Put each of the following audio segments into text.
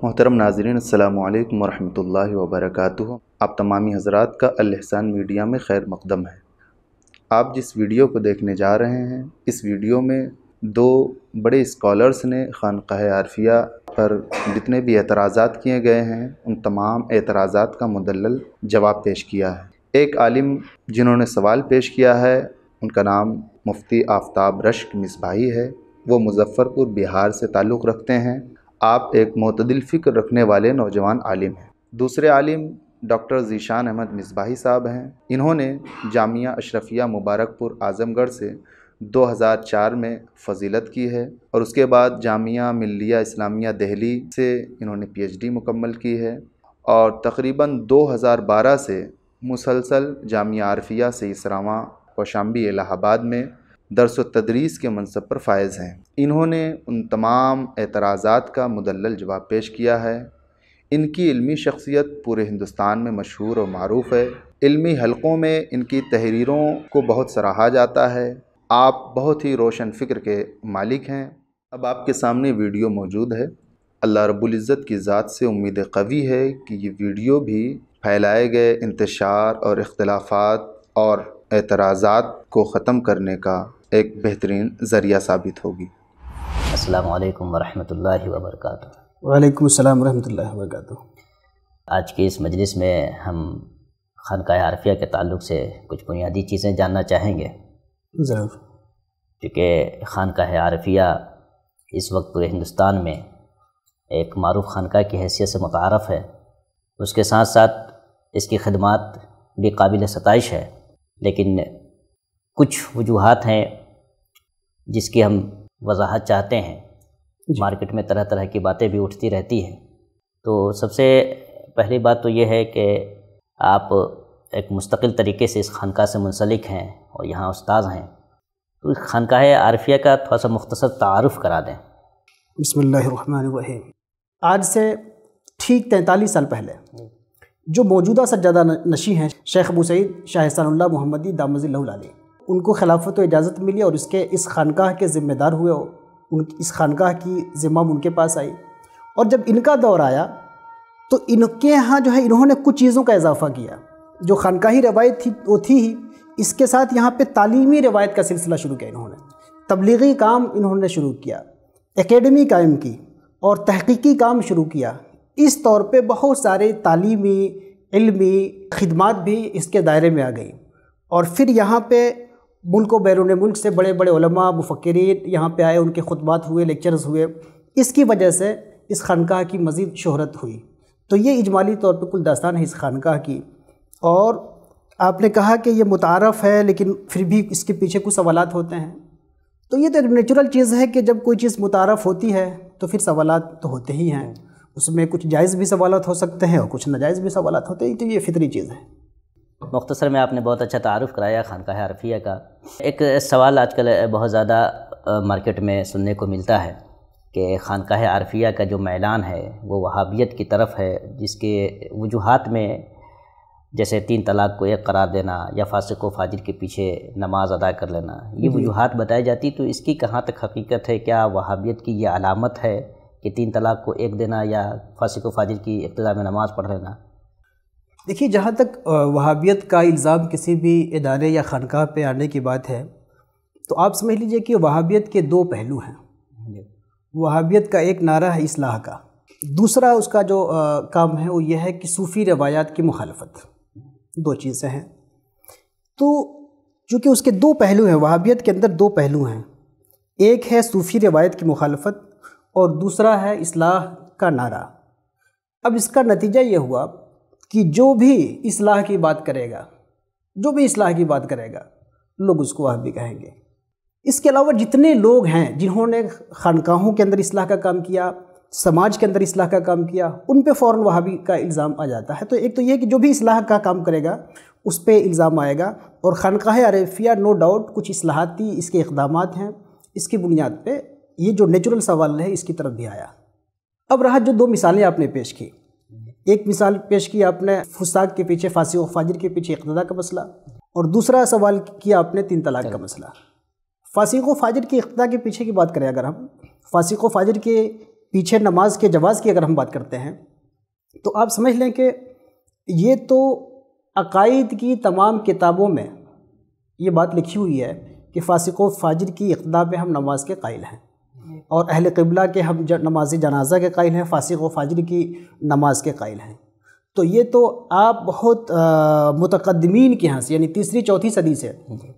محترم ناظرین، السلام علیکم ورحمۃ اللہ وبرکاتہ۔ آپ تمامی حضرات کا الاحسان میڈیا میں خیر مقدم ہے۔ آپ جس ویڈیو کو دیکھنے جا رہے ہیں، اس ویڈیو میں دو بڑے اسکالرز نے خانقاہ عارفیہ پر جتنے بھی اعتراضات کیے گئے ہیں ان تمام اعتراضات کا مدلل جواب پیش کیا ہے۔ ایک عالم جنہوں نے سوال پیش کیا ہے ان کا نام مفتی آفتاب رشک مصباحی ہے۔ وہ مظفر پور بہار سے تعلق رکھتے ہیں۔ آپ ایک معتدل فکر رکھنے والے نوجوان عالم ہیں۔ دوسرے عالم ڈاکٹر ذیشان احمد مصباحی صاحب ہیں۔ انہوں نے جامعہ اشرفیہ مبارک پور اعظم گڑھ سے 2004 میں فضیلت کی ہے اور اس کے بعد جامعہ ملیہ اسلامیہ دہلی سے انہوں نے PhD مکمل کی ہے اور تقریباً 2012 سے مسلسل جامعہ عارفیہ سے اسراواں کوشامبی الہ آباد میں درس و تدریس کے منصب پر فائز ہیں۔ انہوں نے ان تمام اعتراضات کا مدلل جواب پیش کیا ہے۔ ان کی علمی شخصیت پورے ہندوستان میں مشہور و معروف ہے۔ علمی حلقوں میں ان کی تحریروں کو بہت سراہا جاتا ہے۔ آپ بہت ہی روشن فکر کے مالک ہیں۔ اب آپ کے سامنے ویڈیو موجود ہے۔ اللہ رب العزت کی ذات سے امید قوی ہے کہ یہ ویڈیو بھی پھیلائے گئے انتشار اور اختلافات اور اعتراضات کو ختم کرنے کا ایک بہترین ذریعہ ثابت ہوگی۔ السلام علیکم ورحمۃ اللہ وبرکاتہ۔ وعلیکم السلام ورحمۃ اللہ وبرکاتہ۔ آج کی اس مجلس میں ہم خانقاہ عارفیہ کے تعلق سے کچھ بنیادی چیزیں جاننا چاہیں گے۔ ضرور۔ کیونکہ خانقاہ عارفیہ اس وقت پورے ہندوستان میں ایک معروف خانقاہ کی حیثیت سے متعارف ہے۔ اس کے ساتھ ساتھ اس کی خدمات بھی قابل ستائش ہے، لیکن کچھ وجوہات ہیں جس کی ہم وضاحت چاہتے ہیں۔ مارکیٹ میں طرح طرح کی باتیں بھی اٹھتی رہتی ہیں۔ تو سب سے پہلی بات تو یہ ہے کہ آپ ایک مستقل طریقے سے اس خانقاہ سے منسلک ہیں اور یہاں استاذ ہیں، تو اس خانقاہ عارفیہ کا تھوڑا سا مختصر تعارف کرا دیں۔ بسم اللہ الرحمن الرحیم۔ آج سے ٹھیک 43 سال پہلے جو موجودہ سجادہ نشین ہیں شیخ ابو سعید شاہ احسان اللہ محمدی دامت اللہ العالی، ان کو خلافت و اجازت ملی اور اس خانقاہ کے ذمہ دار ہوئے۔ اس خانقاہ کی ذمہ ان کے پاس آئی اور جب ان کا دور آیا تو ان کے ہاں جو ہے انہوں نے کچھ چیزوں کا اضافہ کیا۔ جو خانقاہی روایت تھی وہ تھی ہی، اس کے ساتھ یہاں پہ تعلیمی روایت کا سلسلہ شروع کیا انہوں نے، تبلیغی کام انہوں نے شروع کیا، اکیڈمی قائم کی اور تحقیقی کام شروع کیا۔ اس طور پہ بہت سارے تعلیمی علمی خدمات بھی اس کے دائرے میں آ گئیں اور پھر یہاں پہ ملک و بیرون ملک سے بڑے بڑے علماء مفکرین یہاں پہ آئے، ان کے خطبات ہوئے، لیکچرز ہوئے۔ اس کی وجہ سے اس خانقاہ کی مزید شہرت ہوئی۔ تو یہ اجمالی طور پہ کل داستان ہے اس خانقاہ کی۔ اور آپ نے کہا کہ یہ متعارف ہے لیکن پھر بھی اس کے پیچھے کچھ سوالات ہوتے ہیں، تو یہ تو ایک نیچرل چیز ہے کہ جب کوئی چیز متعارف ہوتی ہے تو پھر سوالات تو ہوتے ہی ہیں۔ اس میں کچھ جائز بھی سوالات ہو سکتے ہیں اور کچھ ناجائز بھی سوالات ہوتے ہیں، تو یہ فطری چیز ہے۔ مختصر میں آپ نے بہت اچھا تعارف کرایا خانقاہ عارفیہ کا۔ ایک سوال آج کل بہت زیادہ مارکیٹ میں سننے کو ملتا ہے کہ خانقاہ عارفیہ کا جو میلان ہے وہ وہابیت کی طرف ہے، جس کے وجوہات میں جیسے 3 طلاق کو ایک قرار دینا یا فاسق و فاجر کے پیچھے نماز ادا کر لینا، یہ وجوہات بتائی جاتی، تو اس کی کہاں تک حقیقت ہے؟ کیا وہابیت کی یہ علامت ہے کہ 3 طلاق کو ایک دینا یا فاسق و فاجر کی اقتداء میں نماز پڑھ لینا؟ دیکھیے، جہاں تک وہابیت کا الزام کسی بھی ادارے یا خانقاہ پہ آنے کی بات ہے تو آپ سمجھ لیجئے کہ وہابیت کے 2 پہلو ہیں۔ وہابیت کا ایک نعرہ ہے اصلاح کا، دوسرا اس کا جو کام ہے وہ یہ ہے کہ صوفی روایات کی مخالفت۔ 2 چیزیں ہیں۔ تو چونکہ اس کے 2 پہلو ہیں، وہابیت کے اندر 2 پہلو ہیں، ایک ہے صوفی روایت کی مخالفت اور دوسرا ہے اصلاح کا نعرہ۔ اب اس کا نتیجہ یہ ہوا کہ جو بھی اصلاح کی بات کرے گا لوگ اس کو وہابی کہیں گے۔ اس کے علاوہ جتنے لوگ ہیں جنہوں نے خانقاہوں کے اندر اصلاح کا کام کیا، سماج کے اندر اصلاح کا کام کیا، ان پہ فوراً وہابی کا الزام آ جاتا ہے۔ تو ایک تو یہ کہ جو بھی اصلاح کا کام کرے گا اس پہ الزام آئے گا، اور خانقاہ عارفیہ نو ڈاؤٹ کچھ اصلاحاتی اس کے اقدامات ہیں، اس کی بنیاد پہ یہ جو نیچرل سوال ہے اس کی طرف بھی آیا۔ اب رہا جو 2 مثالیں آپ نے پیش کی، ایک مثال پیش کی آپ نے فساق کے پیچھے، فاسق و فاجر کے پیچھے اقتداء کا مسئلہ، اور دوسرا سوال کیا آپ نے 3 طلاق کا مسئلہ۔ فاسق و فاجر کی اقتداء کے پیچھے کی بات کریں اگر ہم، فاسق و فاجر کے پیچھے نماز کے جواز کی اگر ہم بات کرتے ہیں تو آپ سمجھ لیں کہ یہ تو عقائد کی تمام کتابوں میں یہ بات لکھی ہوئی ہے کہ فاسق و فاجر کی اقتداء میں ہم نماز کے قائل ہیں، اور اہل قبلہ کے ہم نماز جنازہ کے قائل ہیں، فاسق و فاجر کی نماز کے قائل ہیں۔ تو یہ تو آپ بہت متقدمین کے یہاں سے، یعنی تیسری چوتھی صدی سے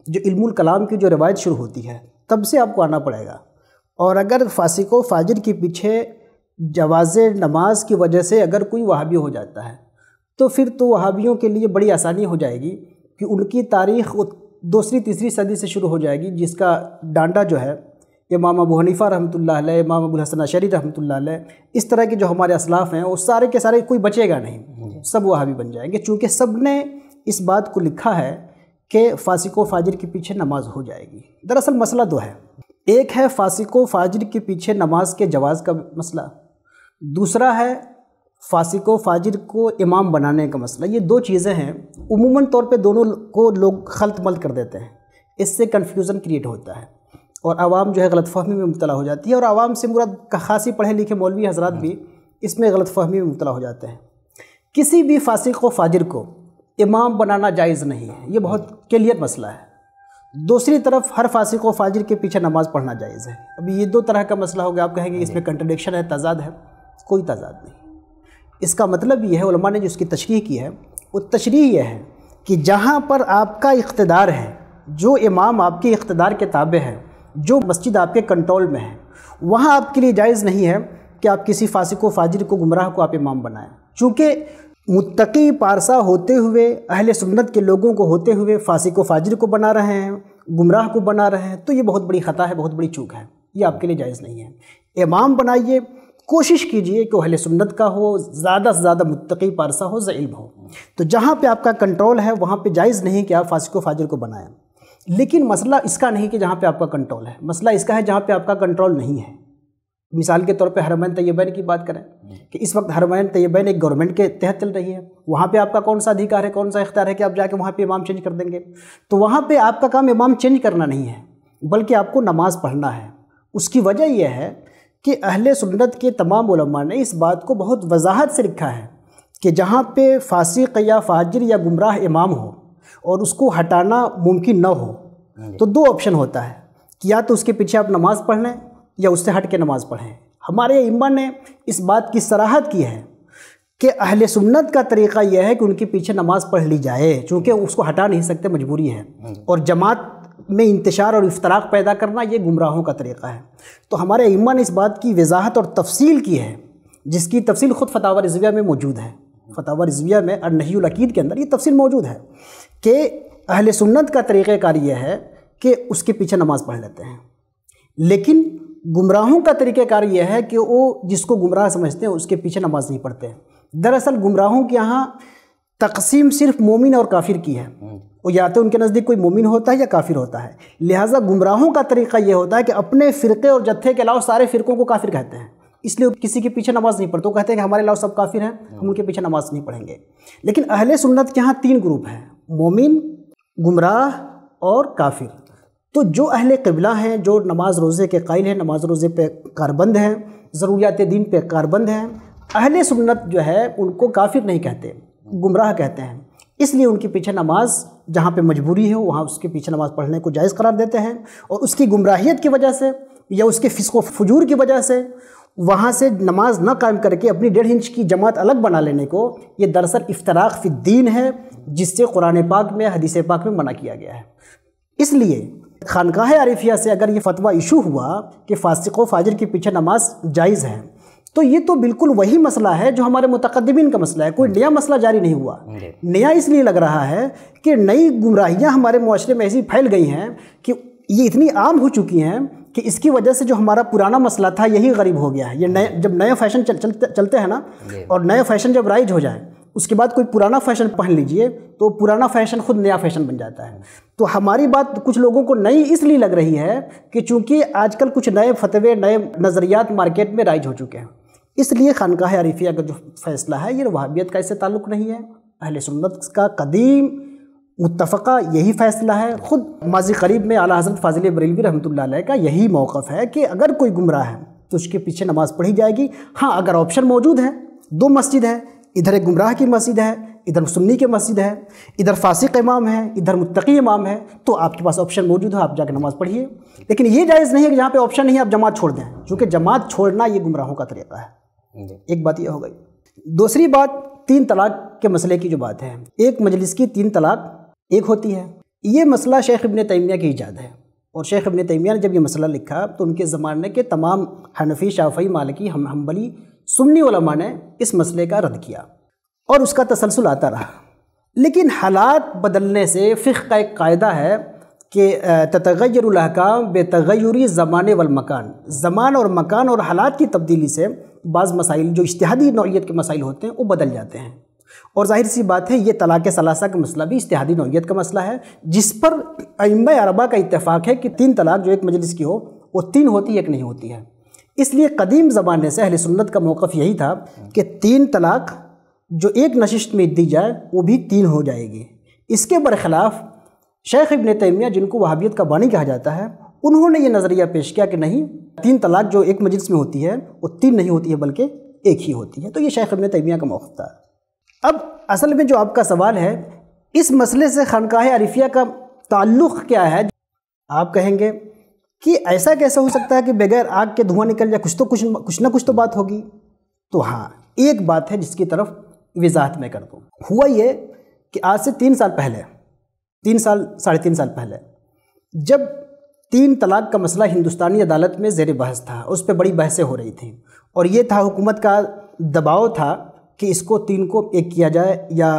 جو علم الکلام کی جو روایت شروع ہوتی ہے تب سے آپ کو آنا پڑے گا۔ اور اگر فاسق و فاجر کے پیچھے جواز نماز کی وجہ سے اگر کوئی وہابی ہو جاتا ہے تو پھر تو وہابیوں کے لیے بڑی آسانی ہو جائے گی کہ ان کی تاریخ دوسری تیسری صدی سے شروع ہو جائے گی، جس کا ڈانڈا جو ہے امام ابو حنیفہ رحمۃ اللہ علیہ، امام ابو الحسن اشعری رحمۃ اللہ علیہ، اس طرح کے جو ہمارے اسلاف ہیں وہ سارے کے سارے کوئی بچے گا نہیں، سب وہابی بن جائیں گے، چونکہ سب نے اس بات کو لکھا ہے کہ فاسق و فاجر کے پیچھے نماز ہو جائے گی۔ دراصل مسئلہ دو ہے، ایک ہے فاسق و فاجر کے پیچھے نماز کے جواز کا مسئلہ، دوسرا ہے فاسق و فاجر کو امام بنانے کا مسئلہ۔ یہ دو چیزیں ہیں، عموماً طور پہ دونوں کو لوگ خلط ملط کر دیتے ہیں، اس سے کنفیوژن کریٹ ہوتا ہے اور عوام جو ہے غلط فہمی میں مبتلا ہو جاتی ہے، اور عوام سے مراد خاصی پڑھے لکھے مولوی حضرات بھی اس میں غلط فہمی میں مبتلا ہو جاتے ہیں۔ کسی بھی فاسق و فاجر کو امام بنانا جائز نہیں ہے، یہ بہت کلیئر مسئلہ ہے۔ دوسری طرف ہر فاسق و فاجر کے پیچھے نماز پڑھنا جائز ہے۔ ابھی یہ دو طرح کا مسئلہ ہو گیا، آپ کہیں گے اس میں کنٹرڈکشن ہے، تضاد ہے، کوئی تضاد نہیں۔ اس کا مطلب یہ ہے، علماء نے جو اس کی تشریح کی ہے وہ تشریح یہ ہے کہ جہاں پر آپ کا اقتدار ہے، جو امام آپ کے اقتدار کے تابع ہے، جو مسجد آپ کے کنٹرول میں ہے، وہاں آپ کے لیے جائز نہیں ہے کہ آپ کسی فاسق و فاجر کو، گمراہ کو آپ امام بنائیں، چونکہ متقی پارسا ہوتے ہوئے، اہل سنت کے لوگوں کو ہوتے ہوئے فاسق و فاجر کو بنا رہے ہیں، گمراہ کو بنا رہے ہیں، تو یہ بہت بڑی خطا ہے، بہت بڑی چوک ہے، یہ آپ کے لیے جائز نہیں ہے۔ امام بنائیے، کوشش کیجئے کہ وہ اہل سنت کا ہو، زیادہ سے زیادہ متقی پارسا ہو، ذا علم ہو۔ تو جہاں پہ آپ کا کنٹرول ہے وہاں پہ جائز نہیں کہ آپ فاسق و فاجر کو بنائیں، لیکن مسئلہ اس کا نہیں کہ جہاں پہ آپ کا کنٹرول ہے، مسئلہ اس کا ہے جہاں پہ آپ کا کنٹرول نہیں ہے۔ مثال کے طور پہ حرمین طیبین کی بات کریں کہ اس وقت حرمین طیبین ایک گورنمنٹ کے تحت چل رہی ہے، وہاں پہ آپ کا کون سا ادھیکار ہے، کون سا اختیار ہے کہ آپ جا کے وہاں پہ امام چینج کر دیں گے؟ تو وہاں پہ آپ کا کام امام چینج کرنا نہیں ہے، بلکہ آپ کو نماز پڑھنا ہے۔ اس کی وجہ یہ ہے کہ اہل سنت کے تمام علماء نے اس بات کو بہت وضاحت سے لکھا ہے کہ جہاں پہ فاسق یا فاجر یا گمراہ امام ہو اور اس کو ہٹانا ممکن نہ ہو تو دو آپشن ہوتا ہے کہ یا تو اس کے پیچھے آپ نماز پڑھ لیں یا اس سے ہٹ کے نماز پڑھیں۔ ہمارے ائمہ نے اس بات کی صراحت کی ہے کہ اہل سنت کا طریقہ یہ ہے کہ ان کے پیچھے نماز پڑھ لی جائے، چونکہ اس کو ہٹا نہیں سکتے، مجبوری ہے، اور جماعت میں انتشار اور افتراق پیدا کرنا یہ گمراہوں کا طریقہ ہے۔ تو ہمارے ائمہ نے اس بات کی وضاحت اور تفصیل کی ہے، جس کی تفصیل خود فتاوی رضویہ میں موجود ہے۔ فتاوی رضویہ میں النہی العقید کے اندر یہ تفصیل موجود ہے کہ اہل سنت کا طریقہ کار یہ ہے کہ اس کے پیچھے نماز پڑھ لیتے ہیں، لیکن گمراہوں کا طریقہ کار یہ ہے کہ وہ جس کو گمراہ سمجھتے ہیں اس کے پیچھے نماز نہیں پڑھتے ہیں۔ دراصل گمراہوں کے یہاں تقسیم صرف مومن اور کافر کی ہے، وہ یا تو ان کے نزدیک کوئی مومن ہوتا ہے یا کافر ہوتا ہے، لہٰذا گمراہوں کا طریقہ یہ ہوتا ہے کہ اپنے فرقے اور جتھے کے علاوہ سارے فرقوں کو کافر کہتے ہیں، اس لیے کسی کے پیچھے نماز نہیں پڑھتے، وہ کہتے ہیں کہ ہمارے علاوہ سب کافر ہیں، ہم ان کے پیچھے نماز نہیں پڑھیں گے۔ لیکن اہل سنت کے یہاں تین گروپ ہیں، مومن، گمراہ اور کافر۔ تو جو اہل قبلہ ہیں، جو نماز روزے کے قائل ہیں، نماز روزے پہ کاربند ہیں، ضروریات دین پہ کاربند ہیں، اہل سنت جو ہے ان کو کافر نہیں کہتے، گمراہ کہتے ہیں، اس لیے ان کے پیچھے نماز جہاں پہ مجبوری ہے وہاں اس کے پیچھے نماز پڑھنے کو جائز قرار دیتے ہیں، اور اس کی گمراہیت کی وجہ سے یا اس کے فسق و فجور کی وجہ سے وہاں سے نماز نہ قائم کر کے اپنی 1.5 انچ کی جماعت الگ بنا لینے کو یہ دراصل افتراق فی الدین ہے، جس سے قرآن پاک میں، حدیث پاک میں منع کیا گیا ہے۔ اس لیے خانقاہ عارفیہ سے اگر یہ فتویٰ ایشو ہوا کہ فاسق و فاجر کے پیچھے نماز جائز ہے، تو یہ تو بالکل وہی مسئلہ ہے جو ہمارے متقدمین کا مسئلہ ہے، کوئی نیا مسئلہ جاری نہیں ہوا۔ نیا اس لیے لگ رہا ہے کہ نئی گمراہیاں ہمارے معاشرے میں ایسی پھیل گئی ہیں کہ یہ اتنی عام ہو چکی ہیں کہ اس کی وجہ سے جو ہمارا پرانا مسئلہ تھا یہی غریب ہو گیا ہے۔ یہ جب نئے فیشن چلتے ہیں نا، اور نئے فیشن جب رائج ہو جائے اس کے بعد کوئی پرانا فیشن پہن لیجئے تو پرانا فیشن خود نیا فیشن بن جاتا ہے۔ تو ہماری بات کچھ لوگوں کو نئی اس لیے لگ رہی ہے کہ چونکہ آج کل کچھ نئے فتوے، نئے نظریات مارکیٹ میں رائج ہو چکے ہیں، اس لیے خانقاہ عارفیہ کا جو فیصلہ ہے یہ وہابیت کا اس سے تعلق نہیں ہے، اہل سنت کا قدیم متفقہ یہی فیصلہ ہے۔ خود ماضی قریب میں اعلیٰ حضرت فاضل بریلوی رحمۃ اللہ علیہ کا یہی موقف ہے کہ اگر کوئی گمراہ ہے تو اس کے پیچھے نماز پڑھی جائے گی۔ ہاں اگر آپشن موجود ہے، دو مسجد ہے، ادھر ایک گمراہ کی مسجد ہے، ادھر سنی کی مسجد ہے، ادھر فاسق امام ہے، ادھر متقی امام ہے، تو آپ کے پاس آپشن موجود ہے، آپ جا کے نماز پڑھیے۔ لیکن یہ جائز نہیں ہے کہ جہاں پہ آپشن نہیں ہے آپ جماعت چھوڑ دیں، کیونکہ جماعت چھوڑنا یہ گمراہوں کا طریقہ ہے۔ ایک بات یہ ہو گئی۔ دوسری بات، 3 طلاق کے مسئلے کی جو بات ہے، ایک مجلس کی 3 طلاق ایک ہوتی ہے، یہ مسئلہ شیخ ابن تیمیہ کی ایجاد ہے، اور شیخ ابن تیمیہ نے جب یہ مسئلہ لکھا تو ان کے زمانے کے تمام حنفی، شافعی، مالکی، حنبلی، سنی علماء نے اس مسئلے کا رد کیا اور اس کا تسلسل آتا رہا۔ لیکن حالات بدلنے سے فقہ کا ایک قاعدہ ہے کہ تتغیر الاحکام بتغیر زمان والمکان، زمان اور مکان اور حالات کی تبدیلی سے بعض مسائل جو اجتہادی نوعیت کے مسائل ہوتے ہیں وہ بدل جاتے ہیں، اور ظاہر سی بات ہے یہ طلاق ثلاثہ کا مسئلہ بھی اجتہادی نوعیت کا مسئلہ ہے، جس پر ائمہ اربعہ کا اتفاق ہے کہ 3 طلاق جو ایک مجلس کی ہو وہ 3 ہوتی ہے، ایک نہیں ہوتی ہے۔ اس لیے قدیم زمانے سے اہل سنت کا موقف یہی تھا کہ 3 طلاق جو ایک نشست میں دی جائے وہ بھی 3 ہو جائے گی۔ اس کے برخلاف شیخ ابن تیمیہ، جن کو وہابیت کا بانی کہا جاتا ہے، انہوں نے یہ نظریہ پیش کیا کہ نہیں، 3 طلاق جو ایک مجلس میں ہوتی ہے وہ 3 نہیں ہوتی ہے بلکہ ایک ہی ہوتی ہے۔ تو یہ شیخ ابن تیمیہ کا موقف تھا۔ اب اصل میں جو آپ کا سوال ہے، اس مسئلے سے خانقاہ عارفیہ کا تعلق کیا ہے؟ آپ کہیں گے کہ ایسا کیسے ہو سکتا ہے کہ بغیر آگ کے دھواں نکل جائے، کچھ نہ کچھ تو بات ہوگی۔ تو ہاں، ایک بات ہے جس کی طرف وضاحت میں کر دوں۔ ہوا یہ کہ آج سے 3 سال پہلے، 3 سال 3.5 سال پہلے، جب 3 طلاق کا مسئلہ ہندوستانی عدالت میں زیر بحث تھا، اس پہ بڑی بحثیں ہو رہی تھیں، اور یہ تھا حکومت کا دباؤ تھا کہ اس کو 3 کو ایک کیا جائے، یا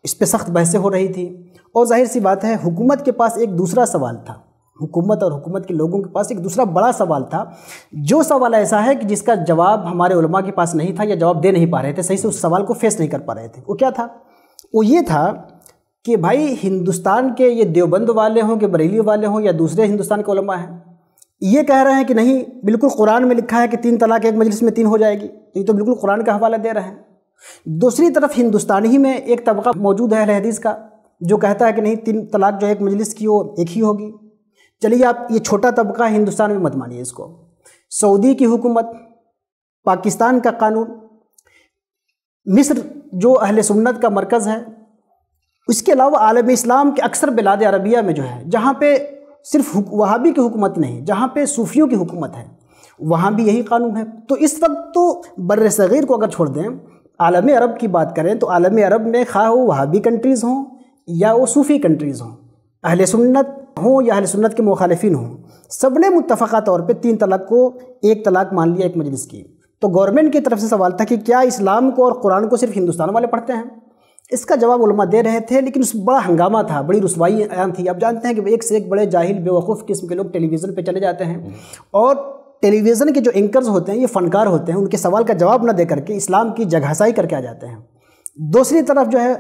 اس پہ سخت بحثیں ہو رہی تھیں۔ اور ظاہر سی بات ہے حکومت کے پاس ایک دوسرا سوال تھا، حکومت اور حکومت کے لوگوں کے پاس ایک دوسرا بڑا سوال تھا، جو سوال ایسا ہے کہ جس کا جواب ہمارے علماء کے پاس نہیں تھا، یا جواب دے نہیں پا رہے تھے، صحیح سے اس سوال کو فیس نہیں کر پا رہے تھے۔ وہ کیا تھا؟ وہ یہ تھا کہ بھائی ہندوستان کے یہ دیوبند والے ہوں کہ بریلی والے ہوں یا دوسرے ہندوستان کے علماء ہیں، یہ کہہ رہے ہیں کہ نہیں، بالکل قرآن میں لکھا ہے کہ 3 طلاق ایک مجلس میں 3 ہو جائے گی، تو یہ تو بالکل قرآن کا حوالہ دے رہے ہیں۔ دوسری طرف ہندوستان ہی میں ایک طبقہ موجود ہے اہل حدیث کا، جو کہتا ہے کہ نہیں، 3 طلاق جو ایک مجلس کی وہ ایک ہی ہوگی۔ چلیے آپ یہ چھوٹا طبقہ ہندوستان میں مت مانیے اس کو، سعودی کی حکومت، پاکستان کا قانون، مصر جو اہل سنت کا مرکز ہے، اس کے علاوہ عالم اسلام کے اکثر بلاد عربیہ میں جو ہے، جہاں پہ صرف وہابی کی حکومت نہیں، جہاں پہ صوفیوں کی حکومت ہے، وہاں بھی یہی قانون ہے۔ تو اس وقت تو بر صغیر کو اگر چھوڑ دیں، عالم عرب کی بات کریں تو عالم عرب میں خواہ وہ وہابی کنٹریز ہوں یا وہ صوفی کنٹریز ہوں، اہل سنت ہوں یا اہل سنت کے مخالفین ہوں، سب نے متفقہ طور پہ 3 طلاق کو ایک طلاق مان لیا ایک مجلس کی۔ تو گورنمنٹ کی طرف سے سوال تھا کہ کیا اسلام کو اور قرآن کو صرف ہندوستان والے پڑھتے ہیں؟ اس کا جواب علماء دے رہے تھے، لیکن اس بڑا ہنگامہ تھا، بڑی رسوائی عام تھی۔ آپ جانتے ہیں کہ ایک سے ایک بڑے جاہل بیوقوف قسم کے لوگ ٹیلی ویژن پہ چلے جاتے ہیں، اور ٹیلی ویژن کے جو اینکرز ہوتے ہیں یہ فنکار ہوتے ہیں، ان کے سوال کا جواب نہ دے کر کے اسلام کی جگہسائی کر کے آ جاتے ہیں۔ دوسری طرف جو ہے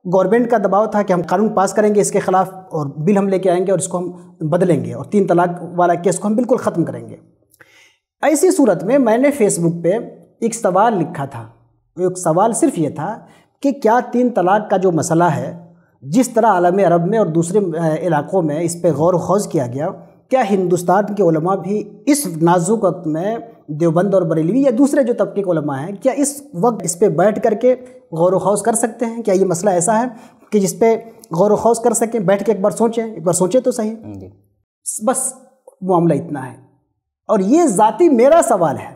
گورنمنٹ کا دباؤ تھا کہ ہم قانون پاس کریں گے اس کے خلاف، اور بل ہم لے کے آئیں گے اور اس کو ہم بدلیں گے، اور 3 طلاق والا کیس کو ہم بالکل ختم کریں گے۔ ایسی صورت میں میں نے فیس بک پہ ایک سوال لکھا تھا، ایک سوال صرف یہ تھا کہ کیا 3 طلاق کا جو مسئلہ ہے، جس طرح عالم عرب میں اور دوسرے علاقوں میں اس پہ غور و خوض کیا گیا، کیا ہندوستان کے علماء بھی اس نازک وقت میں، دیوبند اور بریلوی یا دوسرے جو طبقے کے علماء ہیں، کیا اس وقت اس پہ بیٹھ کر کے غور و خوض کر سکتے ہیں؟ کیا یہ مسئلہ ایسا ہے کہ جس پہ غور و خوض کر سکیں؟ بیٹھ کے ایک بار سوچیں تو صحیح۔ بس معاملہ اتنا ہے، اور یہ ذاتی میرا سوال ہے،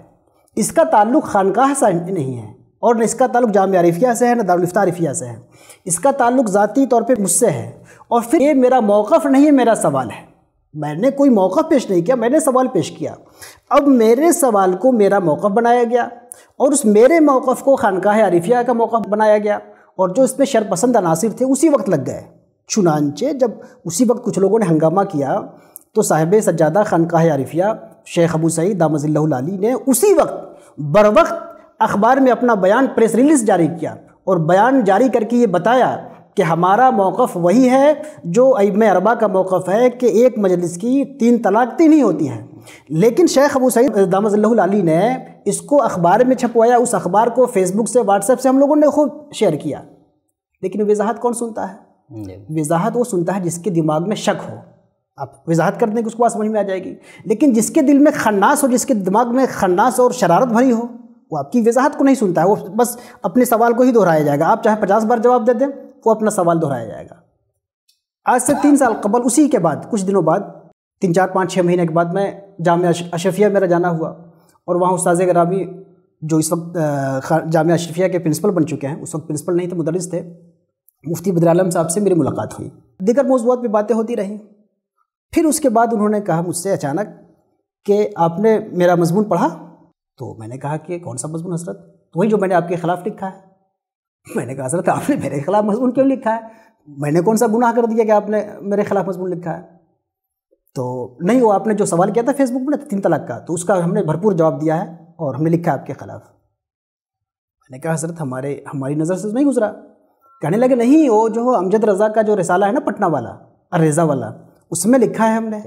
اس کا تعلق خانقاہ سے نہیں ہے، اور نہ اس کا تعلق جامعہ عارفیہ سے ہے، نہ دارالفتہ عارفیہ سے ہے، اس کا تعلق ذاتی طور پہ مجھ سے ہے۔ اور پھر یہ میرا موقف نہیں ہے، میرا سوال ہے، میں نے کوئی موقف پیش نہیں کیا، میں نے سوال پیش کیا۔ اب میرے سوال کو میرا موقف بنایا گیا، اور اس میرے موقف کو خانقاہ عارفیہ کا موقف بنایا گیا، اور جو اس میں شرپسند عناصر تھے اسی وقت لگ گئے۔ چنانچہ جب اسی وقت کچھ لوگوں نے ہنگامہ کیا تو صاحب سجادہ خانقاہ عارفیہ شیخ ابو سعید دامت اللہ العالی نے اسی وقت بروقت اخبار میں اپنا بیان، پریس ریلیز جاری کیا، اور بیان جاری کر کے یہ بتایا کہ ہمارا موقف وہی ہے جو ائمہ اربعہ کا موقف ہے کہ ایک مجلس کی 3 طلاق 3 ہی ہوتی ہیں۔ لیکن شیخ ابو سعید دامت اللہ العالی نے اس کو اخبار میں چھپوایا، اس اخبار کو فیس بک سے، واٹس ایپ سے ہم لوگوں نے خوب شیئر کیا، لیکن وضاحت کون سنتا ہے؟ وضاحت وہ سنتا ہے جس کے دماغ میں شک ہو، آپ وضاحت کر دیں کہ اس کو بات سمجھ میں آ جائے گی. لیکن جس کے دل میں خناس ہو، جس کے دماغ میں خناس اور شرارت بھری ہو، وہ آپ کی وضاحت کو نہیں سنتا ہے، وہ بس اپنے سوال کو ہی دہرایا جائے گا. آپ چاہے 50 بار جواب دے دیں، وہ اپنا سوال دہرایا جائے گا. آج سے 3 سال قبل، اسی کے بعد کچھ دنوں بعد، 3 4 5 6 مہینے کے بعد، میں جامعہ اشرفیہ میرا جانا ہوا، اور وہاں استاذ گرامی جو اس وقت جامعہ اشرفیہ کے پرنسپل بن چکے ہیں، اس وقت پرنسپل نہیں تھے، مدرس تھے، مفتی بدر عالم صاحب سے میری ملاقات ہوئی. دیگر موضوعات پہ باتیں ہوتی رہیں. پھر اس کے بعد انہوں نے کہا مجھ سے اچانک کہ آپ نے میرا مضمون پڑھا؟ تو میں نے کہا کہ کون سا مضمون حضرت؟ تو وہی جو میں نے آپ کے خلاف لکھا ہے. میں نے کہا حضرت آپ نے میرے خلاف مضمون کیوں لکھا ہے؟ میں نے کون سا گناہ کر دیا کہ آپ نے میرے خلاف مضمون لکھا ہے؟ تو نہیں، وہ آپ نے جو سوال کیا تھا فیس بک میں 3 طلاق کا، تو اس کا ہم نے بھرپور جواب دیا ہے اور ہم نے لکھا آپ کے خلاف. میں نے کہا حضرت ہماری نظر سے نہیں گزرا. کہنے لگے نہیں، وہ جو امجد رضا کا جو رسالہ ہے نا پٹنہ والا، الرضا والا، اس میں لکھا ہے ہم نے.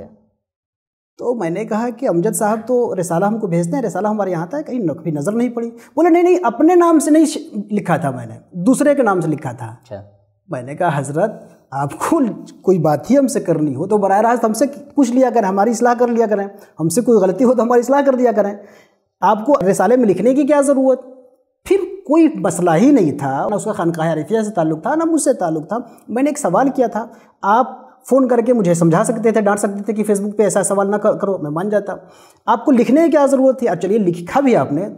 تو میں نے کہا کہ امجد صاحب تو رسالہ ہم کو بھیجتے ہیں، رسالہ ہمارے یہاں تھا، کہیں کبھی نظر نہیں پڑی. بولے نہیں اپنے نام سے نہیں لکھا تھا، میں نے دوسرے کے نام سے لکھا تھا. میں نے کہا حضرت آپ کو کوئی بات ہی ہم سے کرنی ہو تو براہ راست ہم سے پوچھ لیا کریں، ہماری اصلاح کر لیا کریں. ہم سے کوئی غلطی ہو تو ہماری اصلاح کر دیا کریں. آپ کو رسالے میں لکھنے کی کیا ضرورت؟ پھر کوئی مسئلہ ہی نہیں تھا، نہ اس کا خانقاہ عارفیہ سے تعلق تھا، نہ مجھ سے تعلق تھا. میں نے ایک سوال کیا تھا، آپ فون کر کے مجھے سمجھا سکتے تھے، ڈانٹ سکتے تھے کہ فیس بک پہ ایسا سوال نہ کرو، میں مان جاتا. آپ کو لکھنے کی کیا ضرورت تھی؟ اب چلیے لکھا بھی آپ نے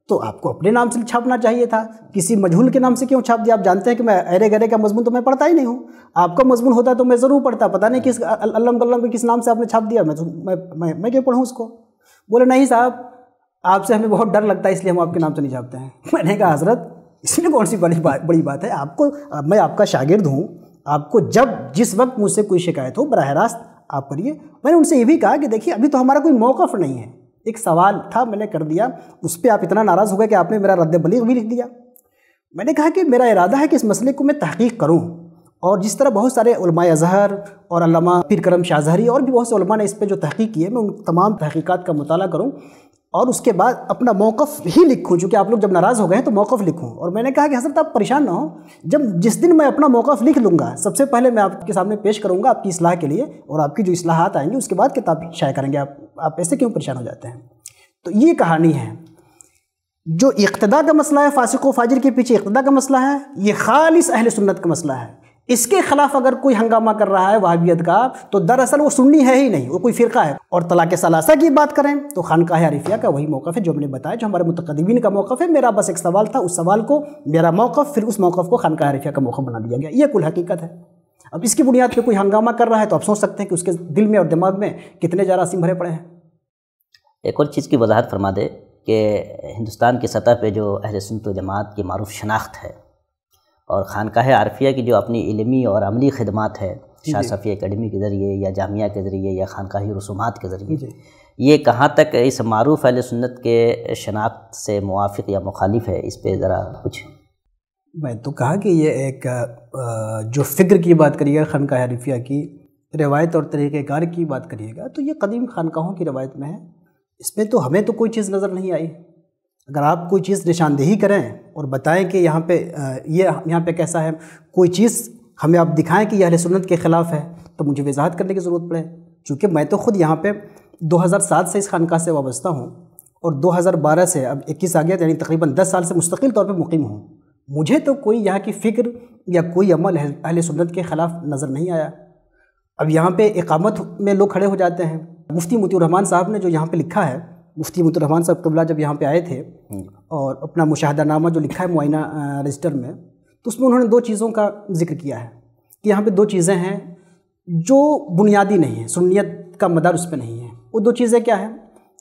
تو آپ کو اپنے نام سے چھاپنا چاہیے تھا، کسی مجہول کے نام سے کیوں چھاپ دیا؟ آپ جانتے ہیں کہ میں ایرے گرے کا مضمون تو میں پڑھتا ہی نہیں ہوں. آپ کا مضمون ہوتا تو میں ضرور پڑھتا. پتہ نہیں کس علم کس نام سے آپ نے چھاپ دیا، میں کیوں پڑھوں اس کو؟ بولے نہیں صاحب، آپ سے ہمیں بہت ڈر لگتا ہے اس لیے ہم آپ کے نام سے نہیں چھاپتے ہیں. میں نے کہا حضرت اس میں کون سی بڑی بات ہے؟ آپ کو، میں آپ کا شاگرد ہوں، آپ کو جس وقت مجھ سے کوئی شکایت ہو براہ راست آپ کریے. میں نے ان سے یہ بھی کہا کہ دیکھیے ابھی تو ہمارا کوئی موقف نہیں ہے، ایک سوال تھا میں نے کر دیا، اس پہ آپ اتنا ناراض ہو گئے کہ آپ نے میرا رد بلیغ بھی لکھ دیا. میں نے کہا کہ میرا ارادہ ہے کہ اس مسئلے کو میں تحقیق کروں، اور جس طرح بہت سارے علماء ازہر اور علامہ پیر کرم شاہ ظہری اور بھی بہت سے علماء نے اس پہ جو تحقیق کی ہے، میں ان تمام تحقیقات کا مطالعہ کروں اور اس کے بعد اپنا موقف ہی لکھوں. چونکہ آپ لوگ جب ناراض ہو گئے ہیں تو موقف لکھوں. اور میں نے کہا کہ حضرت آپ پریشان نہ ہوں، جس دن میں اپنا موقف لکھ لوں گا سب سے پہلے میں آپ کے سامنے پیش کروں گا آپ کی اصلاح کے لیے، اور آپ کی جو اصلاحات آئیں گی اس کے بعد کتاب شائع کریں گے. آپ ایسے کیوں پریشان ہو جاتے ہیں؟ تو یہ کہانی ہے. جو اقتداء کا مسئلہ ہے، فاسق و فاجر کے پیچھے اقتداء کا مسئلہ ہے، یہ خالص اہل سنت کا مسئلہ ہے. اس کے خلاف اگر کوئی ہنگامہ کر رہا ہے وہابیت کا تو دراصل وہ سنی ہے ہی نہیں، وہ کوئی فرقہ ہے. اور طلاق ثلاثہ کی بات کریں تو خانقاہ عارفیہ کا وہی موقف ہے جو ہم نے بتایا، جو ہمارے متقدمین کا موقف ہے. میرا بس ایک سوال تھا، اس سوال کو میرا موقف، پھر اس موقف کو خانقاہ عارفیہ کا موقف بنا دیا گیا. یہ کل حقیقت ہے. اب اس کی بنیاد پہ کوئی ہنگامہ کر رہا ہے تو آپ سوچ سکتے ہیں کہ اس کے دل میں اور دماغ میں کتنے جراثیم بھرے پڑے ہیں. ایک اور چیز کی وضاحت فرما دے کہ ہندوستان کی سطح پہ جو اہل سنت و جماعت کی معروف شناخت ہے اور خانقاہ عارفیہ کی جو اپنی علمی اور عملی خدمات ہے، شاہ صفی اکیڈمی کے ذریعے یا جامعہ کے ذریعے یا خانقاہی رسومات کے ذریعے، یہ کہاں تک اس معروف اہل سنت کے شناخت سے موافق یا مخالف ہے؟ اس پہ ذرا کچھ. میں تو کہا کہ یہ ایک جو فکر کی بات کریے گا خانقاہ عارفیہ کی روایت اور طریقہ کار کی بات کریے گا تو یہ قدیم خانقاہوں کی روایت میں ہے. اس میں تو ہمیں تو کوئی چیز نظر نہیں آئی. اگر آپ کوئی چیز نشاندہی کریں اور بتائیں کہ یہاں پہ کیسا ہے، کوئی چیز ہمیں آپ دکھائیں کہ یہ اہل سنت کے خلاف ہے، تو مجھے وضاحت کرنے کی ضرورت پڑے. چونکہ میں تو خود یہاں پہ 2007 سے اس خانقاہ سے وابستہ ہوں اور 2012 سے اب 21 آ گیا، یعنی تقریباً 10 سال سے مستقل طور پہ مقیم ہوں. مجھے تو کوئی یہاں کی فکر یا کوئی عمل اہل سنت کے خلاف نظر نہیں آیا. اب یہاں پہ اقامت میں لوگ کھڑے ہو جاتے ہیں. مفتی مطیع الرحمان صاحب نے جو یہاں پہ لکھا ہے، مفتی مطیع الرحمان صاحب قبلہ جب یہاں پہ آئے تھے اور اپنا مشاہدہ نامہ جو لکھا ہے معائنہ رجسٹر میں، تو اس میں انہوں نے 2 چیزوں کا ذکر کیا ہے کہ یہاں پہ 2 چیزیں ہیں جو بنیادی نہیں ہیں، سنیت کا مدار اس پہ نہیں ہے. وہ 2 چیزیں کیا ہیں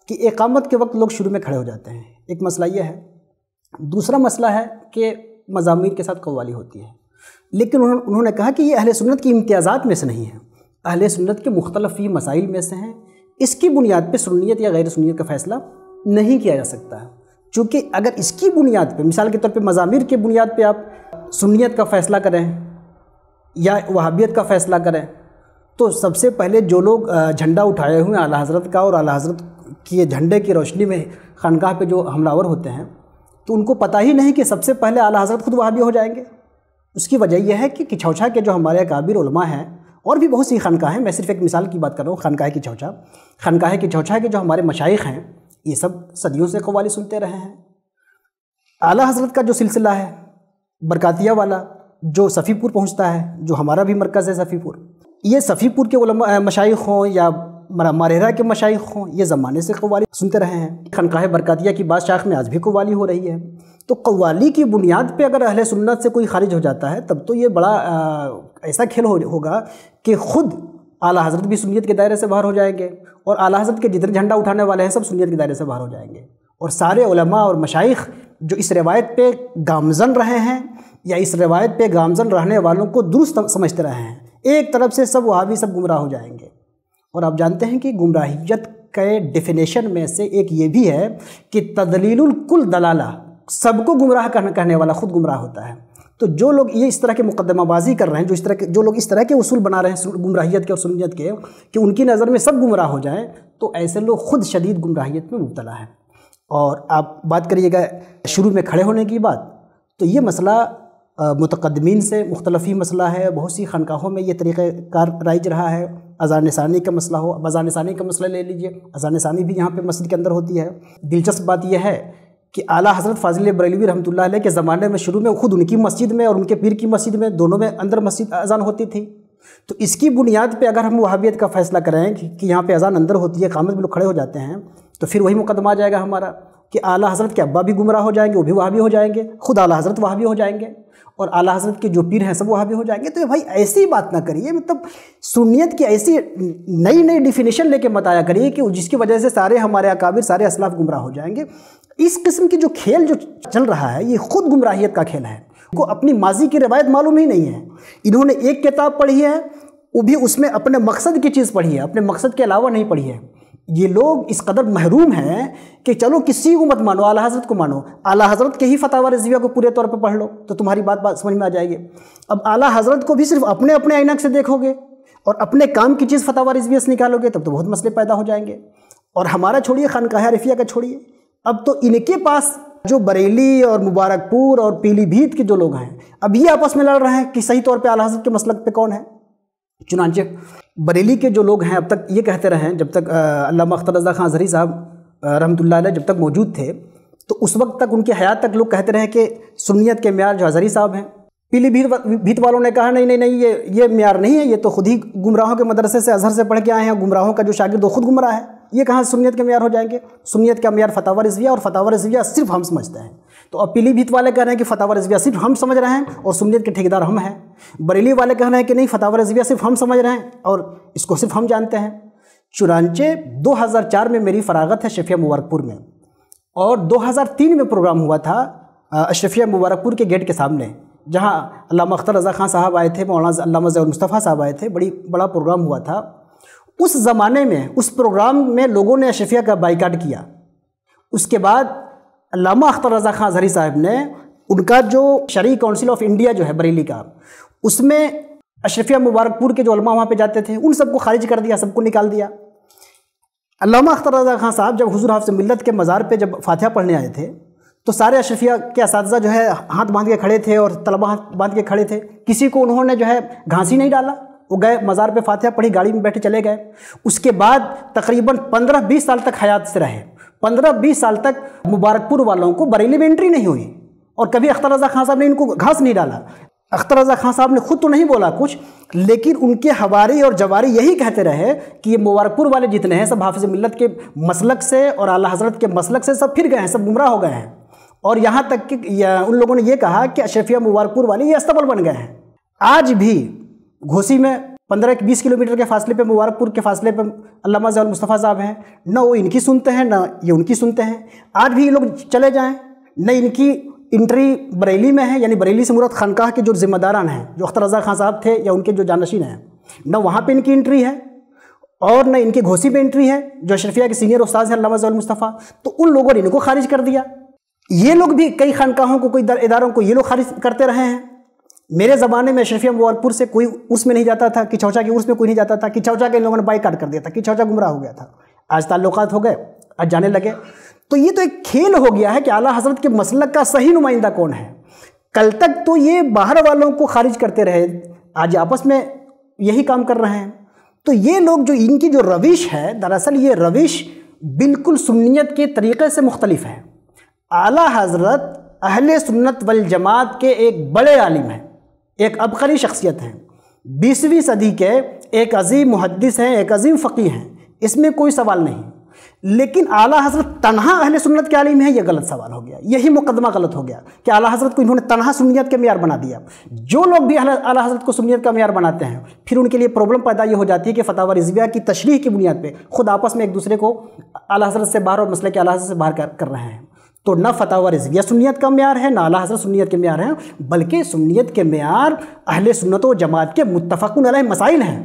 کہ اقامت کے وقت لوگ شروع میں کھڑے ہو جاتے ہیں، ایک مسئلہ یہ ہے. دوسرا مسئلہ ہے کہ مضامین کے ساتھ قوالی ہوتی ہے. لیکن انہوں نے کہا کہ یہ اہل سنت کی امتیازات میں سے نہیں ہے، اہل سنت کے مختلف ہی مسائل میں سے ہیں. اس کی بنیاد پہ سنیت یا غیر سنیت کا فیصلہ نہیں کیا جا سکتا ہے. چونکہ اگر اس کی بنیاد پہ، مثال کے طور پہ مضامیر کی بنیاد پہ آپ سنیت کا فیصلہ کریں یا وہابیت کا فیصلہ کریں تو سب سے پہلے جو لوگ جھنڈا اٹھائے ہوئے ہیں اعلیٰ حضرت کا اور اعلیٰ حضرت کی جھنڈے کی روشنی میں خانقاہ پہ جو حملہ آور ہوتے ہیں تو ان کو پتہ ہی نہیں کہ سب سے پہلے اعلیٰ حضرت خود وہابی ہو جائیں گے. اس کی وجہ یہ ہے کہ کھچوچھا کے جو ہمارے اکابر علماء ہیں اور بھی بہت سی خانقاہیں ہیں، میں صرف ایک مثال کی بات کر رہا ہوں، خانقاہ کی چوچا۔ خانقاہ کی چوچا کے جو ہمارے مشائخ ہیں یہ سب صدیوں سے قوالی سنتے رہے ہیں۔ اعلیٰ حضرت کا جو سلسلہ ہے برکاتیہ والا، جو صفی پور پہنچتا ہے، جو ہمارا بھی مرکز ہے صفی پور، یہ صفی پور کے علماء مشائخ ہوں یا مارہرہ کے مشائخ ہوں، یہ زمانے سے قوالی سنتے رہے ہیں۔ خانقاہ برکاتیہ کی بعض شاخ میں آج بھی قوالی ہو رہی ہے۔ تو قوالی کی بنیاد پہ اگر اہل سنت سے کوئی خارج ہو جاتا ہے تب تو یہ بڑا ایسا کھیل ہوگا کہ خود اعلیٰ حضرت بھی سنیت کے دائرے سے باہر ہو جائیں گے، اور اعلیٰ حضرت کے جتنے جھنڈا اٹھانے والے ہیں سب سنیت کے دائرے سے باہر ہو جائیں گے، اور سارے علماء اور مشائخ جو اس روایت پہ گامزن رہے ہیں یا اس روایت پہ گامزن رہنے والوں کو درست سمجھتے رہے ہیں، ایک طرف سے سب وہابی سب گمراہ ہو جائیں گے۔ اور آپ جانتے ہیں کہ گمراہیت کے ڈیفینیشن میں سے ایک یہ بھی ہے کہ تضلیل الکل دلالہ، سب کو گمراہ کہنے والا خود گمراہ ہوتا ہے۔ تو جو لوگ یہ اس طرح کے مقدمہ بازی کر رہے ہیں، جو لوگ اس طرح کے اصول بنا رہے ہیں گمراہیت کے اور سنیت کے کہ ان کی نظر میں سب گمراہ ہو جائیں، تو ایسے لوگ خود شدید گمراہیت میں مبتلا ہیں۔ اور آپ بات کریے گا شروع میں کھڑے ہونے کی بات، تو یہ مسئلہ متقدمین سے مختلف ہی مسئلہ ہے، بہت سی خانقاہوں میں یہ طریقہ کار رائج رہا ہے۔ اذان ثانی کا مسئلہ ہو، اب اذان ثانی کا مسئلہ لے لیجئے، اذان ثانی بھی یہاں پہ مسجد کے اندر ہوتی ہے۔ دلچسپ بات یہ ہے کہ اعلیٰ حضرت فاضل بریلوی رحمۃ اللہ علیہ کے زمانے میں شروع میں خود ان کی مسجد میں اور ان کے پیر کی مسجد میں دونوں میں اندر مسجد اذان ہوتی تھی۔ تو اس کی بنیاد پہ اگر ہم وہابیت کا فیصلہ کریں کہ یہاں پہ اذان اندر ہوتی ہے، قامت میں لوگ کھڑے ہو جاتے ہیں، تو پھر وہی مقدمہ آ جائے گا ہمارا کہ اعلیٰ حضرت کے ابا بھی گمراہ ہو جائیں گے، وہ بھی وہابی ہو جائیں گے، خود اعلیٰ حضرت وہابی ہو جائیں گے، اور اعلیٰ حضرت کے جو پیر ہیں سب وہابی ہو جائیں گے۔ تو بھائی ایسی بات نہ کریے، مطلب سنیت کی ایسی نئی ڈیفینیشن لے کے مت آیا کریے کہ جس کی وجہ سے سارے ہمارے اکابر سارے اسلاف گمراہ ہو جائیں گے۔ اس قسم کی جو کھیل جو چل رہا ہے یہ خود گمراہیت کا کھیل ہے۔ ان کو اپنی ماضی کی روایت معلوم ہی نہیں ہے، انہوں نے ایک کتاب پڑھی ہے، وہ بھی اس میں اپنے مقصد کی چیز پڑھی ہے، اپنے مقصد کے علاوہ نہیں پڑھی ہے۔ یہ لوگ اس قدر محروم ہیں کہ چلو کسی کو مت مانو، اعلیٰ حضرت کو مانو، اعلیٰ حضرت کے ہی فتاوی رضویہ کو پورے طور پہ پڑھ لو تو تمہاری بات سمجھ میں آ جائے گی۔ اب اعلیٰ حضرت کو بھی صرف اپنے اینک سے دیکھو گے اور اپنے کام کی چیز فتاوی رضویہ سے نکالو گے تب تو بہت مسئلے پیدا ہو جائیں گے۔ اور ہمارا چھوڑیے، خانقاہ عارفیہ کا چھوڑیے، اب تو ان کے پاس جو بریلی اور مبارک پور اور پیلی بھیت کے جو لوگ ہیں اب یہ آپس میں لڑ رہے ہیں کہ صحیح طور پہ اعلیٰ حضرت کے مسلک پہ کون ہے۔ چنانچہ بریلی کے جو لوگ ہیں اب تک یہ کہتے رہے ہیں، جب تک علامہ اختر رضا خان ازہری صاحب رحمۃ اللہ علیہ جب تک موجود تھے تو اس وقت تک ان کی حیات تک لوگ کہتے رہے کہ سنیت کے معیار جو ازہری صاحب ہیں۔ پیلی بھیت والوں نے کہا نہیں یہ معیار نہیں ہے، یہ تو خود ہی گمراہوں کے مدرسے سے ازہر سے پڑھ کے آئے ہیں، گمراہوں کا جو شاگرد وہ خود گمراہ ہے، یہ کہاں سنیت کے معیار ہو جائیں گے؟ سنیت کا معیار فتاوی رضویہ، اور فتاوی رضویہ صرف ہم سمجھتے ہیں۔ تو اب پیلی بھیت والے کہہ رہے ہیں کہ فتاوی رضویہ صرف ہم سمجھ رہے ہیں اور سنیت کے ٹھیکیدار ہم ہیں۔ بریلی والے کہہ رہے ہیں کہ نہیں، فتاوی رضویہ صرف ہم سمجھ رہے ہیں اور اس کو صرف ہم جانتے ہیں۔ چنانچہ 2004 میں میری فراغت ہے اشرفیہ مبارک پور میں، اور 2003 میں پروگرام ہوا تھا اشرفیہ مبارک پور کے گیٹ کے سامنے، جہاں علامہ اختر رضا خان صاحب آئے تھے، مولانا علامہ ضیاء المصطفیٰ صاحب آئے تھے، بڑا پروگرام ہوا تھا۔ اس زمانے میں اس پروگرام میں لوگوں نے اشرفیہ کا بائیکاٹ کیا۔ اس کے بعد علامہ اختر رضا خان ازہری صاحب نے ان کا جو شرعی کونسل آف انڈیا جو ہے بریلی کا، اس میں اشرفیہ مبارک پور کے جو علماء وہاں پہ جاتے تھے ان سب کو خارج کر دیا، سب کو نکال دیا۔ علامہ اختر رضا خان صاحب جب حضور حافظ ملت کے مزار پہ جب فاتحہ پڑھنے آئے تھے تو سارے اشرفیہ کے اساتذہ جو ہے ہاتھ باندھ کے کھڑے تھے اور طلبہ ہاتھ باندھ کے کھڑے تھے، کسی کو انہوں نے جو ہے گھانسی نہیں ڈالا، وہ گئے مزار پہ فاتحہ پڑھی، گاڑی میں بیٹھے چلے گئے۔ اس کے بعد تقریباً 15-20 سال تک حیات سے رہے، 15-20 سال تک مبارک پور والوں کو بریلی میں انٹری نہیں ہوئی، اور کبھی اختر رضا خان صاحب نے ان کو گھاس نہیں ڈالا۔ اختر رضا خان صاحب نے خود تو نہیں بولا کچھ، لیکن ان کے حواری اور جواری یہی کہتے رہے کہ یہ مبارک پور والے جتنے ہیں سب حافظ ملت کے مسلک سے اور اعلیٰ حضرت کے مسلک سے سب پھر گئے ہیں، سب گمراہ ہو گئے ہیں۔ اور یہاں تک کہ ان لوگوں نے یہ کہا کہ اشرفیہ مبارک پور والے یہ استبل بن گئے ہیں۔ آج بھی گھوسی میں 15-20 کلومیٹر کے فاصلے پہ، مبارک پور کے فاصلے پہ علامہ ضیاء المصطفیٰ صاحب ہیں، نہ وہ ان کی سنتے ہیں نہ یہ ان کی سنتے ہیں۔ آج بھی یہ لوگ چلے جائیں، نہ ان کی انٹری بریلی میں ہے، یعنی بریلی سے مراد خانقاہ کے جو ذمہ داران ہیں جو اختر رضا خان صاحب تھے یا ان کے جو جانشین ہیں، نہ وہاں پہ ان کی انٹری ہے اور نہ ان کے گھوسی پہ انٹری ہے جو اشرفیہ کے سینئر استاد ہیں علامہ ضیاء المصطفیٰ۔ تو ان لوگوں نے ان کو خارج کر دیا۔ یہ لوگ بھی کئی خانقاہوں کو، کوئی اداروں کو یہ لوگ خارج کرتے رہے ہیں۔ میرے زمانے میں اشرفیہ مبارک پور سے کوئی عرس میں نہیں جاتا تھا، کچھوچا کے عرس میں کوئی نہیں جاتا تھا، کچھوچا کے ان لوگوں نے بائیکاٹ کر دیا تھا، کچھوچا گمراہ ہو گیا تھا۔ آج تعلقات ہو گئے، آج جانے لگے۔ تو یہ تو ایک کھیل ہو گیا ہے کہ اعلیٰ حضرت کے مسلک کا صحیح نمائندہ کون ہے۔ کل تک تو یہ باہر والوں کو خارج کرتے رہے، آج آپس میں یہی کام کر رہے ہیں۔ تو یہ لوگ جو ان کی جو روش ہے، دراصل یہ روش بالکل سنیت کے طریقے سے مختلف ہے۔ اعلیٰ حضرت اہل سنت والجماعت کے ایک بڑے عالم ہیں، ایک عبقری شخصیت ہیں، 20ویں صدی کے ایک عظیم محدث ہیں، ایک عظیم فقیہ ہیں، اس میں کوئی سوال نہیں۔ لیکن اعلیٰ حضرت تنہا اہل سنت کے عالم ہیں، یہ غلط سوال ہو گیا، یہی مقدمہ غلط ہو گیا کہ اعلیٰ حضرت کو انہوں نے تنہا سنیت کے معیار بنا دیا۔ جو لوگ بھی اعلیٰ حضرت کو سنیت کا معیار بناتے ہیں، پھر ان کے لیے پرابلم پیدا یہ ہو جاتی ہے کہ فتاوی رضویہ کی تشریح کی بنیاد پہ خود آپس میں ایک دوسرے کو اعلیٰ حضرت سے باہر اور مسئلے کے اعلیٰ حضرت سے باہر کر رہے ہیں۔ تو نہ فتاوی رضویہ سنیت کا معیار ہے، نہ اعلیٰ حضرت سنیت کے معیار ہیں، بلکہ سنیت کے معیار اہل سنت و جماعت کے متفق علیہ مسائل ہیں۔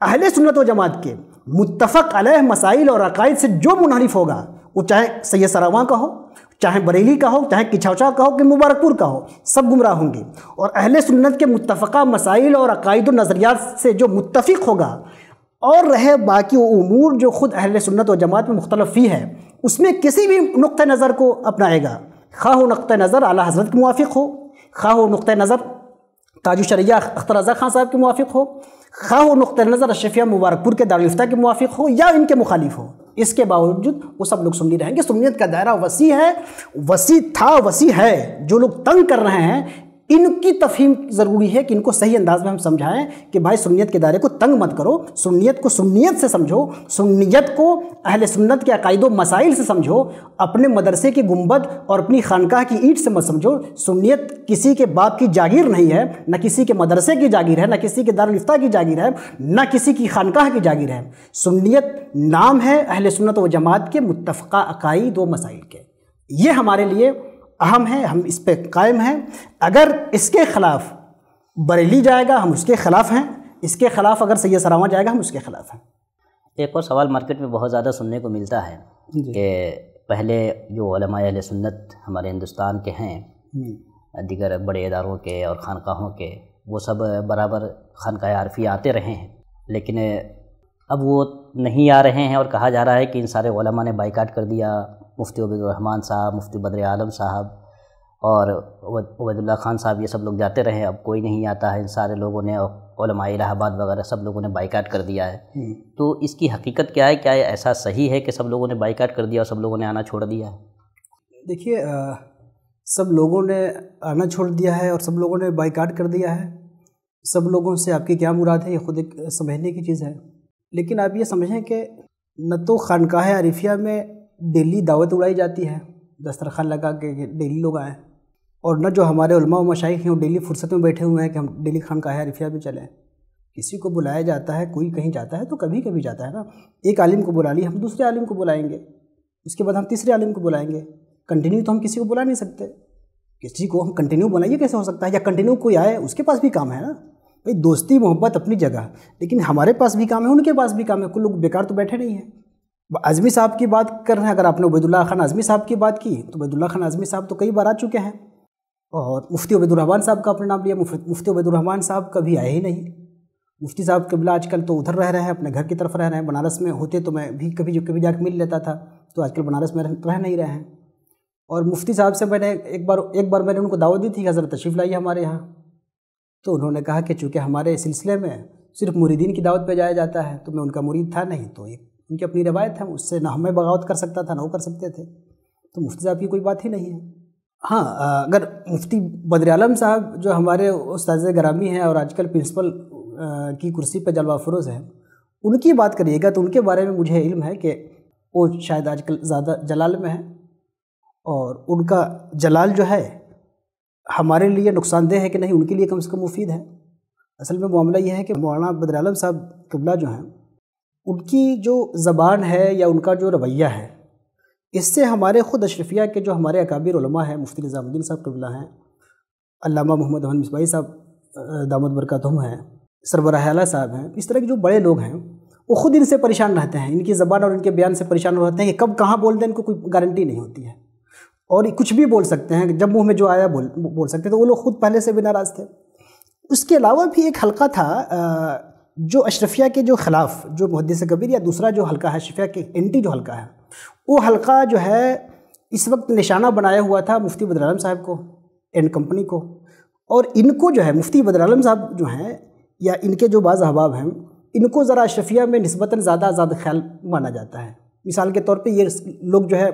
اہل سنت و جماعت کے متفق علیہ مسائل اور عقائد سے جو منحرف ہوگا، وہ چاہے سید سراواں کا ہو، چاہے بریلی کا ہو، چاہے کچھوچا کا ہو کہ مبارک پور کا ہو، سب گمراہ ہوں گے۔ اور اہل سنت کے متفقہ مسائل اور عقائد و نظریات سے جو متفق ہوگا اور رہے باقی امور جو خود اہل سنت و جماعت میں مختلف فی ہے، اس میں کسی بھی نقطہ نظر کو اپنائے گا، خواہ وہ نقطہ نظر اعلیٰ حضرت کے موافق ہو، خواہ وہ نقطہ نظر تاج الشریعہ اختر رضا خان صاحب کے موافق ہو، خواہ وہ نقطہ نظر اشرفیہ مبارک پور کے دارالفتہ کے موافق ہو یا ان کے مخالف ہو، اس کے باوجود وہ سب لوگ سنی رہیں گے۔ سنیت کا دائرہ وسیع ہے، وسیع تھا، وسیع ہے۔ جو لوگ تنگ کر رہے ہیں، ان کی تفہیم ضروری ہے کہ ان کو صحیح انداز میں ہم سمجھائیں کہ بھائی سنیت کے دائرے کو تنگ مت کرو، سنیت کو سنیت سے سمجھو، سنیت کو اہل سنت کے عقائد و مسائل سے سمجھو، اپنے مدرسے کی گنبد اور اپنی خانقاہ کی اینٹ سے مت سمجھو۔ سنیت کسی کے باپ کی جاگیر نہیں ہے، نہ کسی کے مدرسے کی جاگیر ہے، نہ کسی کے دارالفتہ کی جاگیر ہے، نہ کسی کی خانقاہ کی جاگیر ہے۔ سنیت نام ہے اہل سنت و جماعت کے متفقہ عقائد و مسائل کے۔ یہ ہمارے لیے اہم ہے، ہم اس پہ قائم ہیں۔ اگر اس کے خلاف بریلی جائے گا ہم اس کے خلاف ہیں، اس کے خلاف اگر سید سراواں جائے گا ہم اس کے خلاف ہیں۔ ایک اور سوال مارکیٹ میں بہت زیادہ سننے کو ملتا ہے کہ پہلے جو علماء اہل سنت ہمارے ہندوستان کے ہیں، دیگر بڑے اداروں کے اور خانقاہوں کے، وہ سب برابر خانقاہ عارفیہ آتے رہے ہیں، لیکن اب وہ نہیں آ رہے ہیں اور کہا جا رہا ہے کہ ان سارے علماء نے بائیکاٹ کر دیا۔ مفتی عبید الرحمن صاحب، مفتی بدر عالم صاحب اور عبید اللہ خان صاحب، یہ سب لوگ جاتے رہے، اب کوئی نہیں آتا ہے۔ ان سارے لوگوں نے، علماء الہ آباد وغیرہ سب لوگوں نے بائیکاٹ کر دیا ہے۔ تو اس کی حقیقت کیا ہے؟ کیا ایسا صحیح ہے کہ سب لوگوں نے بائیکاٹ کر دیا اور سب لوگوں نے آنا چھوڑ دیا؟ دیکھیے، سب لوگوں نے آنا چھوڑ دیا ہے اور سب لوگوں نے بائیکاٹ کر دیا ہے۔ سب لوگوں سے آپ کی کیا مراد ہے، یہ خود ایک سمجھنے کی چیز ہے۔ لیکن آپ یہ سمجھیں کہ نہ تو خانقاہ عارفیہ میں ڈیلی دعوت اڑائی جاتی ہے، دسترخوان لگا کے ڈیلی لوگ آئیں، اور نہ جو ہمارے علماء و مشائخ ہیں وہ ڈیلی فرصت میں بیٹھے ہوئے ہیں کہ ہم ڈیلی خانقاہ عارفیہ میں چلیں۔ کسی کو بلایا جاتا ہے، کوئی کہیں جاتا ہے تو کبھی کبھی جاتا ہے نا۔ ایک عالم کو بلا لیا، ہم دوسرے عالم کو بلائیں گے، اس کے بعد ہم تیسرے عالم کو بلائیں گے۔ کنٹینیو تو ہم کسی کو بلا نہیں سکتے، کسی کو ہم کنٹینیو بلائیے کیسے ہو سکتا ہے؟ یا کنٹینیو کوئی آئے، اس کے پاس بھی کام ہے نا بھائی، دوستی محبت اپنی جگہ، لیکن ہمارے پاس بھی کام ہے، ان کے پاس بھی کام ہے، کوئی لوگ بیکار تو بیٹھے نہیں ہیں۔ اعظمی صاحب کی بات کر رہے ہیں، اگر آپ نے عبید اللہ خان اعظمی صاحب کی بات کی تو عبید اللہ خان اعظمی صاحب تو کئی بار آ چکے ہیں، اور مفتی عبید الرحمن صاحب کا اپنے نام لیا، مفتی عبید الرحمن صاحب کبھی آئے ہی نہیں۔ مفتی صاحب قبلہ آج کل تو ادھر رہ رہے ہیں، اپنے گھر کی طرف رہ رہے ہیں، بنارس میں ہوتے تو میں بھی کبھی جا کے مل لیتا تھا، تو آج کل بنارس میں رہ نہیں رہے ہیں۔ اور مفتی صاحب سے میں نے ایک بار میں نے ان کو دعوت دی تھی کہ حضرت تشریف لائیے ہمارے یہاں، تو انہوں نے کہا کہ چونکہ ہمارے سلسلے میں صرف مریدین کی دعوت پہ جایا جاتا ہے، تو میں ان کا مرید تھا نہیں، تو ان کی اپنی روایت ہے، اس سے نہ ہمیں بغاوت کر سکتا تھا نہ وہ کر سکتے تھے، تو مفتی صاحب کی کوئی بات ہی نہیں ہے۔ ہاں، اگر مفتی بدر عالم صاحب جو ہمارے استاذ گرامی ہیں اور آج کل پرنسپل کی کرسی پہ جلوہ افروز ہیں، ان کی بات کریے گا تو ان کے بارے میں مجھے علم ہے کہ وہ شاید آج کل زیادہ جلال میں ہیں، اور ان کا جلال جو ہے ہمارے لیے نقصان دہ ہے کہ نہیں، ان کے لیے کم سے کم مفید ہے۔ اصل میں معاملہ یہ ہے کہ مولانا بدر عالم صاحب قبلہ جو ہیں، ان کی جو زبان ہے یا ان کا جو رویہ ہے، اس سے ہمارے خود اشرفیہ کے جو ہمارے اکابر علماء ہیں، مفتی نظام الدین صاحب قبلہ ہیں، علامہ محمد احمد مصباحی صاحب دامت برکاتہم ہیں، سربراہ اعلیٰ صاحب ہیں، اس طرح کے جو بڑے لوگ ہیں وہ خود ان سے پریشان رہتے ہیں، ان کی زبان اور ان کے بیان سے پریشان رہتے ہیں کہ کب کہاں بول دیں، ان کو کوئی گارنٹی نہیں ہوتی ہے، اور کچھ بھی بول سکتے ہیں، جب منہ میں جو آیا بول سکتے ہیں، تو وہ لوگ خود پہلے سے بھی ناراض تھے۔ اس کے علاوہ بھی ایک حلقہ تھا جو اشرفیہ کے جو خلاف، جو محدث کبیر یا دوسرا جو حلقہ ہے اشرفیہ کے اینٹی جو حلقہ ہے، وہ حلقہ جو ہے اس وقت نشانہ بنایا ہوا تھا مفتی بدر عالم صاحب کو اینڈ کمپنی کو، اور ان کو جو ہے مفتی بدر عالم صاحب جو ہیں یا ان کے جو بعض احباب ہیں ان کو ذرا اشرفیہ میں نسبتاً زیادہ خیال مانا جاتا ہے۔ مثال کے طور پہ یہ لوگ جو ہے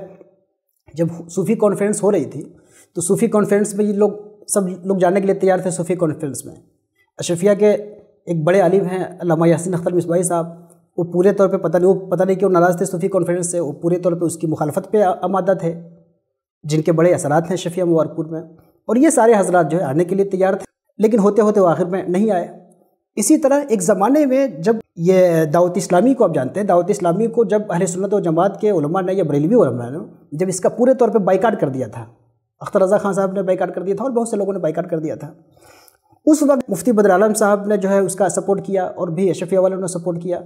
جب صوفی کانفرنس ہو رہی تھی تو صوفی کانفرنس میں یہ سب لوگ جانے کے لیے تیار تھے صوفی کانفرنس میں۔ اشرفیہ کے ایک بڑے عالم ہیں علامہ یاسین اختر مصباحی صاحب، وہ پورے طور پہ پتہ نہیں کیوں ناراض تھے صوفی کانفرنس سے، وہ پورے طور پہ اس کی مخالفت پہ آمادہ تھے، جن کے بڑے اثرات ہیں اشرفیہ مبارک پور میں، اور یہ سارے حضرات جو ہے آنے کے لیے تیار تھے، لیکن ہوتے ہوتے وہ آخر میں نہیں آئے۔ اسی طرح ایک زمانے میں جب یہ دعوت اسلامی کو آپ جانتے ہیں، دعوت اسلامی کو جب اہل سنت و جماعت کے علماء نے یا بریلوی علماء نے جب اس کا پورے طور پہ بائیکاٹ کر دیا تھا، اختر رضا خان صاحب نے بائیکاٹ کر دیا تھا اور بہت سے لوگوں نے بائیکاٹ کر دیا تھا، اس وقت مفتی بدر عالم صاحب نے جو ہے اس کا سپورٹ کیا اور بھی اشرفیہ والوں نے سپورٹ کیا۔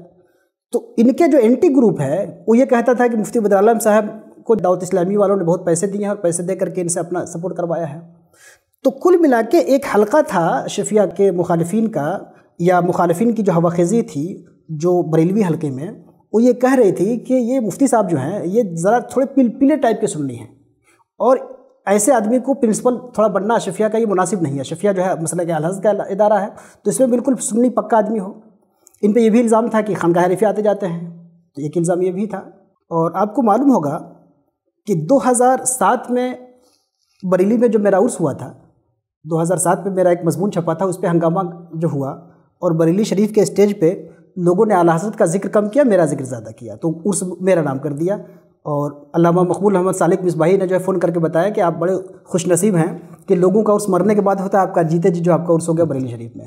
تو ان کے جو اینٹی گروپ ہے وہ یہ کہتا تھا کہ مفتی بدر عالم صاحب کو دعوت اسلامی والوں نے بہت پیسے دیے ہیں اور پیسے دے کر کے ان سے اپنا سپورٹ کروایا ہے۔ تو کل ملا کے ایک حلقہ تھا اشرفیہ کے مخالفین کا، یا مخالفین کی جو ہواخیزی تھی جو بریلوی حلقے میں، وہ یہ کہہ رہی تھی کہ یہ مفتی صاحب جو ہیں یہ ذرا تھوڑے پیلے ٹائپ کے سنی ہیں، اور ایسے آدمی کو پرنسپل تھوڑا بننا اشرفیہ کا یہ مناسب نہیں ہے۔ اشرفیہ جو ہے مسلک اہل حدیث کا ادارہ ہے تو اس میں بالکل سنی پکا آدمی ہو۔ ان پہ یہ بھی الزام تھا کہ خانقاہ حریفیہ آتے جاتے ہیں، تو ایک الزام یہ بھی تھا۔ اور آپ کو معلوم ہوگا کہ 2007 میں بریلی میں جو میرا عرس ہوا تھا، 2007 میں میرا ایک مضمون چھپا تھا، اس پہ ہنگامہ جو ہوا اور بریلی شریف کے اسٹیج پہ لوگوں نے اعلیٰ حضرت کا ذکر کم کیا، میرا ذکر زیادہ کیا، تو عرس میرا نام کر دیا۔ اور علامہ مقبول احمد سالک مصباحی نے جو ہے فون کر کے بتایا کہ آپ بڑے خوش نصیب ہیں کہ لوگوں کا عرس مرنے کے بعد ہوتا ہے، آپ کا جیتے جی جو آپ کا عرس ہو گیا بریلی شریف میں۔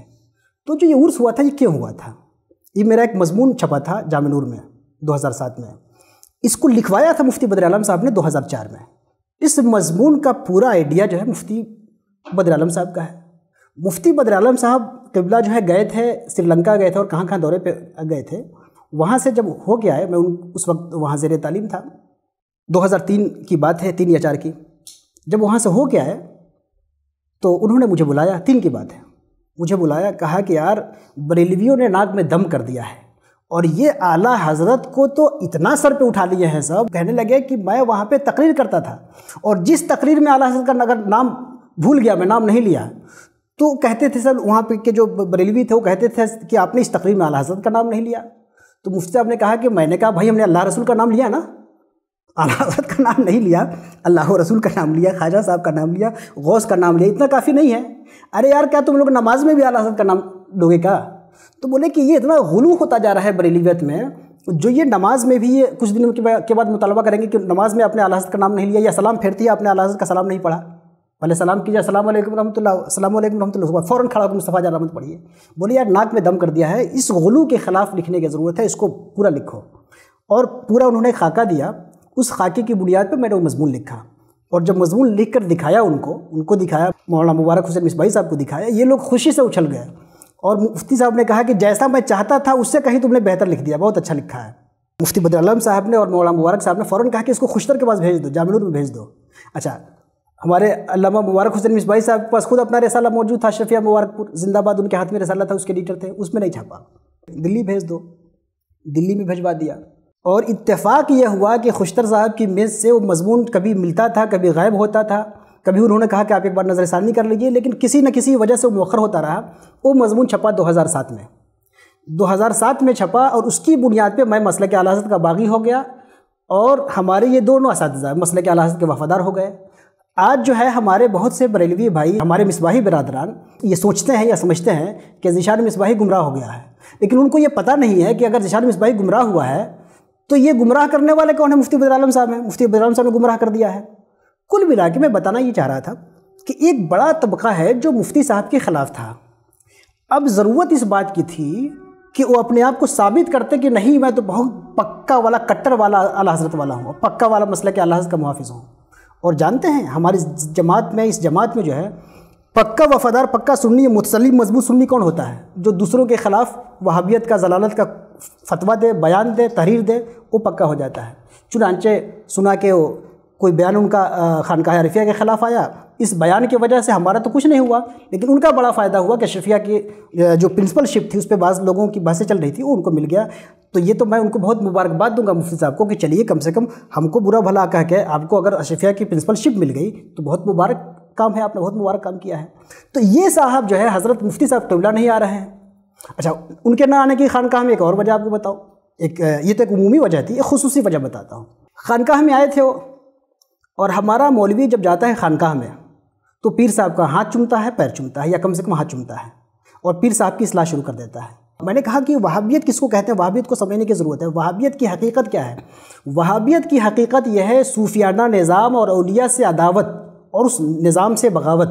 تو جو یہ عرس ہوا تھا یہ کیوں ہوا تھا؟ یہ میرا ایک مضمون چھپا تھا جامع نور میں 2007 میں، اس کو لکھوایا تھا مفتی بدر عالم صاحب نے 2004 میں۔ اس مضمون کا پورا آئیڈیا جو ہے مفتی بدر عالم صاحب کا ہے۔ مفتی بدر عالم صاحب قبلہ جو ہے گئے تھے، سری لنکا گئے تھے اور کہاں دورے پہ گئے تھے، وہاں سے جب ہو کے آئے، میں اس وقت وہاں زیر تعلیم تھا، 2003 کی بات ہے، 3 یا 4 کی، جب وہاں سے ہو کے آئے تو انہوں نے مجھے بلایا، 3 کی بات ہے، مجھے بلایا، کہا کہ یار بریلویوں نے ناک میں دم کر دیا ہے اور یہ اعلیٰ حضرت کو تو اتنا سر پہ اٹھا لیے ہیں سب، کہنے لگے کہ میں وہاں پہ تقریر کرتا تھا اور جس تقریر میں اعلیٰ حضرت کا اگر نام بھول گیا، میں نام نہیں لیا، تو کہتے تھے سر وہاں پہ کہ جو بریلوی تھے وہ کہتے تھے کہ آپ نے اس تقریر میں اعلیٰ حضرت کا نام نہیں لیا۔ تو مفتی صاحب نے کہا کہ میں نے کہا بھائی ہم نے اللہ رسول کا نام لیا نا، اعلیٰ حضرت کا نام نہیں لیا، اللہ رسول کا نام لیا، خواجہ صاحب کا نام لیا، غوث کا نام لیا، اتنا کافی نہیں ہے؟ ارے یار کیا تم لوگ نماز میں بھی اعلیٰ حضرت کا نام لوگے کا؟ تو بولے کہ یہ اتنا غلو ہوتا جا رہا ہے بریلیویت میں، جو یہ نماز میں بھی یہ کچھ دنوں کے بعد مطالبہ کریں گے کہ نماز میں اپنے اعلیٰ حضرت کا نام نہیں لیا، یا سلام پھیرتی ہے اپنے اعلیٰ حضرت کا سلام نہیں پڑھا، پہلے سلام کیجیے السلام علیکم رحمۃ اللہ، السلام علیکم رحمۃ اللہ، فوراً کھڑا ہو کے مصطفیٰ جان رحمت پڑھیے۔ بولے یار ناک میں دم کر دیا ہے، اس غلو کے خلاف لکھنے کی ضرورت ہے، اس کو پورا لکھو۔ اور پورا انہوں نے خاکہ دیا، اس خاکے کی بنیاد پہ میں نے وہ مضمون لکھا، اور جب مضمون لکھ کر دکھایا ان کو دکھایا، مولانا مبارک حسین مصباحی صاحب کو دکھایا، یہ لوگ خوشی سے اچھل گئے، اور مفتی صاحب نے کہا کہ جیسا میں چاہتا تھا اس سے کہیں تم نے بہتر لکھ دیا، بہت اچھا لکھا ہے۔ مفتی بدر عالم صاحب نے اور مولانا مبارک صاحب نے فوراً کہا کہ اس کو خوشتر کے پاس بھیج دو، جامع نور میں بھیج دو۔ اچھا، ہمارے علامہ مبارک حسین مصباحی صاحب کے پاس خود اپنا رسالہ موجود تھا، اشرفیہ مبارک پور زندہ باد، ان کے ہاتھ میں رسالہ تھا، اس کے ایڈیٹر تھے، اس میں نہیں چھاپا، دلی بھیج دو، دلی میں بھجوا دیا۔ اور اتفاق یہ ہوا کہ خوشتر صاحب کی میز سے وہ مضمون کبھی ملتا تھا، کبھی غائب ہوتا تھا، کبھی انہوں نے کہا کہ آپ ایک بار نظر ثانی کر لیجیے، لیکن کسی نہ کسی وجہ سے وہ مؤخر ہوتا رہا۔ وہ مضمون چھپا 2007 میں، 2007 میں چھپا، اور اس کی بنیاد پہ میں مسلک اعلیٰ حضرت کا باغی ہو گیا، اور ہمارے یہ دونوں اساتذہ مسلک اعلیٰ حضرت کے وفادار ہو گئے۔ آج جو ہے ہمارے بہت سے بریلوی بھائی، ہمارے مصباحی برادران یہ سوچتے ہیں یا سمجھتے ہیں کہ ذیشان مصباحی گمراہ ہو گیا ہے، لیکن ان کو یہ پتہ نہیں ہے کہ اگر ذیشان مصباحی گمراہ ہوا ہے تو یہ گمراہ کرنے والے کون ہیں؟ مفتی بدر عالم صاحب ہیں، مفتی بدر عالم صاحب نے گمراہ کر دیا ہے۔ کل ملا کے میں بتانا یہ چاہ رہا تھا کہ ایک بڑا طبقہ ہے جو مفتی صاحب کے خلاف تھا، اب ضرورت اس بات کی تھی کہ وہ اپنے آپ کو ثابت کرتے کہ نہیں میں تو بہت پکا والا کٹر والا اعلیٰ حضرت والا ہوں، پکا والا مسلک اعلیٰ حضرت کا محافظ ہوں۔ اور جانتے ہیں ہماری جماعت میں، اس جماعت میں جو ہے پکا وفادار، پکا سنی، متسلم مضبوط سنی کون ہوتا ہے؟ جو دوسروں کے خلاف وہابیت کا، ضلالت کا فتویٰ دے، بیان دے، تحریر دے، وہ پکا ہو جاتا ہے۔ چنانچہ سنا کہ کوئی بیان ان کا خانقاہ عارفیہ کے خلاف آیا، اس بیان کی وجہ سے ہمارا تو کچھ نہیں ہوا، لیکن ان کا بڑا فائدہ ہوا کہ اشرفیہ کی جو پرنسپل شپ تھی اس پہ بعض لوگوں کی بحثیں چل رہی تھی، وہ ان کو مل گیا۔ تو یہ تو میں ان کو بہت مبارکباد دوں گا مفتی صاحب کو کہ چلیے کم سے کم ہم کو برا بھلا کہہ کے آپ کو اگر اشرفیہ کی پرنسپل شپ مل گئی تو بہت مبارک کام ہے، آپ نے بہت مبارک کام کیا ہے۔ تو یہ صاحب جو ہے حضرت مفتی صاحب قبلہ نہیں آ رہے ہیں، اچھا، ان کے نہ آنے کی خانقاہ میں ایک اور وجہ آپ کو بتاؤ. یہ تو ایک عمومی وجہ تھی، ایک خصوصی وجہ بتاتا ہوں. خانقاہ میں آئے تھے وہ، اور ہمارا مولوی جب جاتا ہے خانقاہ میں تو پیر صاحب کا ہاتھ چومتا ہے، پیر چومتا ہے، یا کم سے کم ہاتھ چومتا ہے، اور پیر صاحب کی اصلاح شروع کر دیتا ہے. میں نے کہا کہ وہابیت کس کو کہتے ہیں؟ وہابیت کو سمجھنے کی ضرورت ہے. وہابیت کی حقیقت کیا ہے؟ وہابیت کی حقیقت یہ ہے صوفیانہ نظام اور اولیاء سے عداوت، اور اس نظام سے بغاوت،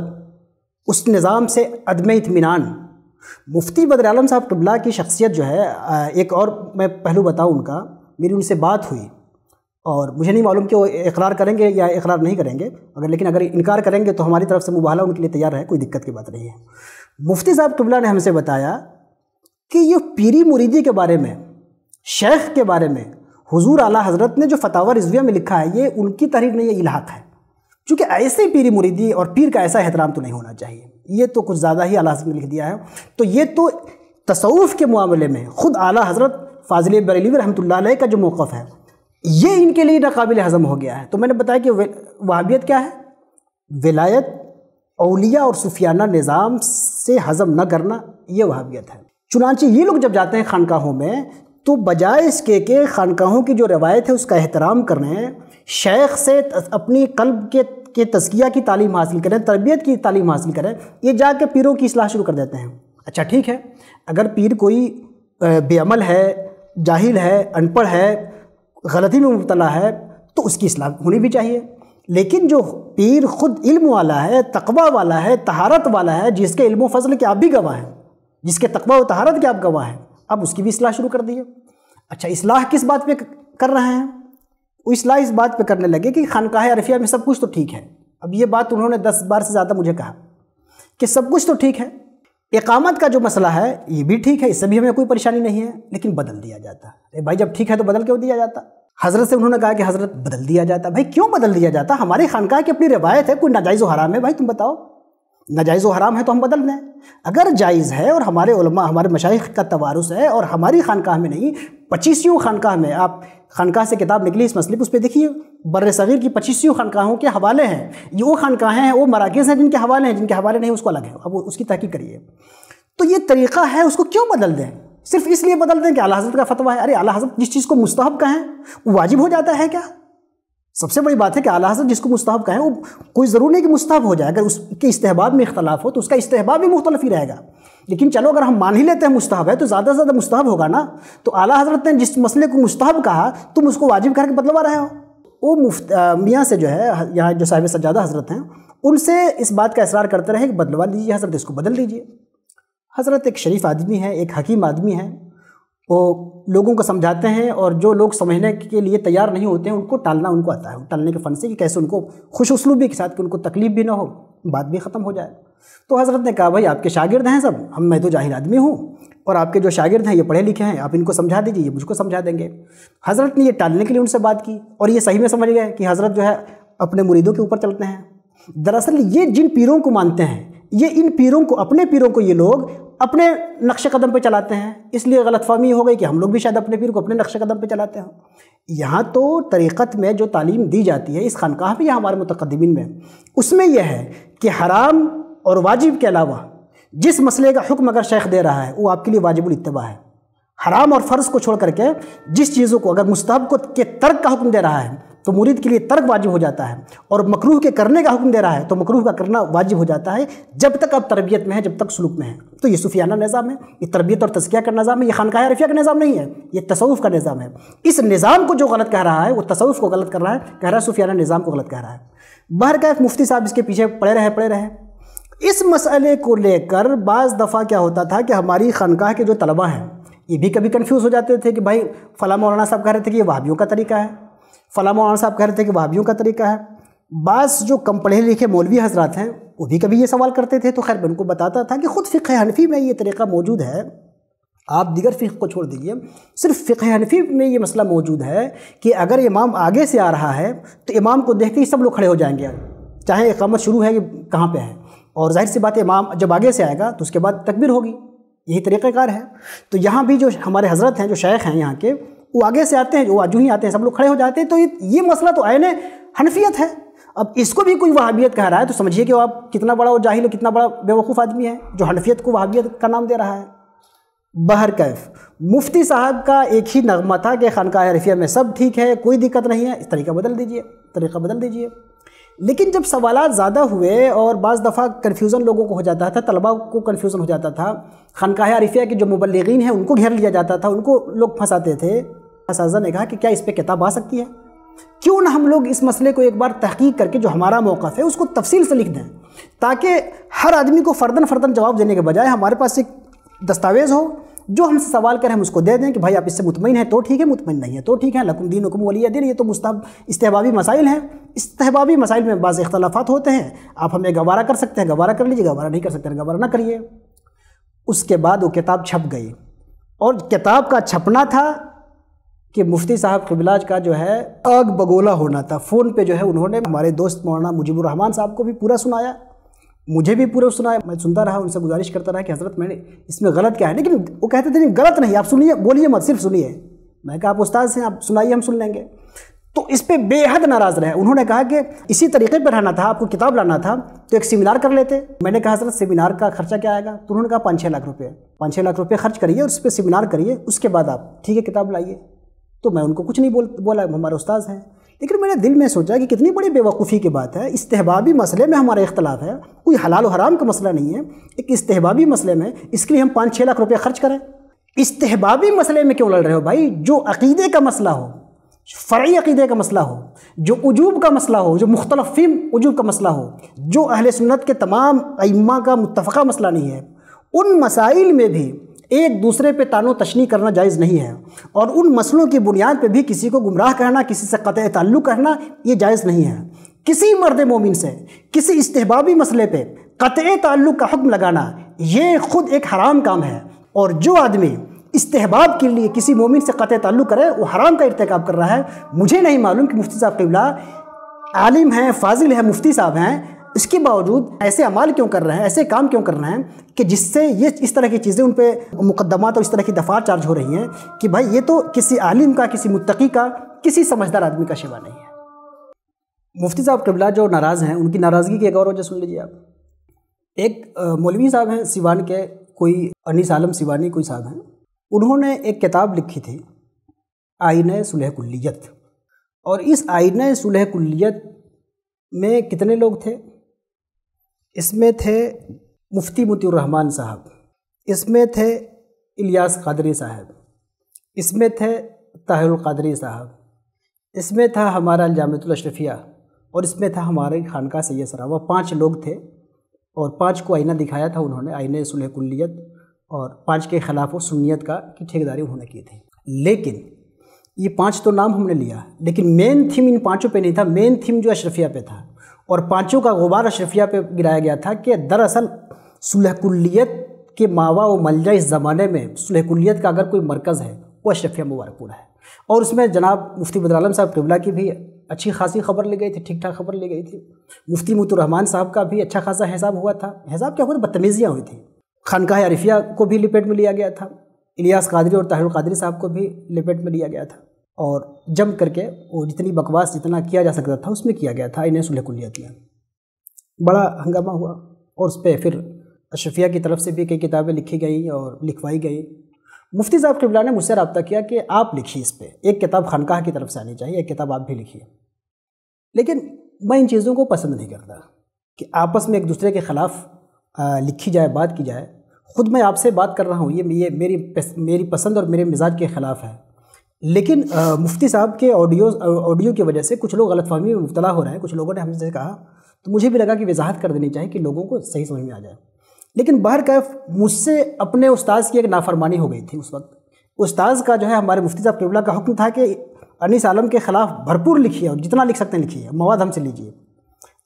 اس نظام سے عدم اطمینان. مفتی بدر عالم صاحب قبلہ کی شخصیت جو ہے، ایک اور میں پہلو بتاؤں ان کا. میری ان سے بات ہوئی، اور مجھے نہیں معلوم کہ وہ اقرار کریں گے یا اقرار نہیں کریں گے، لیکن اگر انکار کریں گے تو ہماری طرف سے مباہلہ ان کے لیے تیار ہے، کوئی دقت کی بات نہیں ہے. مفتی صاحب قبلہ نے ہم سے بتایا کہ یہ پیری مریدی کے بارے میں، شیخ کے بارے میں حضور اعلیٰ حضرت نے جو فتاوی رضویہ میں لکھا ہے، یہ ان کی تحریر نہیں، یہ الحاق ہے. چونکہ ایسے پیری مریدی اور پیر کا ایسا احترام تو نہیں ہونا چاہیے، یہ تو کچھ زیادہ ہی اعلیٰ حضرت نے لکھ دیا ہے. تو یہ تو تصوف کے معاملے میں خود اعلیٰ حضرت فاضل بریلوی رحمۃ اللہ علیہ کا جو موقف ہے، یہ ان کے لیے ناقابل ہضم ہو گیا ہے. تو میں نے بتایا کہ وہابیت کیا ہے؟ ولایت، اولیاء اور صوفیانہ نظام سے ہضم نہ کرنا، یہ وہابیت ہے. چنانچہ یہ لوگ جب جاتے ہیں خانقاہوں میں تو بجائے اس کے کہ خانقاہوں کی جو روایت ہے اس کا احترام کریں، شیخ سے اپنی قلب کے تزکیہ کی تعلیم حاصل کریں، تربیت کی تعلیم حاصل کریں، یہ جا کے پیروں کی اصلاح شروع کر دیتے ہیں. اچھا ٹھیک ہے، اگر پیر کوئی بے عمل ہے، جاہل ہے، ان پڑھ ہے، غلطی میں مبتلا ہے، تو اس کی اصلاح ہونی بھی چاہیے. لیکن جو پیر خود علم والا ہے، تقوی والا ہے، طہارت والا ہے، جس کے علم و فضل کے آپ بھی گواہ ہیں، جس کے تقوی و طہارت کے آپ گواہ ہیں، اب اس کی بھی اصلاح شروع کر دیے. اچھا، اصلاح کس بات پہ کر رہے ہیں؟ وہ اصلاح اس بات پہ کرنے لگے کہ خانقاہ عرفیہ میں سب کچھ تو ٹھیک ہے. اب یہ بات انہوں نے 10 بار سے زیادہ مجھے کہا کہ سب کچھ تو ٹھیک ہے، اقامت کا جو مسئلہ ہے یہ بھی ٹھیک ہے، اس سے بھی ہمیں کوئی پریشانی نہیں ہے، لیکن بدل دیا جاتا ہے. بھائی جب ٹھیک ہے تو بدل کیوں دیا جاتا؟ حضرت سے انہوں نے کہا کہ حضرت بدل دیا جاتا. بھائی کیوں بدل دیا جاتا؟ ہماری خانقاہ کی اپنی روایت ہے، کوئی ناجائز و حرام ہے، بھائی تم بتاؤ. ناجائز و حرام ہے تو ہم بدل دیں. اگر جائز ہے اور ہمارے علماء، ہمارے مشائخ کا توارث ہے، اور ہماری خانقاہ میں نہیں، 25 خانقاہ میں، آپ خانقاہ سے کتاب نکلی اس مسئلے پہ، اس پہ دیکھیے بر صغیر کی 25 خانقاہوں کے حوالے ہیں. یہ وہ خانقاہیں ہیں، وہ مراکز ہیں جن کے حوالے ہیں، جن کے حوالے نہیں اس کو الگ ہے، اب اس کی تحقیق کریے. تو یہ طریقہ ہے، اس کو کیوں بدل دیں؟ صرف اس لیے بدل دیں کہ اعلیٰ حضرت کا فتویٰ ہے. ارے اعلیٰ حضرت جس چیز کو مستحب کہیں وہ واجب ہو جاتا ہے کیا؟ سب سے بڑی بات ہے کہ اعلیٰ حضرت جس کو مستحب کہیں وہ کوئی ضرور نہیں کہ مستحب ہو جائے. اگر اس کے استحباب میں اختلاف ہو تو اس کا استحباب بھی مختلف ہی رہے گا. لیکن چلو اگر ہم مان ہی لیتے ہیں مستحب ہے تو زیادہ سے زیادہ مستحب ہوگا نا. تو اعلیٰ حضرت نے جس مسئلے کو مستحب کہا تم اس کو واجب کر کے بدلوا رہے ہو. وہ میاں سے جو ہے یہاں جو صاحب سجادہ حضرت ہیں، ان سے اس بات کا اصرار کرتے رہے کہ بدلوا لیجیے حضرت، اس کو بدل دیجیے. حضرت ایک شریف آدمی ہے، ایک حکیم آدمی ہے، وہ لوگوں کو سمجھاتے ہیں، اور جو لوگ سمجھنے کے لیے تیار نہیں ہوتے ہیں ان کو ٹالنا ان کو آتا ہے. ٹالنے کے فن سے کہ کیسے ان کو خوش اسلوبی کے ساتھ کہ ان کو تکلیف بھی نہ ہو، بات بھی ختم ہو جائے. تو حضرت نے کہا بھائی آپ کے شاگرد ہیں سب، میں تو جاہل آدمی ہوں، اور آپ کے جو شاگرد ہیں یہ پڑھے لکھے ہیں، آپ ان کو سمجھا دیجیے، یہ مجھ کو سمجھا دیں گے. حضرت نے یہ ٹالنے کے لیے ان سے بات کی، اور یہ صحیح میں سمجھ گئے کہ حضرت جو ہے اپنے مریدوں کے اوپر چلتے ہیں. دراصل یہ جن پیروں کو مانتے ہیں، یہ ان پیروں کو، اپنے پیروں کو یہ لوگ اپنے نقش قدم پہ چلاتے ہیں. اس لیے غلط فہمی ہو گئی کہ ہم لوگ بھی شاید اپنے پیر کو اپنے نقش قدم پہ چلاتے ہیں. یہاں تو طریقت میں جو تعلیم دی جاتی ہے اس خانقاہ میں یا ہمارے متقدمین میں، اس میں یہ ہے کہ حرام اور واجب کے علاوہ جس مسئلے کا حکم اگر شیخ دے رہا ہے وہ آپ کے لیے واجب الاتباع ہے. حرام اور فرض کو چھوڑ کر کے جس چیزوں کو اگر مستحب کو کے ترک کا حکم دے رہا ہے تو مرید کے لیے ترک واجب ہو جاتا ہے، اور مکروہ کے کرنے کا حکم دے رہا ہے تو مکروہ کا کرنا واجب ہو جاتا ہے، جب تک آپ تربیت میں ہیں، جب تک سلوک میں ہیں. تو یہ صوفیانہ نظام ہے، یہ تربیت اور تزکیہ کا نظام ہے، یہ خانقاہ عرفیہ کا نظام نہیں ہے، یہ تصوف کا نظام ہے. اس نظام کو جو غلط کہہ رہا ہے وہ تصوف کو غلط کر رہا ہے، کہہ رہا ہے صوفیانہ نظام کو غلط کہہ رہا ہے. بہرکیف مفتی صاحب اس کے پیچھے پڑے رہے. اس مسئلے کو لے کر بعض دفعہ کیا ہوتا تھا کہ ہماری خانقاہ کے جو طلبہ ہیں یہ بھی کبھی کنفیوز ہو جاتے تھے کہ بھائی فلاں مولانا صاحب کہہ رہے تھے کہ یہ وہابیوں کا طریقہ ہے، فلاں مولانا صاحب کہہ رہے تھے کہ وہابیوں کا طریقہ ہے. بعض جو کم پڑھے لکھے مولوی حضرات ہیں وہ بھی کبھی یہ سوال کرتے تھے. تو خیر میں ان کو بتاتا تھا کہ خود فقہ حنفی میں یہ طریقہ موجود ہے، آپ دیگر فقہ کو چھوڑ دیجیے، صرف فقہ حنفی میں یہ مسئلہ موجود ہے کہ اگر امام آگے سے آ رہا ہے تو امام کو دیکھتے ہی سب لوگ کھڑے ہو جائیں گے، چاہے اقامت شروع ہے کہ کہاں پہ ہے. اور ظاہر سی بات ہے امام جب آگے سے آئے گا تو اس کے بعد تکبیر ہوگی، یہی طریقہ کار ہے. تو یہاں بھی جو ہمارے حضرت ہیں، جو شیخ ہیں یہاں کے، وہ آگے سے آتے ہیں، جو جو ہی آتے ہیں سب لوگ کھڑے ہو جاتے ہیں. تو یہ مسئلہ تو عین حنفیت ہے. اب اس کو بھی کوئی وہابیت کہہ رہا ہے تو سمجھیے کہ آپ کتنا بڑا وہ جاہل ہے، کتنا بڑا بیوقوف آدمی ہے جو حنفیت کو وہابیت کا نام دے رہا ہے. بہرکیف مفتی صاحب کا ایک ہی نغمہ تھا کہ خانقاہ عارفیہ میں سب ٹھیک ہے، کوئی دقت نہیں ہے، اس طریقہ بدل دیجئے۔ لیکن جب سوالات زیادہ ہوئے اور بعض دفعہ کنفیوژن لوگوں کو ہو جاتا تھا، طلباء کو کنفیوژن ہو جاتا تھا، خانقاہ عارفیہ کے جو مبلغین ہیں ان کو گھیر لیا جاتا تھا، ان کو لوگ پھنساتے تھے، اساتذہ نے کہا کہ کیا اس پہ کتاب آ سکتی ہے؟ کیوں نہ ہم لوگ اس مسئلے کو ایک بار تحقیق کر کے جو ہمارا موقف ہے اس کو تفصیل سے لکھ دیں، تاکہ ہر آدمی کو فرداً جواب دینے کے بجائے ہمارے پاس ایک دستاویز ہو، جو ہم سے سوال کریں ہم اس کو دے دیں کہ بھائی آپ اس سے مطمئن ہیں تو ٹھیک ہے، مطمئن نہیں ہے تو ٹھیک ہے، لکم دینکم ولی دین۔ یہ تو استحبابی مسائل ہیں، استحبابی مسائل میں بعض اختلافات ہوتے ہیں، آپ ہمیں گوارا کر سکتے ہیں، گوارا کر لیجیے، گوارا نہیں کر سکتے ہیں گوارا نہ کریے۔ اس کے بعد وہ کتاب چھپ گئی، اور کتاب کا چھپنا تھا کہ مفتی صاحب قبلہ کا جو ہے آگ بگولا ہونا تھا۔ فون پہ جو ہے انہوں نے ہمارے دوست مولانا مجیب الرحمان صاحب کو بھی پورا سنایا، مجھے بھی پورا سنایا، میں سنتا رہا، ان سے گزارش کرتا رہا کہ حضرت میں نے اس میں غلط کیا ہے، لیکن وہ کہتے تھے نہیں غلط نہیں، آپ سنیے، بولیے مت، صرف سنیے۔ میں کہا آپ استاد ہیں، آپ سنائیے، ہم سن لیں گے۔ تو اس پہ بے حد ناراض رہے، انہوں نے کہا کہ اسی طریقے پہ رہنا تھا، آپ کو کتاب لانا تھا تو ایک سیمینار کر لیتے۔ میں نے کہا حضرت سیمینار کا خرچہ کیا آئے گا؟ تو انہوں نے کہا 5-6 لاکھ روپے، 5-6 لاکھ روپے خرچ کریے اور اس پہ سیمینار کریے، اس کے بعد آپ ٹھیک ہے کتاب لائیے۔ تو میں ان کو کچھ نہیں بولا، ہمارے استاذ ہیں، لیکن میں نے دل میں سوچا کہ کتنی بڑی بے وقوفی کی بات ہے، استحبابی مسئلے میں ہمارا اختلاف ہے، کوئی حلال و حرام کا مسئلہ نہیں ہے، ایک استحبابی مسئلے میں اس کے لیے ہم 5-6 لاکھ روپے خرچ کریں؟ استحبابی مسئلے میں کیوں لڑ رہے ہو بھائی؟ جو عقیدے کا مسئلہ ہو، فرعی عقیدے کا مسئلہ ہو، جو وجوب کا مسئلہ ہو، جو مختلف فی وجوب کا مسئلہ ہو، جو اہل سنت کے تمام ائمہ کا متفقہ مسئلہ نہیں ہے، ان مسائل میں بھی ایک دوسرے پہ طعن و تشنیع کرنا جائز نہیں ہے، اور ان مسئلوں کی بنیاد پہ بھی کسی کو گمراہ کرنا، کسی سے قطع تعلق کرنا، یہ جائز نہیں ہے۔ کسی مرد مومن سے کسی استحبابی مسئلے پہ قطع تعلق کا حکم لگانا یہ خود ایک حرام کام ہے، اور جو آدمی استحباب کے لیے کسی مومن سے قطع تعلق کرے وہ حرام کا ارتکاب کر رہا ہے۔ مجھے نہیں معلوم کہ مفتی صاحب قبلہ عالم ہیں، فاضل ہیں، مفتی صاحب ہیں، اس کے باوجود ایسے اعمال کیوں کر رہے ہیں، ایسے کام کیوں کر رہے ہیں کہ جس سے یہ اس طرح کی چیزیں ان پہ مقدمات اور اس طرح کی دفعات چارج ہو رہی ہیں کہ بھائی یہ تو کسی عالم کا، کسی متقی کا، کسی سمجھدار آدمی کا شیوا نہیں ہے۔ مفتی صاحب قبلہ جو ناراض ہیں، ان کی ناراضگی کی ایک اور وجہ سن لیجیے آپ۔ ایک مولوی صاحب ہیں سیوان کے، کوئی انیس عالم سیوانی کوئی صاحب ہیں، انہوں نے ایک کتاب لکھی تھی آئینہ صلح کلیت، اور اس آئینہ صلح کلیت میں کتنے لوگ تھے؟ اس میں تھے مفتی مطیع الرحمان صاحب، اس میں تھے الیاس قادری صاحب، اس میں تھے طاہر القادری صاحب، اس میں تھا ہمارا الجامعۃ الاشرفیہ، اور اس میں تھا ہمارے خانقاہ سید سراوا۔ 5 لوگ تھے، اور 5 کو آئینہ دکھایا تھا انہوں نے، آئینہ صلح کلیت، اور 5 کے خلاف و سنیت کا کی ٹھیکیداری انہوں نے کی تھی۔ لیکن یہ 5 تو نام ہم نے لیا، لیکن مین تھیم ان 5 پہ نہیں تھا، مین تھیم جو اشرفیہ پہ تھا، اور 5 کا غبار اشرفیہ پہ گرایا گیا تھا کہ دراصل صلح کلیت کے ماوا و ملجا اس زمانے میں صلح کلیت کا اگر کوئی مرکز ہے وہ اشرفیہ مبارک پورہ ہے۔ اور اس میں جناب مفتی بدر عالم صاحب قبلہ کی بھی اچھی خاصی خبر لی گئی تھی، ٹھیک ٹھاک خبر لی گئی تھی، مفتی مطیع الرحمان صاحب کا بھی اچھا خاصا حساب ہوا تھا۔ حساب کیا ہوا تھا؟ بدتمیزیاں ہوئی تھیں۔ خانقاہ عارفیہ کو بھی لپیٹ میں لیا گیا تھا، الیاس قادری اور طاہر القادری صاحب کو بھی لپیٹ میں لیا گیا تھا، اور جم کر کے وہ جتنی بکواس جتنا کیا جا سکتا تھا اس میں کیا گیا تھا آئینہ صلح کلیت میں۔ بڑا ہنگامہ ہوا، اور اس پہ پھر اشرفیہ کی طرف سے بھی کئی کتابیں لکھی گئیں اور لکھوائی گئیں۔ مفتی صاحب قبلہ نے مجھ سے رابطہ کیا کہ آپ لکھیے اس پہ، ایک کتاب خانقاہ کی طرف سے آنی چاہیے، ایک کتاب آپ بھی لکھیے۔ لیکن میں ان چیزوں کو پسند نہیں کرتا کہ آپس میں ایک دوسرے کے خلاف لکھی جائے، بات کی جائے۔ خود میں آپ سے بات کر رہا ہوں، یہ میری پسند اور میرے مزاج کے خلاف ہے، لیکن مفتی صاحب کے آڈیو کی وجہ سے کچھ لوگ غلط فہمی میں مبتلا ہو رہے ہیں۔ کچھ لوگوں نے ہم سے کہا تو مجھے بھی لگا کہ وضاحت کر دینی چاہیے کہ لوگوں کو صحیح سمجھ میں آ جائے۔ لیکن بہرکیف مجھ سے اپنے استاذ کی ایک نافرمانی ہو گئی تھی اس وقت۔ استاذ کا جو ہے ہمارے مفتی صاحب قبلہ کا حکم تھا کہ انیس عالم کے خلاف بھرپور لکھیے اور جتنا لکھ سکتے ہیں لکھیے، مواد ہم سے لیجیے،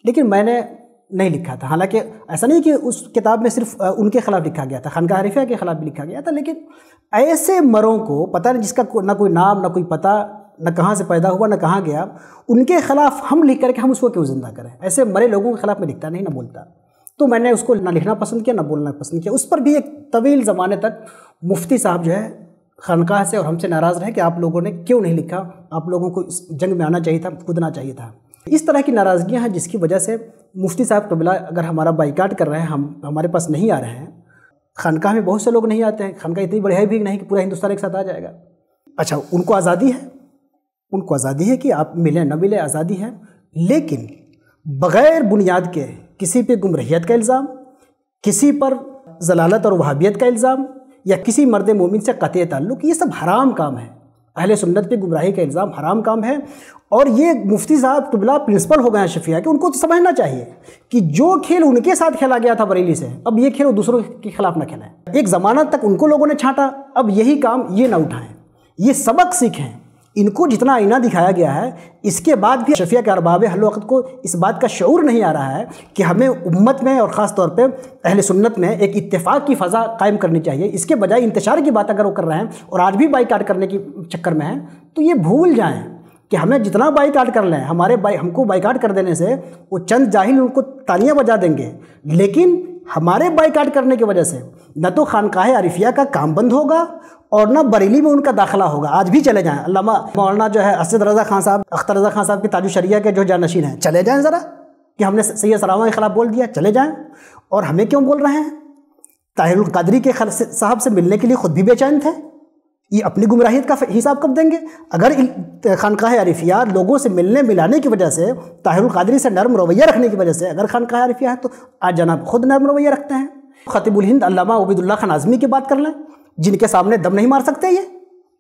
لیکن میں نے نہیں لکھا تھا۔ حالانکہ ایسا نہیں کہ اس کتاب میں صرف ان کے خلاف لکھا گیا تھا، خانقاہ عارفیہ کے خلاف بھی لکھا گیا تھا، لیکن ایسے مروں کو پتہ نہیں، جس کا نہ کوئی نام، نہ کوئی پتہ، نہ کہاں سے پیدا ہوا، نہ کہاں گیا، ان کے خلاف ہم لکھ کر کے ہم اس کو کیوں زندہ کریں؟ ایسے مرے لوگوں کے خلاف میں لکھتا نہیں، نہ بولتا۔ تو میں نے اس کو نہ لکھنا پسند کیا، نہ بولنا پسند کیا۔ اس پر بھی ایک طویل زمانے تک مفتی صاحب جو ہے خانقاہ سے اور ہم سے ناراض رہے کہ آپ لوگوں نے کیوں نہیں لکھا، آپ لوگوں کو اس جنگ میں آنا چاہیے تھا، کودنا چاہیے تھا۔ اس طرح کی ناراضگیاں ہیں جس کی وجہ سے مفتی صاحب قبلہ اگر ہمارا بائیکاٹ کر رہے ہیں، ہمارے پاس نہیں آ رہے ہیں، خانقاہ میں بہت سے لوگ نہیں آتے ہیں، خانقاہ اتنی بڑی ہے بھی نہیں کہ پورا ہندوستان ایک ساتھ آ جائے گا۔ اچھا، ان کو آزادی ہے، ان کو آزادی ہے کہ آپ ملیں نہ ملیں، آزادی ہے، لیکن بغیر بنیاد کے کسی پہ گمرہیت کا الزام، کسی پر ضلالت اور وہابیت کا الزام، یا کسی مرد مومن سے قطع تعلق، یہ سب حرام کام ہے۔ اہل سنت پہ گمراہی کا الزام حرام کام ہے، اور یہ مفتی صاحب قبلہ پرنسپل ہو گئے ہیں شفیہ کہ ان کو سمجھنا چاہیے کہ جو کھیل ان کے ساتھ کھیلا گیا تھا بریلی سے، اب یہ کھیل وہ دوسروں کے خلاف نہ کھیلیں۔ ایک زمانہ تک ان کو لوگوں نے چھانٹا، اب یہی کام یہ نہ اٹھائیں، یہ سبق سیکھیں۔ ان کو جتنا آئینہ دکھایا گیا ہے، اس کے بعد بھی شفیہ کے ارباب حل وقت کو اس بات کا شعور نہیں آ رہا ہے کہ ہمیں امت میں اور خاص طور پہ اہل سنت میں ایک اتفاق کی فضا قائم کرنی چاہیے۔ اس کے بجائے انتشار کی بات اگر وہ کر رہے ہیں اور آج بھی بائیکاٹ کرنے کی چکر میں ہیں، تو یہ بھول جائیں کہ ہمیں جتنا بائیکاٹ کر لیں، ہم کو بائیکاٹ کر دینے سے وہ چند جاہل ان کو تالیاں بجا دیں گے، لیکن ہمارے بائیکاٹ کرنے کی وجہ سے نہ تو خانقاہ عارفیہ کا کام بند ہوگا اور نہ بریلی میں ان کا داخلہ ہوگا۔ آج بھی چلے جائیں، علامہ مولانا جو ہے اسد رضا خان صاحب، اختر رضا خان صاحب کے تاج الشریعہ کے جو جانشین ہیں، چلے جائیں ذرا کہ ہم نے سید سراواں کے خلاف بول دیا، چلے جائیں۔ اور ہمیں کیوں بول رہے ہیں؟ طاہر القادری کے صاحب سے ملنے کے لیے خود بھی بے چین تھے۔ یہ اپنی گمراہیت کا حساب کب دیں گے؟ اگر خانقاہ عارفیہ لوگوں سے ملنے ملانے کی وجہ سے، طاہر القادری سے نرم رویہ رکھنے کی وجہ سے اگر خانقاہ عارفیہ ہے، تو آج جناب خود نرم رویہ رکھتے ہیں۔ خطیب الہند علامہ عبید اللہ خان اعظمی کی بات کر لیں، جن کے سامنے دم نہیں مار سکتے، یہ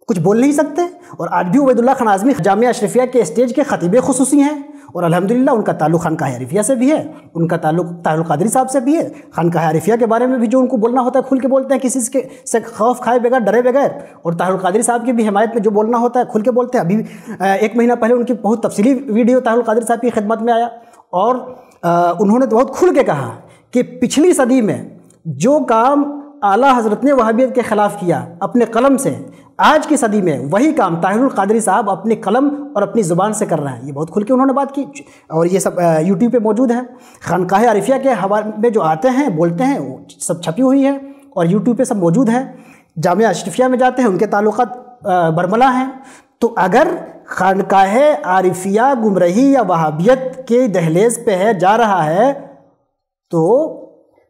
کچھ بول نہیں سکتے، اور آج بھی عبید اللہ خان اعظمی جامعہ اشرفیہ کے اسٹیج کے خطیب خصوصی ہیں، اور الحمدللہ ان کا تعلق خانقاہ عارفیہ سے بھی ہے، ان کا تعلق طاہر القادری صاحب سے بھی ہے۔ خانقاہ عارفیہ کے بارے میں بھی جو ان کو بولنا ہوتا ہے کھل کے بولتے ہیں، کسی سے خوف کھائے بغیر، ڈرے بغیر، اور طاہر القادری صاحب کی بھی حمایت میں جو بولنا ہوتا ہے کھل کے بولتے ہیں۔ ابھی ایک مہینہ پہلے ان کی بہت تفصیلی ویڈیو طاہر القادری صاحب کی خدمت میں آیا، اور انہوں نے بہت کھل کے کہا کہ پچھلی صدی میں جو کام اعلیٰ حضرت نے وہابیت کے خلاف کیا اپنے قلم سے، آج کی صدی میں وہی کام طاہر القادری صاحب اپنے قلم اور اپنی زبان سے کر رہے ہیں۔ یہ بہت کھل کے انہوں نے بات کی، اور یہ سب یوٹیوب پہ موجود ہے۔ خانقاہ عارفیہ کے حوالے میں جو آتے ہیں بولتے ہیں، وہ سب چھپی ہوئی ہے اور یوٹیوب پہ سب موجود ہے۔ جامعہ اشرفیہ میں جاتے ہیں، ان کے تعلقات برملا ہیں۔ تو اگر خانقاہ عارفیہ گمراہی یا وہابیت کے دہلیز پہ ہے، جا رہا ہے، تو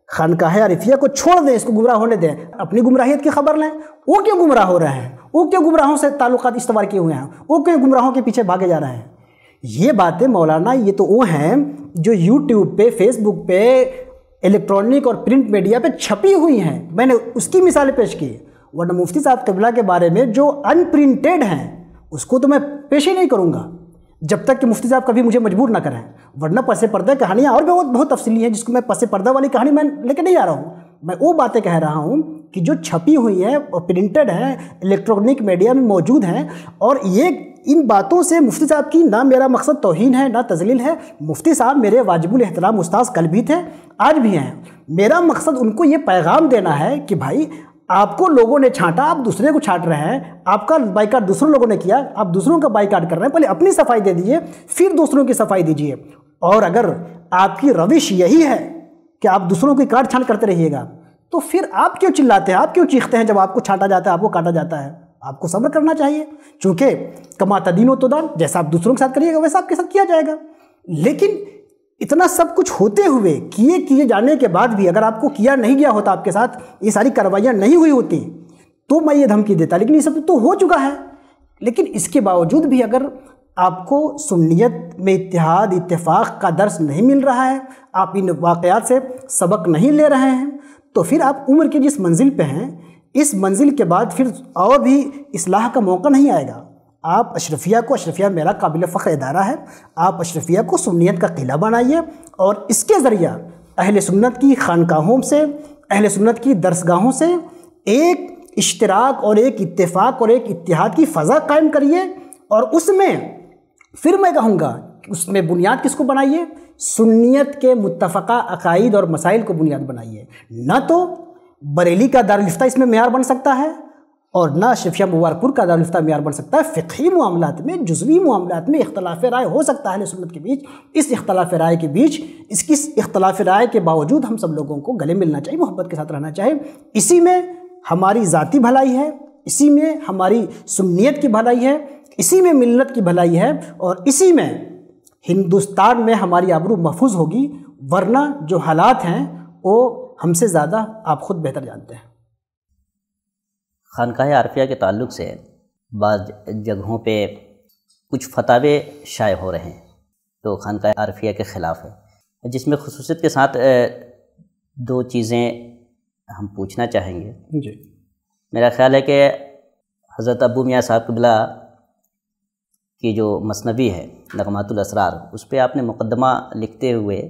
خانقاہ عارفیہ کو چھوڑ دیں، اس کو گمراہ ہونے دیں، اپنی گمراہیت کی خبر لیں۔ وہ کیوں گمراہ ہو رہے ہیں؟ وہ کیوں گمراہوں سے تعلقات استوار کیے ہوئے ہیں؟ وہ کیوں گمراہوں کے پیچھے بھاگے جا رہے ہیں؟ یہ باتیں مولانا، یہ تو وہ ہیں جو یوٹیوب پہ، فیس بک پہ، الیکٹرانک اور پرنٹ میڈیا پہ چھپی ہوئی ہیں۔ میں نے اس کی مثالیں پیش کی، ورنہ مفتی صاحب قبلہ کے بارے میں جو ان پرنٹڈ ہیں اس کو تو میں پیش ہی نہیں کروں گا جب تک کہ مفتی صاحب کبھی مجھے مجبور نہ کریں، ورنہ پس پردہ کہانیاں اور بھی بہت تفصیلی ہیں، جس کو میں پس پردہ والی کہانی میں لے کے نہیں آ رہا ہوں۔ میں وہ باتیں کہہ رہا ہوں کہ جو چھپی ہوئی ہیں اور پرنٹڈ ہیں، الیکٹرانک میڈیا میں موجود ہیں، اور یہ ان باتوں سے مفتی صاحب کی نہ میرا مقصد توہین ہے نہ تذلیل ہے۔ مفتی صاحب میرے واجب الاحترام استاذ کل بھی تھے، آج بھی ہیں۔ میرا مقصد ان کو یہ پیغام دینا ہے کہ بھائی، آپ کو لوگوں نے چھانٹا، آپ دوسرے کو چھانٹ رہے ہیں، آپ کا بائیکاٹ دوسروں لوگوں نے کیا، آپ دوسروں کا بائیکاٹ کر رہے ہیں، پہلے اپنی صفائی دے دیجئے، پھر دوسروں کی صفائی دیجئے۔ اور اگر آپ کی روش یہی ہے کہ آپ دوسروں کی کاٹ چھانٹ کرتے رہیے گا، تو پھر آپ کیوں چلاتے ہیں، آپ کیوں چیختے ہیں جب آپ کو چھانٹا جاتا ہے، آپ کو کاٹا جاتا ہے؟ آپ کو صبر کرنا چاہیے، چونکہ کما تدین و تدان، جیسا آپ دوسروں کے ساتھ کریے گا ویسا آپ کے ساتھ کیا جائے گا۔ لیکن اتنا سب کچھ ہوتے ہوئے، کیے جانے کے بعد بھی اگر آپ کو کیا نہیں گیا ہوتا، آپ کے ساتھ یہ ساری کاروائیاں نہیں ہوئی ہوتی، تو میں یہ دھمکی دیتا، لیکن یہ سب تو ہو چکا ہے۔ لیکن اس کے باوجود بھی اگر آپ کو سنیت میں اتحاد اتفاق کا درس نہیں مل رہا ہے، آپ ان واقعات سے سبق نہیں لے رہے ہیں، تو پھر آپ عمر کی جس منزل پہ ہیں، اس منزل کے بعد پھر اور بھی اصلاح کا موقع نہیں آئے گا۔ آپ اشرفیہ کو، اشرفیہ میرا قابل فخر ادارہ ہے، آپ اشرفیہ کو سنیت کا قلعہ بنائیے، اور اس کے ذریعہ اہل سنت کی خانقاہوں سے، اہل سنت کی درسگاہوں سے ایک اشتراک اور ایک اتفاق اور ایک اتحاد کی فضا قائم کریے، اور اس میں پھر میں کہوں گا کہ اس میں بنیاد کس کو بنائیے؟ سنیت کے متفقہ عقائد اور مسائل کو بنیاد بنائیے۔ نہ تو بریلی کا دارالفتہ اس میں معیار بن سکتا ہے، اور نہ اشرفیہ مبارک پور کا دارالفتہ معیار بن سکتا ہے۔ فقہی معاملات میں، جزوی معاملات میں اختلاف رائے ہو سکتا ہے اہل سنت کے بیچ، اس اختلاف رائے کے بیچ، اس اختلاف رائے کے باوجود ہم سب لوگوں کو گلے ملنا چاہیے، محبت کے ساتھ رہنا چاہیے۔ اسی میں ہماری ذاتی بھلائی ہے، اسی میں ہماری سنیت کی بھلائی ہے، اسی میں ملت کی بھلائی ہے، اور اسی میں ہندوستان میں ہماری آبرو محفوظ ہوگی۔ ورنہ جو حالات ہیں وہ ہم سے زیادہ آپ خود بہتر جانتے ہیں۔ خانقاہ عارفیہ کے تعلق سے بعض جگہوں پہ کچھ فتاوے شائع ہو رہے ہیں تو خانقاہ عارفیہ کے خلاف ہے، جس میں خصوصیت کے ساتھ دو چیزیں ہم پوچھنا چاہیں گے۔ جی، میرا خیال ہے کہ حضرت ابو میاں صاحب قبلہ کی جو مثنوی ہے نغمات الاسرار، اس پہ آپ نے مقدمہ لکھتے ہوئے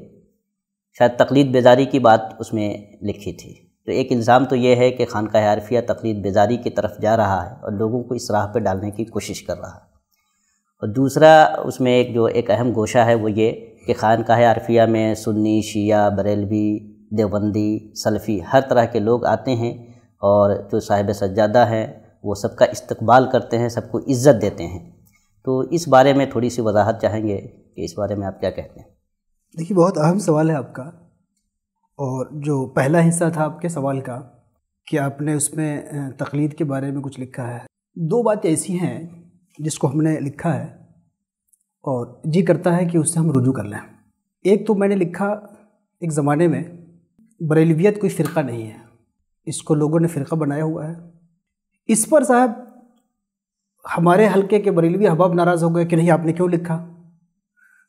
شاید تقلید بیزاری کی بات اس میں لکھی تھی۔ تو ایک الزام تو یہ ہے کہ خانقاہ عارفیہ تقلید بیزاری کی طرف جا رہا ہے اور لوگوں کو اس راہ پہ ڈالنے کی کوشش کر رہا ہے، اور دوسرا اس میں ایک اہم گوشہ ہے وہ یہ کہ خانقاہ عارفیہ میں سنی، شیعہ، بریلوی، دیوبندی، سلفی ہر طرح کے لوگ آتے ہیں، اور جو صاحب سجادہ ہیں وہ سب کا استقبال کرتے ہیں، سب کو عزت دیتے ہیں۔ تو اس بارے میں تھوڑی سی وضاحت چاہیں گے کہ اس بارے میں آپ کیا کہتے ہیں؟ دیکھیے، بہت اہم سوال ہے آپ کا، اور جو پہلا حصہ تھا آپ کے سوال کا کہ آپ نے اس میں تقلید کے بارے میں کچھ لکھا ہے، دو باتیں ایسی ہیں جس کو ہم نے لکھا ہے اور جی کرتا ہے کہ اس سے ہم رجوع کر لیں۔ ایک تو میں نے لکھا، ایک زمانے میں بریلویت کوئی فرقہ نہیں ہے، اس کو لوگوں نے فرقہ بنایا ہوا ہے۔ اس پر صاحب ہمارے حلقے کے بریلوی احباب ناراض ہو گئے کہ نہیں آپ نے کیوں لکھا،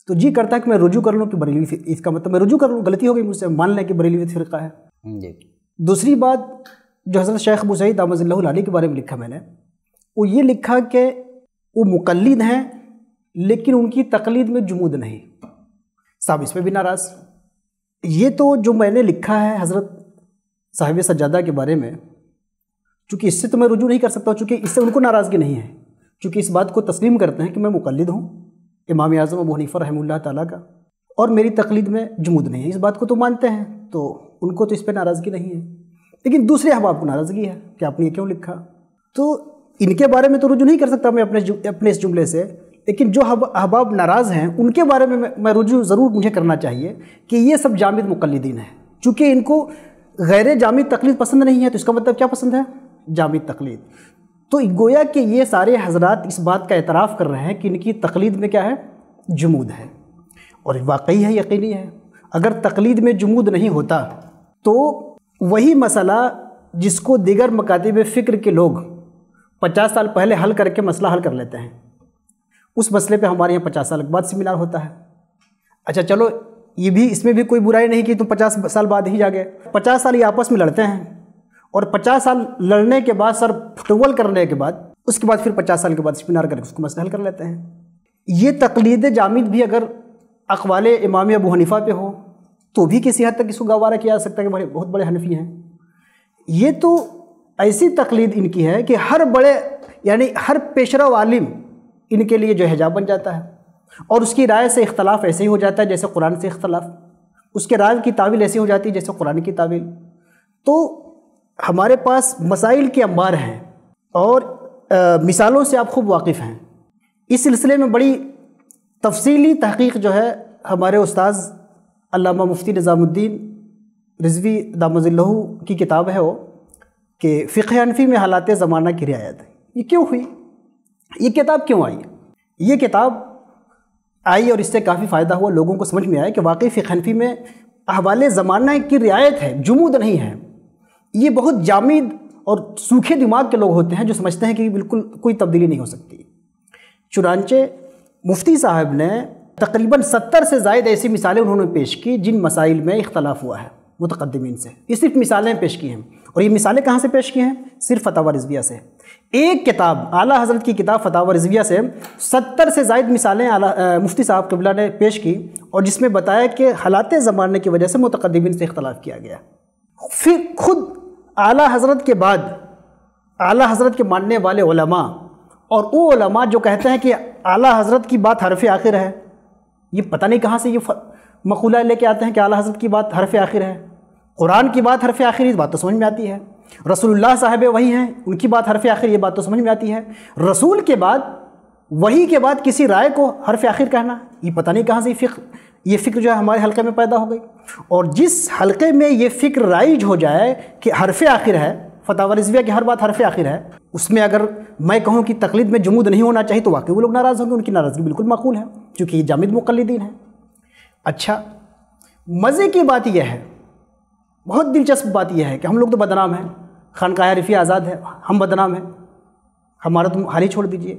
تو جی کرتا ہے کہ میں رجوع کر لوں کہ بریلوی، اس کا مطلب میں رجوع کر لوں، غلطی ہو گئی مجھ سے، مان لیں کہ بریلویت فرقہ ہے۔ جی۔ دوسری بات جو حضرت شیخ ابو سعید دامت اللہ العالی کے بارے میں لکھا میں نے، وہ یہ لکھا کہ وہ مقلد ہیں لیکن ان کی تقلید میں جمود نہیں، صاحب اس پہ بھی ناراض۔ یہ تو جو میں نے لکھا ہے حضرت صاحب سجادہ کے بارے میں، چونکہ اس سے تو میں رجوع نہیں کر سکتا، چونکہ اس سے ان کو ناراضگی نہیں ہے، چونکہ اس بات کو تسلیم کرتے ہیں کہ میں مقلد ہوں امام اعظم ابو حنیفہ رحمہ اللہ تعالیٰ کا، اور میری تقلید میں جمود نہیں ہے، اس بات کو تو مانتے ہیں، تو ان کو تو اس پہ ناراضگی نہیں ہے۔ لیکن دوسرے احباب کو ناراضگی ہے کہ آپ نے یہ کیوں لکھا، تو ان کے بارے میں تو رجوع نہیں کر سکتا میں اپنے اس جملے سے، لیکن جو احباب ناراض ہیں ان کے بارے میں میں رجوع ضرور مجھے کرنا چاہیے کہ یہ سب جامد مقلدین ہیں، چونکہ ان کو غیر جامد تقلید پسند نہیں ہے، تو اس کا مطلب کیا پسند ہے؟ جامد تقلید۔ تو گویا کہ یہ سارے حضرات اس بات کا اعتراف کر رہے ہیں کہ ان کی تقلید میں کیا ہے؟ جمود ہے، اور واقعی ہے، یقینی ہے۔ اگر تقلید میں جمود نہیں ہوتا تو وہی مسئلہ جس کو دیگر مکاتب فکر کے لوگ 50 سال پہلے حل کر کے مسئلہ حل کر لیتے ہیں، اس مسئلے پہ ہمارے یہاں 50 سال کے بعد سیمینار ہوتا ہے۔ اچھا چلو، یہ بھی اس میں بھی کوئی برائی نہیں کہ تم 50 سال بعد ہی جا گئے، 50 سال یہ آپس میں لڑتے ہیں، اور 50 سال لڑنے کے بعد سر ٹول کرنے کے بعد اس کے بعد پھر 50 سال کے بعد سیمینار کر کے اس کو مسئلہ حل کر لیتے ہیں۔ یہ تقلید جامد بھی اگر اقوال امام ابو حنیفہ پہ ہو تو بھی کسی حد تک اس کو گوارا کیا جا سکتا ہے کہ بہت بڑے حنفی ہیں۔ یہ تو ایسی تقلید ان کی ہے کہ ہر بڑے یعنی ہر پیشرو عالم ان کے لیے جو حجاب بن جاتا ہے، اور اس کی رائے سے اختلاف ایسے ہی ہو جاتا ہے جیسے قرآن سے اختلاف، اس کے رائے کی تعویل ایسی ہو جاتی ہے جیسے قرآن کی تعویل۔ تو ہمارے پاس مسائل کے انبار ہیں اور مثالوں سے آپ خوب واقف ہیں۔ اس سلسلے میں بڑی تفصیلی تحقیق جو ہے ہمارے استاذ علامہ مفتی نظام الدین رضوی دامت اللہ کی کتاب ہے وہ کہ فقہ حنفی میں حالات زمانہ کی رعایت، یہ کیوں ہوئی، یہ کتاب کیوں آئی؟ یہ کتاب آئی اور اس سے کافی فائدہ ہوا، لوگوں کو سمجھ میں آیا کہ واقعی فقہ حنفی میں احوال زمانہ کی رعایت ہے، جمود نہیں ہے۔ یہ بہت جامد اور سوکھے دماغ کے لوگ ہوتے ہیں جو سمجھتے ہیں کہ بالکل کوئی تبدیلی نہیں ہو سکتی۔ چنانچہ مفتی صاحب نے تقریباً 70 سے زائد ایسی مثالیں انہوں نے پیش کی جن مسائل میں اختلاف ہوا ہے متقدمین سے، یہ صرف مثالیں پیش کی ہیں، اور یہ مثالیں کہاں سے پیش کی ہیں؟ صرف فتاوی رضویہ سے۔ ایک کتاب اعلیٰ حضرت کی کتاب فتاوی رضویہ سے 70 سے زائد مثالیں مفتی صاحب قبلہ نے پیش کی، اور جس میں بتایا کہ حالات زمانے کی وجہ سے متقدمین سے اختلاف کیا گیا۔ پھر خود اعلیٰ حضرت کے بعد اعلیٰ حضرت کے ماننے والے علماء اور وہ علماء جو کہتے ہیں کہ اعلیٰ حضرت کی بات حرف آخر ہے، یہ پتہ نہیں کہاں سے یہ مقولہ لے کے آتے ہیں کہ اعلیٰ حضرت کی بات حرف آخر ہے، قرآن کی بات حرف آخر، اس بات تو سمجھ میں آتی ہے، رسول اللہ صاحب وہی ہیں ان کی بات حرف آخر، یہ بات تو سمجھ میں آتی ہے، رسول کے بعد وہی کے بعد کسی رائے کو حرف آخر کہنا، یہ پتہ نہیں کہاں سے یہ فکر جو ہے ہمارے حلقے میں پیدا ہو گئی۔ اور جس حلقے میں یہ فکر رائج ہو جائے کہ حرف آخر ہے، فتاوی رضویہ کی ہر بات حرف آخر ہے، اس میں اگر میں کہوں کہ تقلید میں جمود نہیں ہونا چاہیے تو واقعی وہ لوگ ناراض ہوں گے، ان کی ناراضگی بالکل معقول ہے کیونکہ یہ جامد مقلدین ہیں۔ اچھا، مزے کی بات یہ ہے بہت دلچسپ بات یہ ہے کہ ہم لوگ تو بدنام ہیں، خانقاہ عارفیہ آزاد ہے، ہم بدنام ہیں، ہمارا تم حال ہی چھوڑ دیجئے۔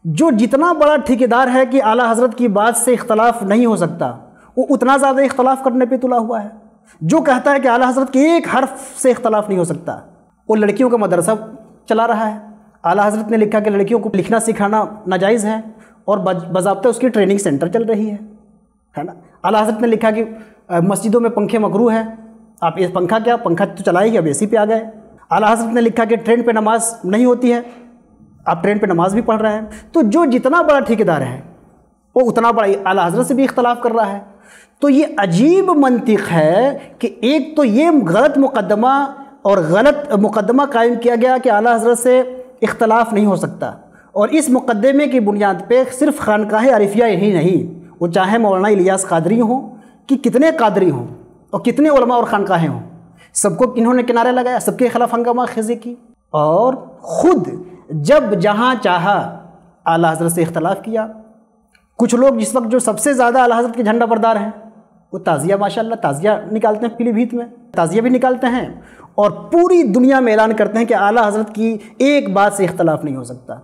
جو جتنا بڑا ٹھیکیدار ہے کہ اعلیٰ حضرت کی بات سے اختلاف نہیں ہو سکتا، وہ اتنا زیادہ اختلاف کرنے پہ تلا ہوا ہے۔ جو کہتا ہے کہ اعلیٰ حضرت کے ایک حرف سے اختلاف نہیں ہو سکتا، وہ لڑکیوں کا مدرسہ چلا رہا ہے۔ اعلیٰ حضرت نے لکھا کہ لڑکیوں کو لکھنا سکھانا ناجائز ہے، اور باضابطہ اس کی ٹریننگ سینٹر چل رہی ہے نا۔ اعلیٰ حضرت نے لکھا کہ مسجدوں میں پنکھے مکروہ ہے، آپ یہ پنکھا کیا، پنکھا تو چلائے ہی، اب اے سی پہ آ گئے۔ اعلیٰ حضرت نے لکھا کہ ٹرین پہ نماز نہیں ہوتی ہے، آپ ٹرین پہ نماز بھی پڑھ رہے ہیں۔ تو جو جتنا بڑا ٹھیکیدار ہے وہ اتنا بڑا اعلیٰ حضرت سے بھی اختلاف کر رہا ہے۔ تو یہ عجیب منطق ہے کہ ایک تو یہ غلط مقدمہ اور غلط مقدمہ قائم کیا گیا کہ اعلیٰ حضرت سے اختلاف نہیں ہو سکتا، اور اس مقدمے کی بنیاد پہ صرف خانقاہ عارفیہ ہی نہیں، وہ چاہے مولانا الیاس قادری ہوں کہ کتنے قادری ہوں اور کتنے علماء اور خانقاہیں ہوں، سب کو انہوں نے کنارے لگایا، سب کے خلاف ہنگامہ خیزی کی، اور خود جب جہاں چاہا اعلیٰ حضرت سے اختلاف کیا۔ کچھ لوگ جس وقت جو سب سے زیادہ اعلیٰ حضرت کے جھنڈا بردار ہیں، وہ تعزیہ ماشاءاللہ تعزیہ نکالتے ہیں، پیلی بھیت میں تعزیہ بھی نکالتے ہیں، اور پوری دنیا میں اعلان کرتے ہیں کہ اعلیٰ حضرت کی ایک بات سے اختلاف نہیں ہو سکتا۔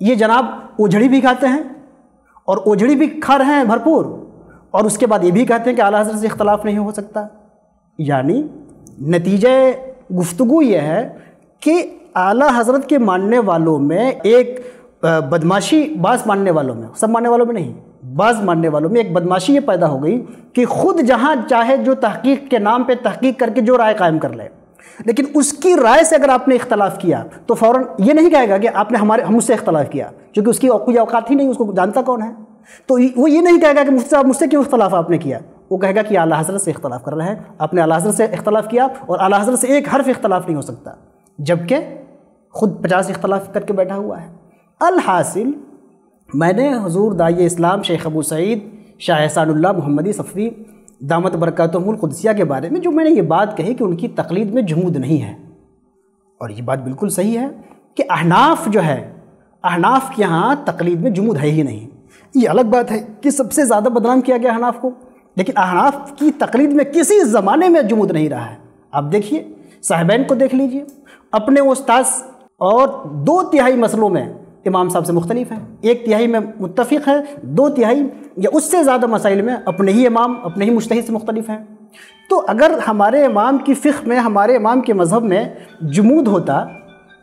یہ جناب اوجھڑی بھی کھاتے ہیں، اور اوجھڑی بھی کھا رہے ہیں بھرپور، اور اس کے بعد یہ بھی کہتے ہیں کہ اعلیٰ حضرت سے اختلاف نہیں ہو سکتا۔ یعنی نتیجہ گفتگو یہ ہے کہ اعلیٰ حضرت کے ماننے والوں میں ایک بدماشی، بعض ماننے والوں میں، سب ماننے والوں میں نہیں، بعض ماننے والوں میں ایک بدماشی یہ پیدا ہو گئی کہ خود جہاں چاہے جو تحقیق کے نام پہ تحقیق کر کے جو رائے قائم کر لے، لیکن اس کی رائے سے اگر آپ نے اختلاف کیا تو فوراً یہ نہیں کہے گا کہ آپ نے ہم مجھ سے اختلاف کیا، کیونکہ اس کی کوئی اوقات ہی نہیں، اس کو جانتا کون ہے۔ تو وہ یہ نہیں کہے گا کہ مجھ سے کیوں اختلاف آپ نے کیا، وہ کہے گا کہ اعلیٰ حضرت سے اختلاف کر رہے ہیں، آپ نے اعلیٰ حضرت سے اختلاف کیا، اور اعلیٰ حضرت سے ایک حرف اختلاف نہیں ہو سکتا، جبکہ خود 50 اختلاف کر کے بیٹھا ہوا ہے۔ الحاصل میں نے حضور داعی اسلام شیخ ابو سعید شاہ احسان اللہ محمدی صفوی دامت برکاتہم القدسیہ کے بارے میں جو میں نے یہ بات کہی کہ ان کی تقلید میں جمود نہیں ہے، اور یہ بات بالکل صحیح ہے کہ احناف جو ہے، احناف کے ہاں تقلید میں جمود ہے ہی نہیں۔ یہ الگ بات ہے کہ سب سے زیادہ بدنام کیا گیا احناف کو، لیکن احناف کی تقلید میں کسی زمانے میں جمود نہیں رہا ہے۔ آپ دیکھیے صاحبین کو دیکھ لیجئے، اپنے استاذ اور 2/3 مسئلوں میں امام صاحب سے مختلف ہیں، 1/3 میں متفق ہیں، 2/3 یا اس سے زیادہ مسائل میں اپنے ہی امام، اپنے ہی مجتہد سے مختلف ہیں۔ تو اگر ہمارے امام کی فقہ میں، ہمارے امام کے مذہب میں جمود ہوتا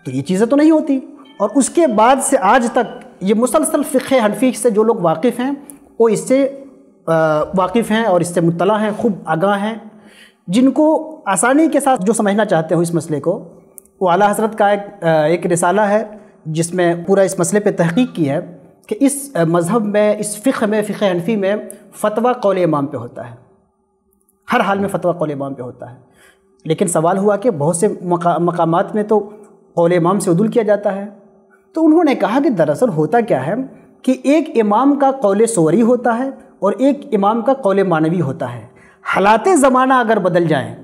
تو یہ چیزیں تو نہیں ہوتی، اور اس کے بعد سے آج تک یہ مسلسل فقہ حنفی سے جو لوگ واقف ہیں وہ اس سے واقف ہیں اور اس سے مطلع ہیں، خوب آگاہ ہیں، جن کو آسانی کے ساتھ جو سمجھنا چاہتے ہو اس مسئلے کو، وہ اعلیٰ حضرت کا ایک رسالہ ہے جس میں پورا اس مسئلے پہ تحقیق کی ہے کہ اس مذہب میں، اس فقہ میں، فقہ حنفی میں فتویٰ قول امام پہ ہوتا ہے، ہر حال میں فتویٰ قول امام پہ ہوتا ہے۔ لیکن سوال ہوا کہ بہت سے مقامات میں تو قول امام سے عدول کیا جاتا ہے، تو انہوں نے کہا کہ دراصل ہوتا کیا ہے کہ ایک امام کا قول صوری ہوتا ہے اور ایک امام کا قول معنوی ہوتا ہے۔ حالات زمانہ اگر بدل جائیں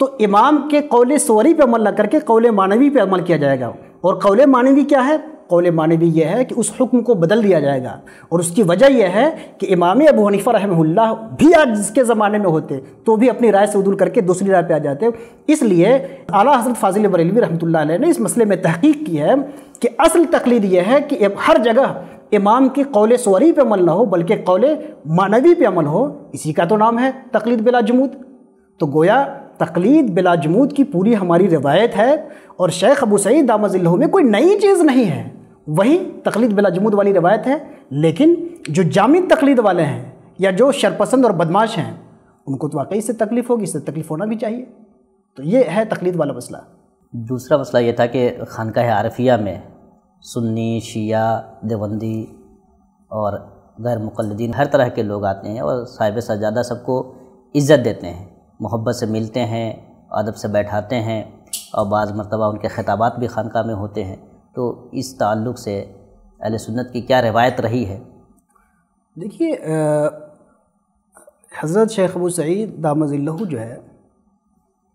تو امام کے قول صوری پہ عمل نہ کر کے قول معنوی پہ عمل کیا جائے گا، اور قول معنوی کیا ہے؟ قول معنوی یہ ہے کہ اس حکم کو بدل دیا جائے گا، اور اس کی وجہ یہ ہے کہ امام ابو حنیفہ رحمہ اللہ بھی آج جس کے زمانے میں ہوتے تو بھی اپنی رائے سے عدول کر کے دوسری رائے پہ آ جاتے۔ اس لیے اعلیٰ حضرت فاضل بریلوی رحمۃ اللہ علیہ نے اس مسئلے میں تحقیق کی ہے کہ اصل تقلید یہ ہے کہ ہر جگہ امام کی قول صوری پہ عمل نہ ہو بلکہ قول معنوی پہ عمل ہو، اسی کا تو نام ہے تقلید بلا جمود۔ تو گویا تقلید بلا جمود کی پوری ہماری روایت ہے، اور شیخ ابو سعید دامت ظلہ میں کوئی نئی چیز نہیں ہے، وہی تقلید بلا جمود والی روایت ہے۔ لیکن جو جامد تقلید والے ہیں یا جو شرپسند اور بدماش ہیں ان کو تو واقعی اس سے تکلیف ہوگی، اس سے تکلیف ہونا بھی چاہیے۔ تو یہ ہے تقلید والا مسئلہ۔ دوسرا مسئلہ یہ تھا کہ خانقاہ عارفیہ میں سنی، شیعہ، دیوبندی اور غیر مقلدین ہر طرح کے لوگ آتے ہیں، اور صاحب سجادہ سب کو عزت دیتے ہیں، محبت سے ملتے ہیں، ادب سے بیٹھاتے ہیں، اور بعض مرتبہ ان کے خطابات بھی خانقاہ میں ہوتے ہیں۔ تو اس تعلق سے اہل سنت کی کیا روایت رہی ہے؟ دیکھیے حضرت شیخ ابو سعید دامت ظلہ جو ہے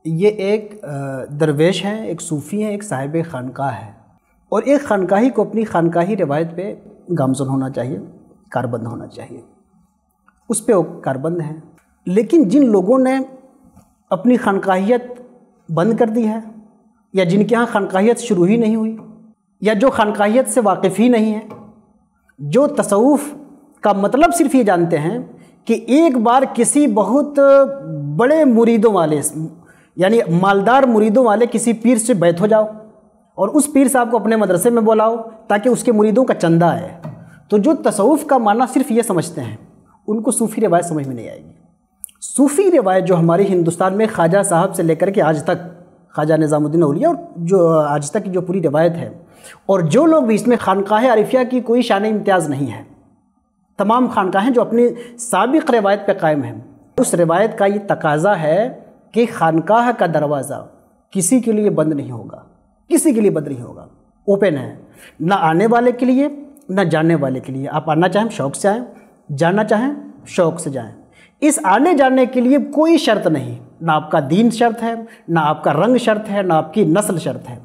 یہ ایک درویش ہیں، ایک صوفی ہیں، ایک صاحب خانقاہ ہے، اور ایک خانقاہی کو اپنی خانقاہی روایت پہ گامزن ہونا چاہیے، کاربند ہونا چاہیے، اس پہ وہ کاربند ہیں۔ لیکن جن لوگوں نے اپنی خانقاہیت بند کر دی ہے، یا جن کے ہاں خانقاہیت شروع ہی نہیں ہوئی، یا جو خانقاہیت سے واقف ہی نہیں ہیں، جو تصوف کا مطلب صرف یہ جانتے ہیں کہ ایک بار کسی بہت بڑے مریدوں والے، یعنی مالدار مریدوں والے کسی پیر سے بیعت ہو جاؤ اور اس پیر صاحب کو اپنے مدرسے میں بلاؤ تاکہ اس کے مریدوں کا چندہ آئے. تو جو تصوف کا معنی صرف یہ سمجھتے ہیں ان کو صوفی روایت سمجھ میں نہیں آئے گی. صوفی روایت جو ہماری ہندوستان میں خواجہ صاحب سے لے کر کے آج تک، خواجہ نظام الدین اولیاء، اور جو آج تک کی جو پوری روایت ہے، اور جو لوگ بھی اس میں خانقاہ عارفیہ کی کوئی شان امتیاز نہیں ہے، تمام خانقاہیں جو اپنی سابق روایت پہ قائم ہیں، اس روایت کا یہ تقاضا ہے کہ خانقاہ کا دروازہ کسی کے لیے بند نہیں ہوگا، کسی کے لیے بند نہیں ہوگا، اوپن ہے، نہ آنے والے کے لیے نہ جانے والے کے لیے. آپ آنا چاہیں شوق سے آئیں، جانا چاہیں شوق سے جائیں. اس آنے جانے کے لیے کوئی شرط نہیں، نہ آپ کا دین شرط ہے، نہ آپ کا رنگ شرط ہے، نہ آپ کی نسل شرط ہے.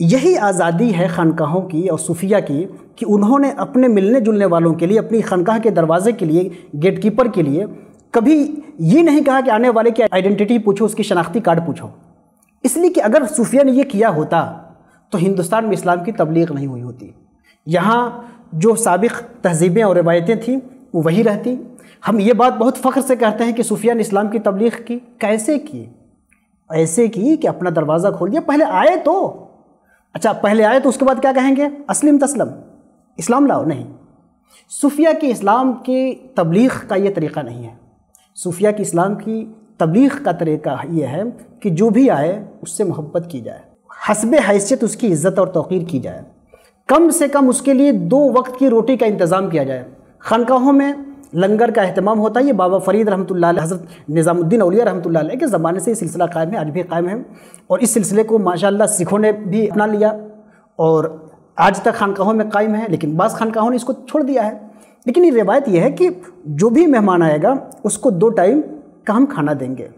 یہی آزادی ہے خانقاہوں کی اور صوفیہ کی کہ انہوں نے اپنے ملنے جلنے والوں کے لیے، اپنی خانقاہ کے دروازے کے لیے، گیٹ کیپر کے لیے کبھی یہ نہیں کہا کہ آنے والے کی آئیڈینٹی پوچھو، اس کی شناختی کارڈ پوچھو. اس لیے کہ اگر صوفیہ نے یہ کیا ہوتا تو ہندوستان میں اسلام کی تبلیغ نہیں ہوئی ہوتی. یہاں جو سابق تہذیبیں اور روایتیں تھیں وہ وہی رہتی. ہم یہ بات بہت فخر سے کہتے ہیں کہ صوفیہ نے اسلام کی تبلیغ کی. کیسے کی؟ ایسے کی کہ اپنا دروازہ کھول دیا. پہلے آئے تو اچھا، پہلے آئے تو اس کے بعد کیا کہیں گے؟ اسلم تسلم، اسلام لاؤ. نہیں، صوفیہ کی اسلام کی تبلیغ کا یہ طریقہ نہیں ہے. صوفیہ کی اسلام کی تبلیغ کا طریقہ یہ ہے کہ جو بھی آئے اس سے محبت کی جائے، حسب حیثیت اس کی عزت اور توقیر کی جائے، کم سے کم اس کے لیے 2 وقت کی روٹی کا انتظام کیا جائے. خانقاہوں میں لنگر کا اہتمام ہوتا ہے. یہ بابا فرید رحمۃ اللہ علیہ، حضرت نظام الدین اولیاء رحمۃ اللہ علیہ کے زمانے سے یہ سلسلہ قائم ہے، آج بھی قائم ہے. اور اس سلسلے کو ماشاءاللہ سکھوں نے بھی اپنا لیا اور آج تک خانقاہوں میں قائم ہے، لیکن بعض خانقاہوں نے اس کو چھوڑ دیا ہے. لیکن یہ روایت یہ ہے کہ جو بھی مہمان آئے گا اس کو 2 ٹائم کا ہم کھانا دیں گے،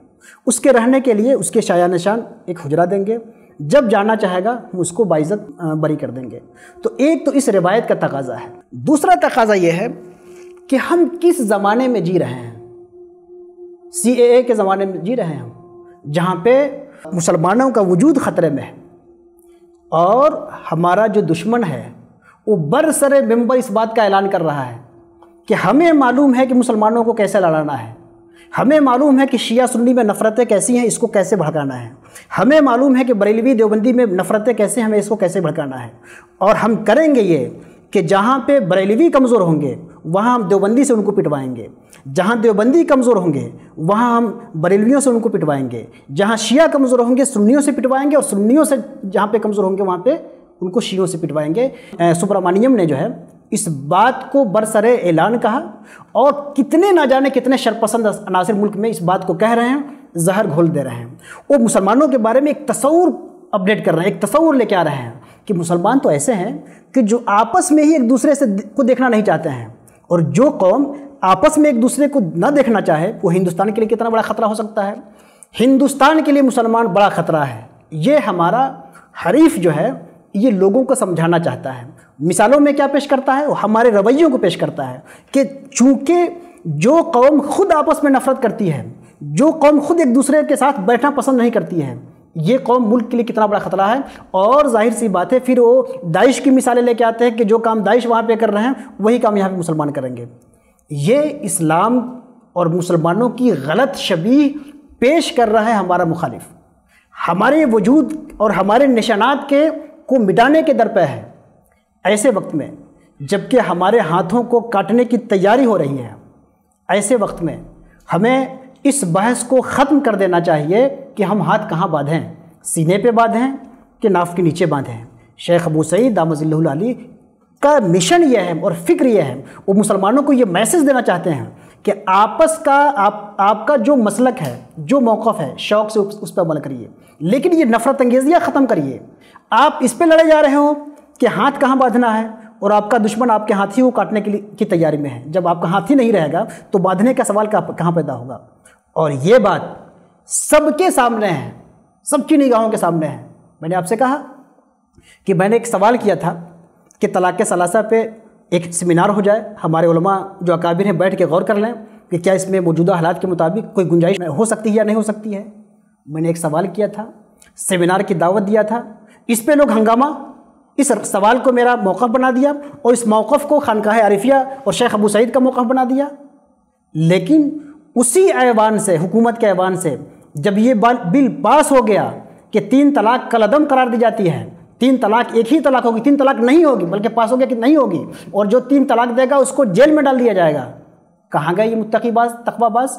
اس کے رہنے کے لیے اس کے شایع نشان ایک حجرہ دیں گے، جب جانا چاہے گا ہم اس کو باعزت بری کر دیں گے. تو ایک تو اس روایت کا تقاضا ہے. دوسرا تقاضا یہ ہے کہ ہم کس زمانے میں جی رہے ہیں. CAA کے زمانے میں جی رہے ہیں ہم، جہاں پہ مسلمانوں کا وجود خطرے میں ہے، اور ہمارا جو دشمن ہے وہ برسر ممبر اس بات کا اعلان کر رہا ہے کہ ہمیں معلوم ہے کہ مسلمانوں کو کیسے لڑانا ہے، ہمیں معلوم ہے کہ شیعہ سنی میں نفرتیں کیسی ہیں، اس کو کیسے بھڑکانا ہے، ہمیں معلوم ہے کہ بریلوی دیوبندی میں نفرتیں کیسے ہیں، ہمیں اس کو کیسے بھڑکانا ہے. اور ہم کریں گے یہ کہ جہاں پہ بریلوی کمزور ہوں گے وہاں ہم دیوبندی سے ان کو پٹوائیں گے، جہاں دیوبندی کمزور ہوں گے وہاں ہم بریلویوں سے ان کو پٹوائیں گے، جہاں شیعہ کمزور ہوں گے سنیوں سے پٹوائیں گے، اور سنیوں سے جہاں پہ کمزور ہوں گے وہاں پہ ان کو شیعوں سے پٹوائیں گے. سبرامانیم نے جو ہے اس بات کو برسر اعلان کہا، اور کتنے نہ جانے کتنے شرپسند عناصر ملک میں اس بات کو کہہ رہے ہیں، زہر گھول دے رہے ہیں. وہ مسلمانوں کے بارے میں ایک تصور اپڈیٹ کر رہے ہیں، ایک تصور لے کے آ رہے ہیں کہ مسلمان تو ایسے ہیں کہ جو آپس میں ہی ایک دوسرے سے کو دیکھنا نہیں چاہتے ہیں، اور جو قوم آپس میں ایک دوسرے کو نہ دیکھنا چاہے وہ ہندوستان کے لیے کتنا بڑا خطرہ ہو سکتا ہے. ہندوستان کے لیے مسلمان بڑا خطرہ ہے. یہ ہمارا حریف جو ہے یہ لوگوں کو سمجھانا چاہتا ہے. مثالوں میں کیا پیش کرتا ہے؟ وہ ہمارے رویوں کو پیش کرتا ہے کہ چونکہ جو قوم خود آپس میں نفرت کرتی ہے، جو قوم خود ایک دوسرے کے ساتھ بیٹھنا پسند نہیں کرتی ہے، یہ قوم ملک کے لیے کتنا بڑا خطرہ ہے. اور ظاہر سی بات ہے پھر وہ داعش کی مثالیں لے کے آتے ہیں کہ جو کام داعش وہاں پہ کر رہے ہیں وہی کام یہاں پہ مسلمان کریں گے. یہ اسلام اور مسلمانوں کی غلط شبیہ پیش کر رہا ہے ہمارا مخالف، ہمارے وجود اور ہمارے نشانات کو مٹانے کے در پہ ہے. ایسے وقت میں جب کہ ہمارے ہاتھوں کو کاٹنے کی تیاری ہو رہی ہے، ایسے وقت میں ہمیں اس بحث کو ختم کر دینا چاہیے کہ ہم ہاتھ کہاں باندھیں، سینے پہ باندھیں کہ ناف کے نیچے باندھیں. شیخ ابو سعید دامت ظلہ العلی کا مشن یہ ہے اور فکر یہ ہے، وہ مسلمانوں کو یہ میسج دینا چاہتے ہیں کہ آپس کا آپ کا جو مسلک ہے، جو موقف ہے، شوق سے اس پہ عمل کریے، لیکن یہ نفرت انگیزیاں ختم کریے. آپ اس پہ لڑے جا رہے ہو کہ ہاتھ کہاں باندھنا ہے، اور آپ کا دشمن آپ کے ہاتھی کو کاٹنے کی تیاری میں ہے. جب آپ کا ہاتھی نہیں رہے گا تو باندھنے کا سوال کہاں پیدا ہوگا؟ اور یہ بات سب کے سامنے ہے، سب کی نگاہوں کے سامنے ہے. میں نے آپ سے کہا کہ میں نے ایک سوال کیا تھا کہ طلاق ثلاثہ پہ ایک سیمینار ہو جائے، ہمارے علماء جو اکابر ہیں بیٹھ کے غور کر لیں کہ کیا اس میں موجودہ حالات کے مطابق کوئی گنجائش ہو سکتی ہے یا نہیں ہو سکتی ہے؟ میں نے ایک سوال کیا تھا، سیمینار کی دعوت دیا تھا، اس پہ لوگ ہنگامہ، اس سوال کو میرا موقف بنا دیا اور اس موقف کو خانقاہ عارفیہ اور شیخ ابو سعید کا موقف بنا دیا۔ لیکن اسی ایوان سے، حکومت کے ایوان سے، جب یہ بل پاس ہو گیا کہ 3 طلاق کالعدم قرار دی جاتی ہے، 3 طلاق ایک ہی طلاق ہوگی، 3 طلاق نہیں ہوگی، بلکہ پاس ہو گیا کہ نہیں ہوگی، اور جو 3 طلاق دے گا اس کو جیل میں ڈال دیا جائے گا، کہاں گئے یہ متقی باز، تقویٰ باز؟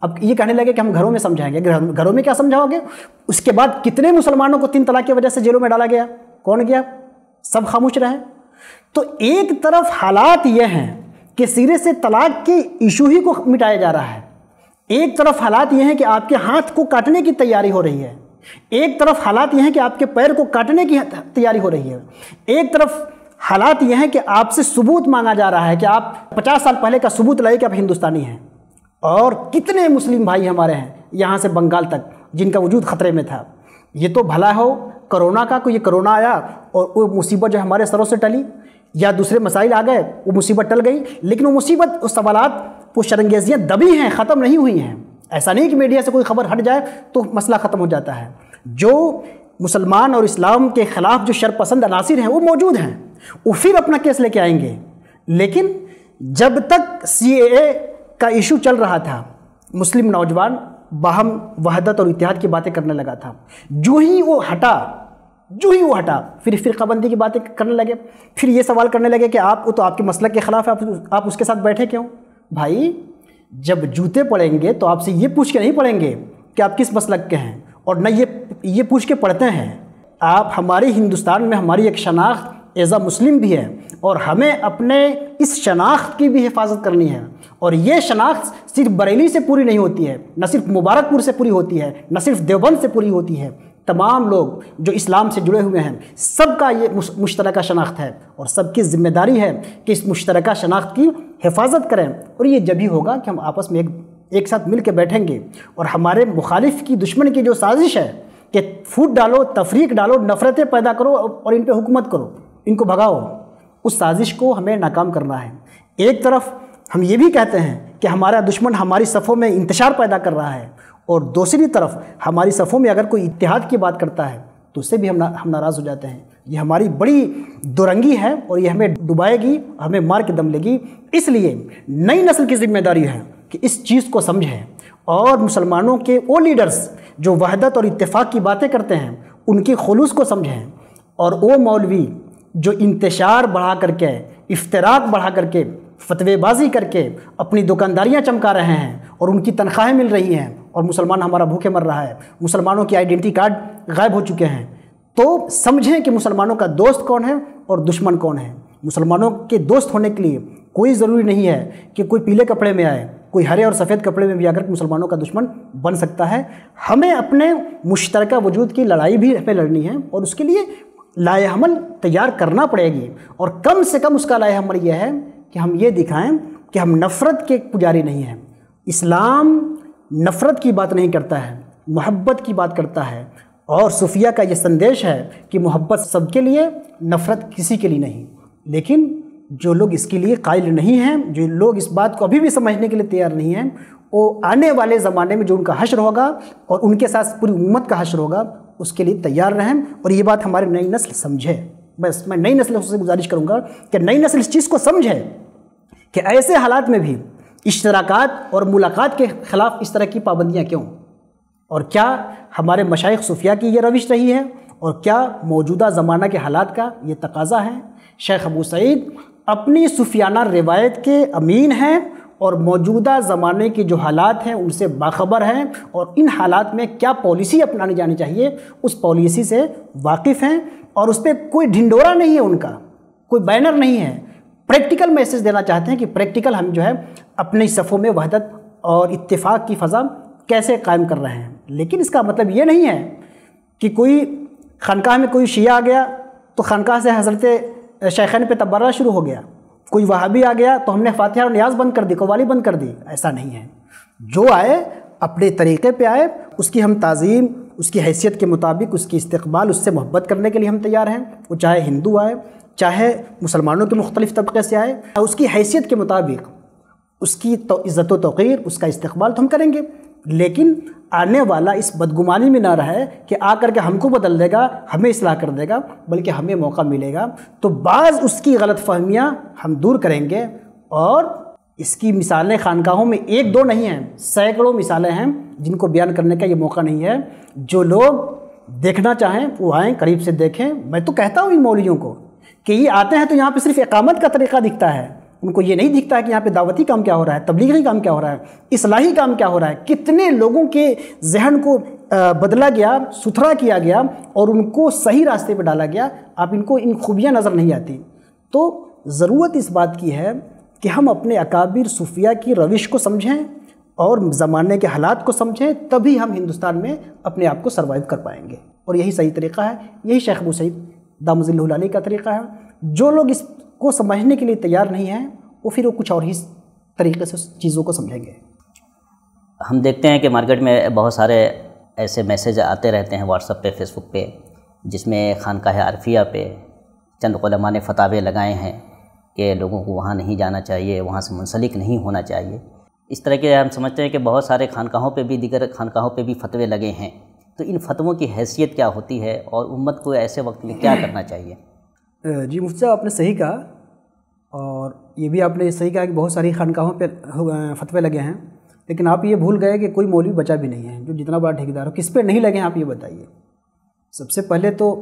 اب یہ کہنے لگے کہ ہم گھروں میں سمجھائیں گے۔ گھروں میں کیا سمجھاؤ گے؟ اس کے بعد کتنے مسلمانوں کو 3 طلاق کی وجہ سے جیلوں میں ڈالا گیا؟ کون گیا؟ سب خاموش رہے۔ تو ایک طرف حالات یہ ہیں کہ سرے سے طلاق کے ایشو ہی کو مٹایا جا رہا ہے، ایک طرف حالات یہ ہیں کہ آپ کے ہاتھ کو کاٹنے کی تیاری ہو رہی ہے، ایک طرف حالات یہ ہیں کہ آپ کے پیر کو کاٹنے کی تیاری ہو رہی ہے، ایک طرف حالات یہ ہیں کہ آپ سے ثبوت مانگا جا رہا ہے کہ آپ 50 سال پہلے کا ثبوت لائے کہ آپ ہندوستانی ہیں۔ اور کتنے مسلم بھائی ہمارے ہیں یہاں سے بنگال تک جن کا وجود خطرے میں تھا۔ یہ تو بھلا ہو کرونا کا، کوئی یہ کرونا آیا اور وہ مصیبت جو ہمارے سروں سے ٹلی، یا دوسرے مسائل آ گئے وہ مصیبت ٹل گئی، لیکن وہ مصیبت، اس سوالات، وہ شرنگیزیاں دبی ہیں، ختم نہیں ہوئی ہیں۔ ایسا نہیں کہ میڈیا سے کوئی خبر ہٹ جائے تو مسئلہ ختم ہو جاتا ہے۔ جو مسلمان اور اسلام کے خلاف جو شرپسند عناصر ہیں وہ موجود ہیں، وہ پھر اپنا کیس لے کے آئیں گے۔ لیکن جب تک CAA کا ایشو چل رہا تھا، مسلم نوجوان باہم وحدت اور اتحاد کی باتیں کرنے لگا تھا، جو ہی وہ ہٹا پھر فرقہ بندی کی باتیں کرنے لگے، پھر یہ سوال کرنے لگے کہ آپ تو آپ کے مسلک کے خلاف ہے، آپ اس کے ساتھ بیٹھے کیوں؟ بھائی جب جوتے پڑیں گے تو آپ سے یہ پوچھ کے نہیں پڑیں گے کہ آپ کس مسلک کے ہیں، اور نہ یہ پوچھ کے پڑھتے ہیں۔ آپ ہماری ہندوستان میں ہماری ایک شناخت ایز اے مسلم بھی ہے، اور ہمیں اپنے اس شناخت کی بھی حفاظت کرنی ہے، اور یہ شناخت صرف بریلی سے پوری نہیں ہوتی ہے، نہ صرف مبارک پور سے پوری ہوتی ہے، نہ صرف دیوبند سے پوری ہوتی ہے۔ تمام لوگ جو اسلام سے جڑے ہوئے ہیں سب کا یہ مشترکہ شناخت ہے، اور سب کی ذمہ داری ہے کہ اس مشترکہ شناخت کی حفاظت کریں، اور یہ جب ہی ہوگا کہ ہم آپس میں ایک ساتھ مل کے بیٹھیں گے، اور ہمارے مخالف کی، دشمن کی جو سازش ہے کہ پھوٹ ڈالو، تفریق ڈالو، نفرتیں پیدا کرو اور ان پہ حکومت کرو، ان کو بھگاؤ، اس سازش کو ہمیں ناکام کرنا ہے۔ ایک طرف ہم یہ بھی کہتے ہیں کہ ہمارا دشمن ہماری صفوں میں انتشار پیدا کر رہا ہے، اور دوسری طرف ہماری صفوں میں اگر کوئی اتحاد کی بات کرتا ہے تو اس سے بھی ہم ناراض ہو جاتے ہیں۔ یہ ہماری بڑی دورنگی ہے، اور یہ ہمیں ڈبائے گی، ہمیں مار کے دم لے گی۔ اس لیے نئی نسل کی ذمہ داری ہے کہ اس چیز کو سمجھیں، اور مسلمانوں کے وہ لیڈرز جو وحدت اور اتفاق کی باتیں کرتے ہیں ان کی خلوص کو سمجھیں، اور وہ مولوی جو انتشار بڑھا کر کے، افتراق بڑھا کر کے، فتوی بازی کر کے اپنی دکانداریاں چمکا رہے ہیں اور ان کی تنخواہیں مل رہی ہیں، اور مسلمان ہمارا بھوکے مر رہا ہے، مسلمانوں کی آئیڈینٹی کارڈ غائب ہو چکے ہیں، تو سمجھیں کہ مسلمانوں کا دوست کون ہے اور دشمن کون ہے۔ مسلمانوں کے دوست ہونے کے لیے کوئی ضروری نہیں ہے کہ کوئی پیلے کپڑے میں آئے، کوئی ہرے اور سفید کپڑے میں بھی آ کر مسلمانوں کا دشمن بن سکتا ہے۔ ہمیں اپنے مشترکہ وجود کی لڑائی بھی ہمیں لڑنی ہے، اور اس کے لیے لائحہ عمل تیار کرنا پڑے گی، اور کم سے کم اس کا لائحہ عمل یہ ہے کہ ہم یہ دکھائیں کہ ہم نفرت کے پجاری نہیں ہیں۔ اسلام نفرت کی بات نہیں کرتا ہے، محبت کی بات کرتا ہے، اور صوفیہ کا یہ سندیش ہے کہ محبت سب کے لیے، نفرت کسی کے لیے نہیں۔ لیکن جو لوگ اس کے لیے قائل نہیں ہیں، جو لوگ اس بات کو ابھی بھی سمجھنے کے لیے تیار نہیں ہیں، وہ آنے والے زمانے میں جو ان کا حشر ہوگا اور ان کے ساتھ پوری امت کا حشر ہوگا، اس کے لیے تیار رہیں، اور یہ بات ہماری نئی نسل سمجھے۔ بس میں نئی نسل سے گزارش کروں گا کہ نئی نسل اس چیز کو سمجھے کہ ایسے حالات میں بھی اشتراکات اور ملاقات کے خلاف اس طرح کی پابندیاں کیوں، اور کیا ہمارے مشائخ صوفیہ کی یہ روش رہی ہے، اور کیا موجودہ زمانہ کے حالات کا یہ تقاضا ہے۔ شیخ ابو سعید اپنی صوفیانہ روایت کے امین ہیں، اور موجودہ زمانے کے جو حالات ہیں ان سے باخبر ہیں، اور ان حالات میں کیا پالیسی اپنانی جانی چاہیے اس پالیسی سے واقف ہیں، اور اس پہ کوئی ڈھنڈورا نہیں ہے، ان کا کوئی بینر نہیں ہے۔ پریکٹیکل میسیج دینا چاہتے ہیں کہ پریکٹیکل ہم جو ہے اپنی صفوں میں وحدت اور اتفاق کی فضا کیسے قائم کر رہے ہیں۔ لیکن اس کا مطلب یہ نہیں ہے کہ کوئی خانقاہ میں کوئی شیعہ آ گیا تو خانقاہ سے حضرت شیخین پہ تبرہ شروع ہو گیا، کوئی وہابی آ گیا تو ہم نے فاتحہ اور نیاز بند کر دی، قوالی بند کر دی۔ ایسا نہیں ہے، جو آئے اپنے طریقے پہ آئے، اس کی ہم تعظیم، اس کی حیثیت کے مطابق اس کی استقبال، اس سے محبت کرنے کے لیے ہم تیار ہیں۔ وہ چاہے ہندو آئے، چاہے مسلمانوں کے مختلف طبقے سے آئے، اس کی حیثیت کے مطابق اس کی تو عزت و توقیر، اس کا استقبال تو ہم کریں گے، لیکن آنے والا اس بدگمانی میں نہ رہے کہ آ کر کے ہم کو بدل دے گا، ہمیں اصلاح کر دے گا، بلکہ ہمیں موقع ملے گا تو بعض اس کی غلط فہمیاں ہم دور کریں گے۔ اور اس کی مثالیں خانقاہوں میں ایک دو نہیں ہیں، سینکڑوں مثالیں ہیں جن کو بیان کرنے کا یہ موقع نہیں ہے۔ جو لوگ دیکھنا چاہیں وہ آئیں، قریب سے دیکھیں۔ میں تو کہتا ہوں ان مولویوں کو کہ یہ آتے ہیں تو یہاں پہ صرف اقامت کا طریقہ دکھتا ہے، ان کو یہ نہیں دکھتا ہے کہ یہاں پہ دعوتی کام کیا ہو رہا ہے، تبلیغی کام کیا ہو رہا ہے، اصلاحی کام کیا ہو رہا ہے، کتنے لوگوں کے ذہن کو بدلا گیا، ستھرا کیا گیا اور ان کو صحیح راستے پہ ڈالا گیا۔ آپ ان کو ان خوبیاں نظر نہیں آتی۔ تو ضرورت اس بات کی ہے کہ ہم اپنے اکابر صوفیہ کی روش کو سمجھیں اور زمانے کے حالات کو سمجھیں، تبھی ہم ہندوستان میں اپنے آپ کو سروائیو کر پائیں گے۔ اور یہی صحیح طریقہ ہے، یہی شیخ ابو سعید دامت ظلہ العالی کا طریقہ ہے۔ جو لوگ اس کو سمجھنے کے لیے تیار نہیں ہیں وہ پھر وہ کچھ اور ہی طریقے سے چیزوں کو سمجھیں گے۔ ہم دیکھتے ہیں کہ مارکیٹ میں بہت سارے ایسے میسیج آتے رہتے ہیں واٹس ایپ پہ، فیس بک پہ، جس میں خانقاہ عارفیہ پہ چند علماء نے فتاوے لگائے ہیں کہ لوگوں کو وہاں نہیں جانا چاہیے، وہاں سے منسلک نہیں ہونا چاہیے۔ اس طرح کے ہم سمجھتے ہیں کہ بہت سارے خانقاہوں پہ بھی، دیگر خانقاہوں پہ بھی فتوے لگے ہیں۔ تو ان فتووں کی حیثیت کیا ہوتی ہے اور امت کو ایسے وقت میں کیا کرنا چاہیے؟ جی مفتی صاحب، آپ نے صحیح کہا، اور یہ بھی آپ نے صحیح کہا کہ بہت ساری خانقاہوں پہ فتوے لگے ہیں، لیکن آپ یہ بھول گئے کہ کوئی مولوی بچا بھی نہیں ہے جو جتنا بڑا ٹھیکیدار ہو۔ کس پہ نہیں لگے ہیں آپ یہ بتائیے؟ سب سے پہلے تو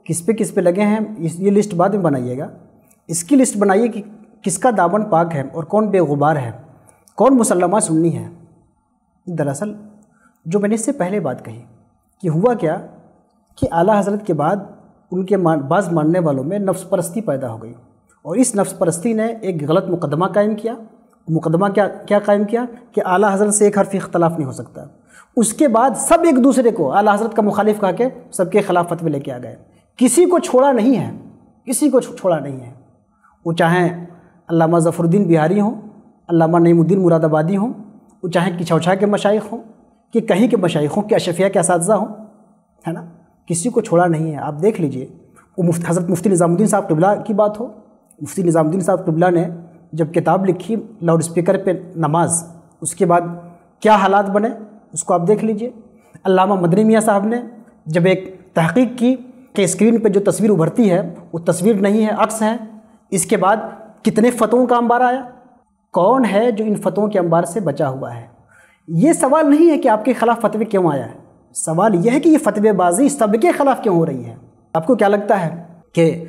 کس پہ لگے ہیں یہ لسٹ بعد میں بنائیے گا۔ اس کی لسٹ بنائیے کہ کس کا دامن پاک ہے اور کون بے غبار ہے، کون مسلمہ سنی ہے۔ دراصل جو میں نے اس سے پہلے بات کہی کہ ہوا کیا کہ اعلیٰ حضرت کے بعد ان کے بعض ماننے والوں میں نفس پرستی پیدا ہو گئی، اور اس نفس پرستی نے ایک غلط مقدمہ قائم کیا۔ مقدمہ کیا قائم کیا کہ اعلیٰ حضرت سے ایک حرف اختلاف نہیں ہو سکتا۔ اس کے بعد سب ایک دوسرے کو اعلیٰ حضرت کا مخالف کہا کے سب کے خلاف فتوے لے کے آ گئے۔ کسی کو چھوڑا نہیں ہے، کسی کو چھوڑا نہیں ہے، وہ چاہیں علامہ ظفر الدین بہاری ہوں، علامہ نعیم الدین مراد آبادی ہوں، وہ چاہیں کچھوچھا کے مشائخ ہوں، کہ کہیں کے مشائخوں کے اشرفیہ کے اساتذہ ہوں، ہے نا، کسی کو چھوڑا نہیں ہے۔ آپ دیکھ لیجئے، وہ حضرت مفتی نظام الدین صاحب قبلہ کی بات ہو، مفتی نظام الدین صاحب قبلہ نے جب کتاب لکھی لاؤڈ اسپیکر پہ نماز، اس کے بعد کیا حالات بنے اس کو آپ دیکھ لیجئے۔ علامہ مدنی میاں صاحب نے جب ایک تحقیق کی کہ اسکرین پہ جو تصویر ابھرتی ہے وہ تصویر نہیں ہے، عکس ہے، اس کے بعد کتنے فتووں کا انبار آیا۔ کون ہے جو ان فتووں کے انبار سے بچا ہوا ہے؟ یہ سوال نہیں ہے کہ آپ کے خلاف فتوے کیوں آیا ہے، سوال یہ ہے کہ یہ فتوے بازی سب کے خلاف کیوں ہو رہی ہے۔ آپ کو کیا لگتا ہے کہ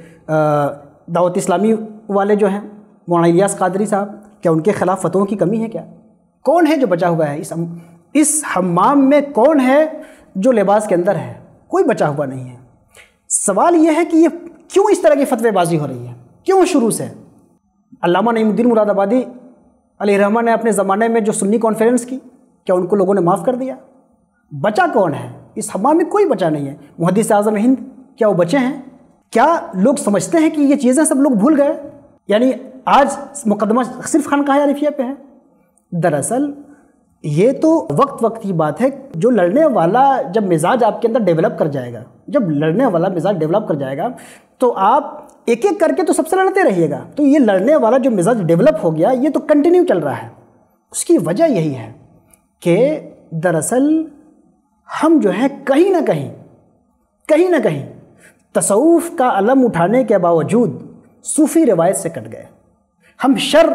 دعوت اسلامی والے جو ہیں مولانا الیاس قادری صاحب، کیا ان کے خلاف فتووں کی کمی ہے؟ کیا کون ہے جو بچا ہوا ہے اس حمام میں؟ کون ہے جو لباس کے اندر ہے؟ کوئی بچا ہوا نہیں ہے۔ سوال یہ ہے کہ یہ کیوں اس طرح کی فتوے بازی ہو رہی ہے، کیوں شروع سے؟ علامہ نعیم الدین مراد آبادی علیہ الرحمہ نے اپنے زمانے میں جو سنی کانفرنس کی، کیا ان کو لوگوں نے معاف کر دیا؟ بچا کون ہے اس حمام میں؟ کوئی بچا نہیں ہے۔ محدث اعظم ہند، کیا وہ بچے ہیں؟ کیا لوگ سمجھتے ہیں کہ یہ چیزیں سب لوگ بھول گئے؟ یعنی آج مقدمہ صرف خانقاہ عارفیہ پہ ہے؟ دراصل یہ تو وقت کی بات ہے۔ جو لڑنے والا جب مزاج آپ کے اندر ڈیولپ کر جائے گا، جب لڑنے والا مزاج ڈیولپ کر جائے گا تو آپ ایک ایک کر کے تو سب سے لڑتے رہیے گا۔ تو یہ لڑنے والا جو مزاج ڈیولپ ہو گیا یہ تو کنٹینیو چل رہا ہے۔ اس کی وجہ یہی ہے کہ دراصل ہم جو ہے کہیں نہ کہیں تصوف کا علم اٹھانے کے باوجود صوفی روایت سے کٹ گئے۔ ہم شر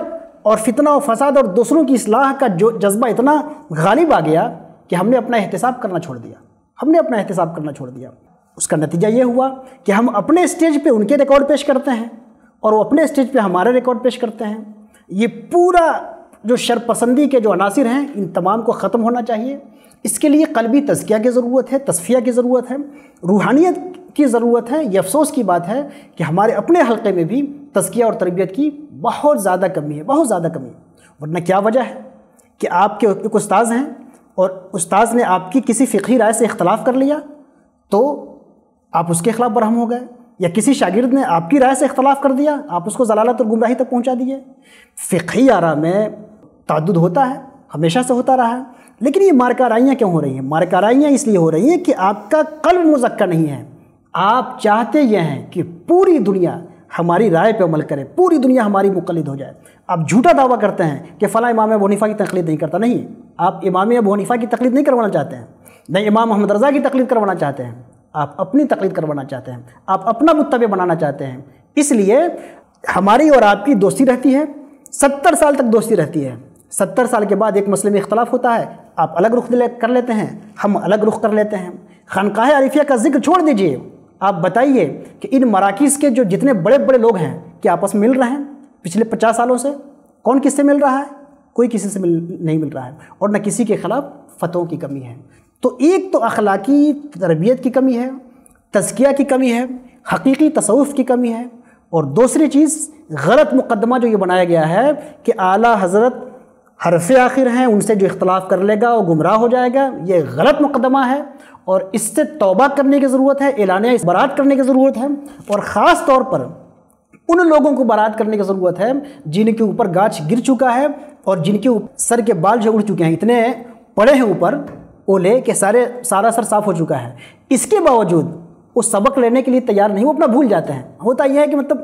اور فتنہ و فساد اور دوسروں کی اصلاح کا جو جذبہ اتنا غالب آ گیا کہ ہم نے اپنا احتساب کرنا چھوڑ دیا۔ اس کا نتیجہ یہ ہوا کہ ہم اپنے اسٹیج پہ ان کے ریکارڈ پیش کرتے ہیں اور وہ اپنے اسٹیج پہ ہمارے ریکارڈ پیش کرتے ہیں۔ یہ پورا جو شر پسندی کے جو عناصر ہیں ان تمام کو ختم ہونا چاہیے۔ اس کے لیے قلبی تزکیہ کی ضرورت ہے، تصفیہ کی ضرورت ہے، روحانیت کی ضرورت ہے۔ یہ افسوس کی بات ہے کہ ہمارے اپنے حلقے میں بھی تزکیہ اور تربیت کی بہت زیادہ کمی ہے، ورنہ کیا وجہ ہے کہ آپ کے ایک استاذ ہیں اور استاذ نے آپ کی کسی فقہی رائے سے اختلاف کر لیا تو آپ اس کے خلاف برہم ہو گئے، یا کسی شاگرد نے آپ کی رائے سے اختلاف کر دیا، آپ اس کو ضلالت اور گمراہی تک پہنچا دیے۔ فقہی آراء میں تعدد ہوتا ہے، ہمیشہ سے ہوتا رہا ہے، لیکن یہ مارکارائیاں کیوں ہو رہی ہیں؟ مارکارائیاں اس لیے ہو رہی ہیں کہ آپ کا قلب مزکہ نہیں ہے۔ آپ چاہتے یہ ہیں کہ پوری دنیا ہماری رائے پہ عمل کرے، پوری دنیا ہماری مقلد ہو جائے۔ آپ جھوٹا دعویٰ کرتے ہیں کہ فلاں امام ابو حنیفہ کی تقلید نہیں کرتا، نہیں، آپ امام ابو حنیفہ کی تقلید نہیں کروانا چاہتے ہیں، نہیں امام محمد رضا کی تقلید کروانا چاہتے ہیں، آپ اپنی تقلید کروانا چاہتے ہیں، آپ اپنا متبع بنانا چاہتے ہیں۔ اس لیے ہماری اور آپ کی دوستی رہتی ہے، 70 سال تک دوستی رہتی ہے۔ 70 سال کے بعد ایک مسئلے میں اختلاف ہوتا ہے، آپ الگ رخ کر لیتے ہیں، ہم الگ رخ کر لیتے ہیں۔ خانقاہ عارفیہ کا ذکر چھوڑ دیجئے، آپ بتائیے کہ ان مراکز کے جو جتنے بڑے بڑے لوگ ہیں کہ آپس میں مل رہے ہیں پچھلے 50 سالوں سے؟ کون کس سے مل رہا ہے؟ کوئی کسی سے نہیں مل رہا ہے، اور نہ کسی کے خلاف فتووں کی کمی ہے۔ تو ایک تو اخلاقی تربیت کی کمی ہے، تزکیہ کی کمی ہے، حقیقی تصوف کی کمی ہے، اور دوسری چیز غلط مقدمہ جو یہ بنایا گیا ہے کہ اعلیٰ حضرت حرف آخر ہیں، ان سے جو اختلاف کر لے گا وہ گمراہ ہو جائے گا، یہ غلط مقدمہ ہے، اور اس سے توبہ کرنے کی ضرورت ہے، اعلانیہ برات کرنے کی ضرورت ہے، اور خاص طور پر ان لوگوں کو برات کرنے کی ضرورت ہے جن کے اوپر گاچھ گر چکا ہے اور جن کے سر کے بال جو اڑ چکے ہیں، اتنے پڑے ہیں اوپر اولے کہ سارا سر صاف ہو چکا ہے، اس کے باوجود وہ سبق لینے کے لیے تیار نہیں، وہ اپنا بھول جاتے ہیں۔ ہوتا یہ ہے کہ مطلب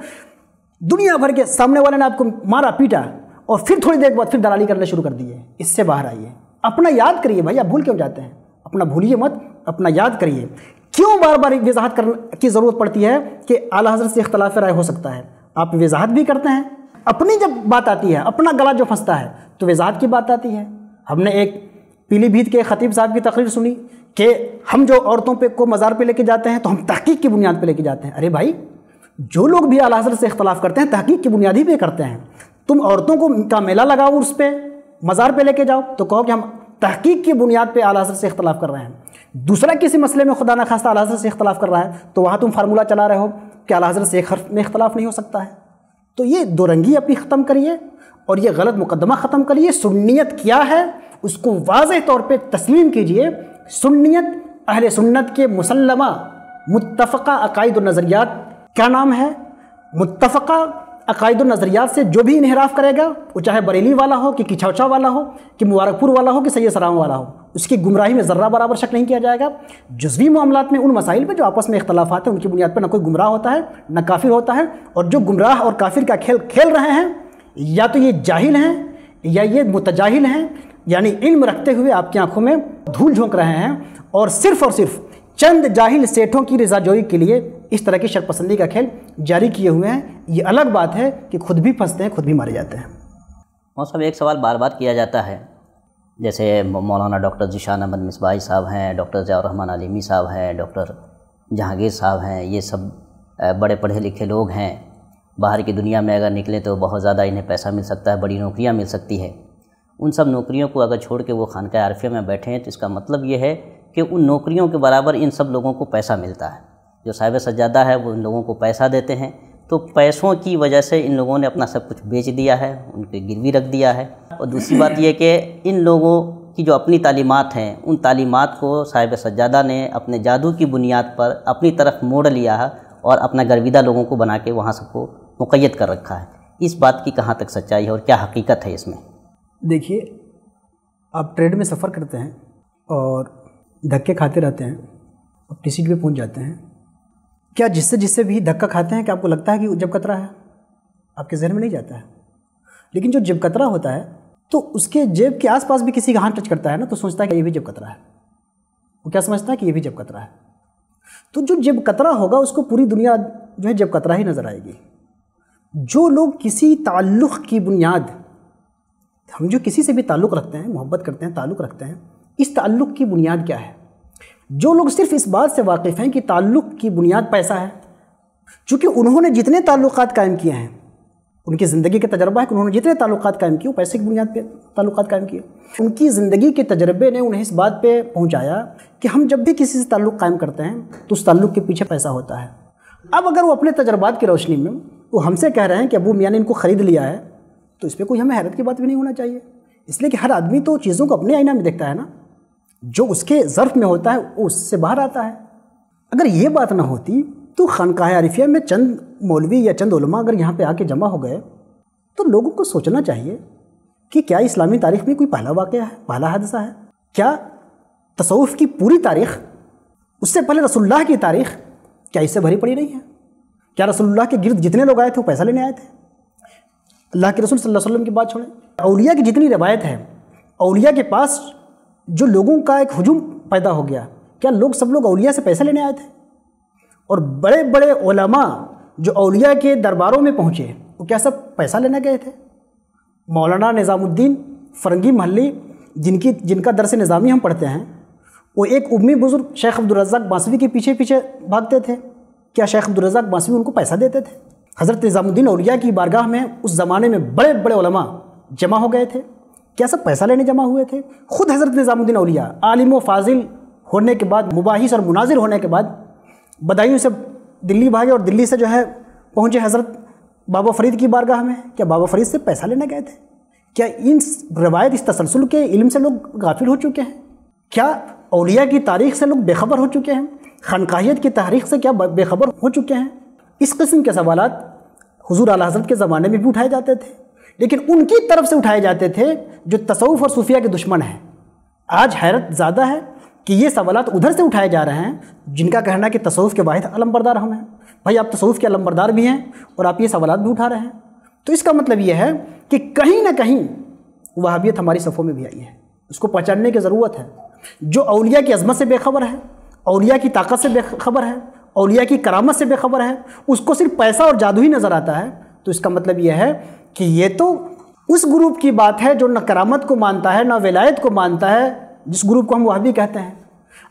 دنیا بھر کے سامنے والے نے آپ کو مارا پیٹا اور پھر تھوڑی دیر بعد پھر دلالی کرنا شروع کر دی ہے، اس سے باہر آئیے، اپنا یاد کریے بھائی، آپ بھول کیوں جاتے ہیں؟ اپنا بھولیے مت، اپنا یاد کریے۔ کیوں بار بار وضاحت کرنے کی ضرورت پڑتی ہے کہ اعلیٰ حضرت سے اختلاف رائے ہو سکتا ہے؟ آپ وضاحت بھی کرتے ہیں، اپنی جب بات آتی ہے، اپنا گلا جو پھنستا ہے تو وضاحت کی بات آتی ہے۔ ہم نے ایک پیلی بھیت کے خطیب صاحب کی تقریر سنی کہ ہم جو عورتوں کو مزار پہ لے کے جاتے ہیں تو ہم تحقیق کی بنیاد پہ لے کے جاتے ہیں۔ ارے بھائی، جو لوگ بھی اعلیٰ حضرت سے اختلاف کرتے ہیں تحقیق کی بنیاد ہی پہ کرتے ہیں۔ تم عورتوں کا میلہ لگاؤ، اس پہ مزار پہ لے کے جاؤ تو کہو کہ ہم تحقیق کی بنیاد پہ اعلیٰ حضرت سے اختلاف کر رہے ہیں۔ دوسرا کسی مسئلے میں خدا نخواستہ اعلیٰ حضرت سے اختلاف کر رہا ہے تو وہاں تم فارمولہ چلا رہے ہو کہ اعلیٰ حضرت سے ایک حرف میں اختلاف نہیں ہو سکتا ہے۔ تو یہ دو رنگی اپنی ختم کریے اور یہ غلط مقدمہ ختم کریے۔ سنیت کیا ہے اس کو واضح طور پہ تسلیم کیجئے۔ سنیت اہل سنت کے مسلمہ متفقہ عقائد و نظریات کیا نام ہے؟ متفقہ عقائد و نظریات سے جو بھی انحراف کرے گا، وہ چاہے بریلی والا ہو کہ کچھوچا والا ہو کہ مبارک پور والا ہو کہ سید سلام والا ہو، اس کی گمراہی میں ذرہ برابر شک نہیں کیا جائے گا۔ جزوی معاملات میں ان مسائل پہ جو آپس میں اختلافات ہیں ان کی بنیاد پر نہ کوئی گمراہ ہوتا ہے نہ کافر ہوتا ہے، اور جو گمراہ اور کافر کا کھیل کھیل رہے ہیں یا تو یہ جاہل ہیں یا یہ متجاہل ہیں، یعنی علم رکھتے ہوئے آپ کی آنکھوں میں دھول جھونک رہے ہیں اور صرف چند جاہل سیٹھوں کی رضا جوئی کے لیے اس طرح کی شرک پسندی کا کھیل جاری کیے ہوئے ہیں۔ یہ الگ بات ہے کہ خود بھی پھنستے ہیں، خود بھی مارے جاتے ہیں۔ مولانا صاحب، ایک سوال بار بار کیا جاتا ہے، جیسے مولانا ڈاکٹر ذیشان احمد مصباحی صاحب ہیں، ڈاکٹر ضیاء الرحمن علیمی صاحب ہیں، ڈاکٹر جہانگیر صاحب ہیں، یہ سب بڑے پڑھے لکھے لوگ ہیں، باہر کی دنیا میں اگر نکلیں تو بہت زیادہ انہیں پیسہ مل سکتا ہے، بڑی نوکریاں مل سکتی ہے۔ ان سب نوکریوں کو اگر چھوڑ کے وہ خانقاہ عارفیہ میں بیٹھے ہیں تو اس کا مطلب یہ ہے کہ ان نوکریوں کے برابر ان سب لوگوں کو پیسہ ملتا ہے۔ جو صاحب سجادہ ہے وہ ان لوگوں کو پیسہ دیتے ہیں، تو پیسوں کی وجہ سے ان لوگوں نے اپنا سب کچھ بیچ دیا ہے، ان کے گروی رکھ دیا ہے۔ اور دوسری بات یہ کہ ان لوگوں کی جو اپنی تعلیمات ہیں، ان تعلیمات کو صاحب سجادہ نے اپنے جادو کی بنیاد پر اپنی طرف موڑ لیا ہے اور اپنا گرویدہ لوگوں کو بنا کے وہاں سب کو مقید کر رکھا ہے۔ اس بات کی کہاں تک سچائی ہے اور کیا حقیقت ہے اس میں؟ دیکھیے، آپ ٹرین میں سفر کرتے ہیں اور دھکے کھاتے رہتے ہیں، اپنی سیٹ پہ پہنچ جاتے ہیں، کیا جس سے بھی دھکا کھاتے ہیں کہ آپ کو لگتا ہے کہ وہ جب کترا ہے؟ آپ کے ذہن میں نہیں جاتا ہے۔ لیکن جو جب کترا ہوتا ہے تو اس کے جیب کے آس پاس بھی کسی کا ہاتھ ٹچ کرتا ہے نا، تو سوچتا ہے کہ یہ بھی جب کترا ہے۔ وہ کیا سمجھتا ہے کہ یہ بھی جب کترا ہے۔ تو جو جب کترا ہوگا اس کو پوری دنیا جو ہے جب کترا ہی نظر آئے گی۔ جو لوگ کسی تعلق کی بنیاد، ہم جو کسی سے بھی تعلق رکھتے ہیں، محبت کرتے ہیں، تعلق رکھتے ہیں، اس تعلق کی بنیاد کیا ہے؟ جو لوگ صرف اس بات سے واقف ہیں کہ تعلق کی بنیاد پیسہ ہے، چونکہ انہوں نے جتنے تعلقات قائم کیے ہیں، ان کی زندگی کا تجربہ ہے کہ انہوں نے جتنے تعلقات قائم کیے وہ پیسے کی بنیاد پہ تعلقات قائم کیے۔ ان کی زندگی کے تجربے نے انہیں اس بات پہ پہنچایا کہ ہم جب بھی کسی سے تعلق قائم کرتے ہیں تو اس تعلق کے پیچھے پیسہ ہوتا ہے۔ اب اگر وہ اپنے تجربات کی روشنی میں وہ ہم سے کہہ رہے ہیں کہ ابو میاں نے ان کو خرید لیا ہے، تو اس پہ کوئی ہمیں حیرت کی بات بھی نہیں ہونا چاہیے، اس لیے کہ ہر آدمی تو چیزوں کو اپنے آئینہ میں دیکھتا ہے نا، جو اس کے ظرف میں ہوتا ہے وہ اس سے باہر آتا ہے۔ اگر یہ بات نہ ہوتی تو خانقاہ عارفیہ میں چند مولوی یا چند علماء اگر یہاں پہ آ کے جمع ہو گئے تو لوگوں کو سوچنا چاہیے کہ کیا اسلامی تاریخ میں کوئی پہلا واقعہ ہے، پہلا حادثہ ہے؟ کیا تصوف کی پوری تاریخ، اس سے پہلے رسول اللہ کی تاریخ کیا اس سے بھری پڑی نہیں ہے؟ کیا رسول اللہ کے گرد جتنے لوگ آئے تھے وہ پیسہ لینے آئے تھے؟ اللہ کے رسول صلی اللہ علیہ وسلم کی بات چھوڑیں، اولیاء کی جتنی روایت ہے، اولیاء کے پاس جو لوگوں کا ایک ہجوم پیدا ہو گیا، کیا سب لوگ اولیاء سے پیسے لینے آئے تھے؟ اور بڑے بڑے علماء جو اولیاء کے درباروں میں پہنچے وہ کیا سب پیسہ لینے گئے تھے؟ مولانا نظام الدین فرنگی محلی جن کا درس نظامی ہم پڑھتے ہیں، وہ ایک امی بزرگ شیخ عبدالرزاق بانسوی کے پیچھے بھاگتے تھے، کیا شیخ عبدالرزاق بانسوی ان کو پیسہ دیتے تھے؟ حضرت نظام الدین اولیاء کی بارگاہ میں اس زمانے میں بڑے بڑے علماء جمع ہو گئے تھے، کیا سب پیسہ لینے جمع ہوئے تھے؟ خود حضرت نظام الدین اولیاء عالم و فاضل ہونے کے بعد، مباحث اور مناظر ہونے کے بعد بدایوں سے دلی بھاگے اور دلی سے جو ہے پہنچے حضرت بابا فرید کی بارگاہ میں، کیا بابا فرید سے پیسہ لینے گئے تھے؟ کیا ان روایت اس تسلسل کے علم سے لوگ غافل ہو چکے ہیں؟ کیا اولیاء کی تاریخ سے لوگ بے خبر ہو چکے ہیں؟ خانقاہیت کی تاریخ سے کیا بے خبر ہو چکے ہیں؟ اس قسم کے سوالات حضور اعلیٰ حضرت کے زمانے میں بھی اٹھائے جاتے تھے، لیکن ان کی طرف سے اٹھائے جاتے تھے جو تصوف اور صوفیہ کے دشمن ہیں۔ آج حیرت زیادہ ہے کہ یہ سوالات ادھر سے اٹھائے جا رہے ہیں جن کا کہنا ہے کہ تصوف کے واحد علمبردار ہم ہیں۔ بھائی آپ تصوف کے علمبردار بھی ہیں اور آپ یہ سوالات بھی اٹھا رہے ہیں، تو اس کا مطلب یہ ہے کہ کہیں نہ کہیں وہابیت ہماری صفوں میں بھی آئی ہے، اس کو پہچاننے کی ضرورت ہے۔ جو اولیاء کی عظمت سے بے خبر ہے، اولیاء کی طاقت سے بے خبر ہے، اولیاء کی کرامت سے بے خبر ہے، اس کو صرف پیسہ اور جادو ہی نظر آتا ہے، تو اس کا مطلب یہ ہے کہ یہ تو اس گروپ کی بات ہے جو نہ کرامت کو مانتا ہے نہ ولایت کو مانتا ہے، جس گروپ کو ہم وہابی کہتے ہیں۔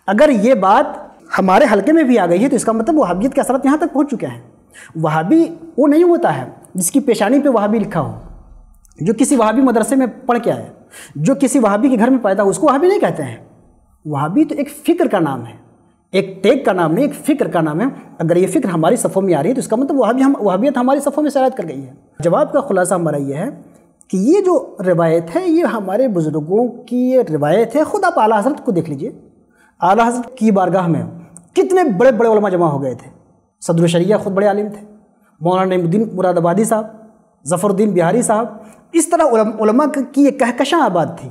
اگر یہ بات ہمارے حلقے میں بھی آ گئی ہے تو اس کا مطلب وہابیت کے اثرات یہاں تک پہنچ چکے ہیں۔ وہابی وہ نہیں ہوتا ہے جس کی پیشانی پہ وہابی لکھا ہو، جو کسی وہابی مدرسے میں پڑھ کے آئے، جو کسی وہابی کے گھر میں پیدا ہو، اس کو وہابی نہیں کہتے ہیں۔ وہابی تو ایک فکر کا نام ہے، ایک ٹیک کا نام نہیں، ایک فکر کا نام ہے۔ اگر یہ فکر ہماری صفوں میں آ رہی ہے تو اس کا مطلب وہابیت ہماری صفوں میں سرایت کر گئی ہے۔ جواب کا خلاصہ ہمارا یہ ہے کہ یہ جو روایت ہے یہ ہمارے بزرگوں کی یہ روایت ہے۔ خود آپ اعلیٰ حضرت کو دیکھ لیجئے، اعلیٰ حضرت کی بارگاہ میں کتنے بڑے بڑے علماء جمع ہو گئے تھے۔ صدر الشریعہ خود بڑے عالم تھے، مولانا نعیم الدین مراد آبادی صاحب، ظفر الدین بہاری صاحب، اس طرح علماء کی یہ کہکشاں آباد تھی۔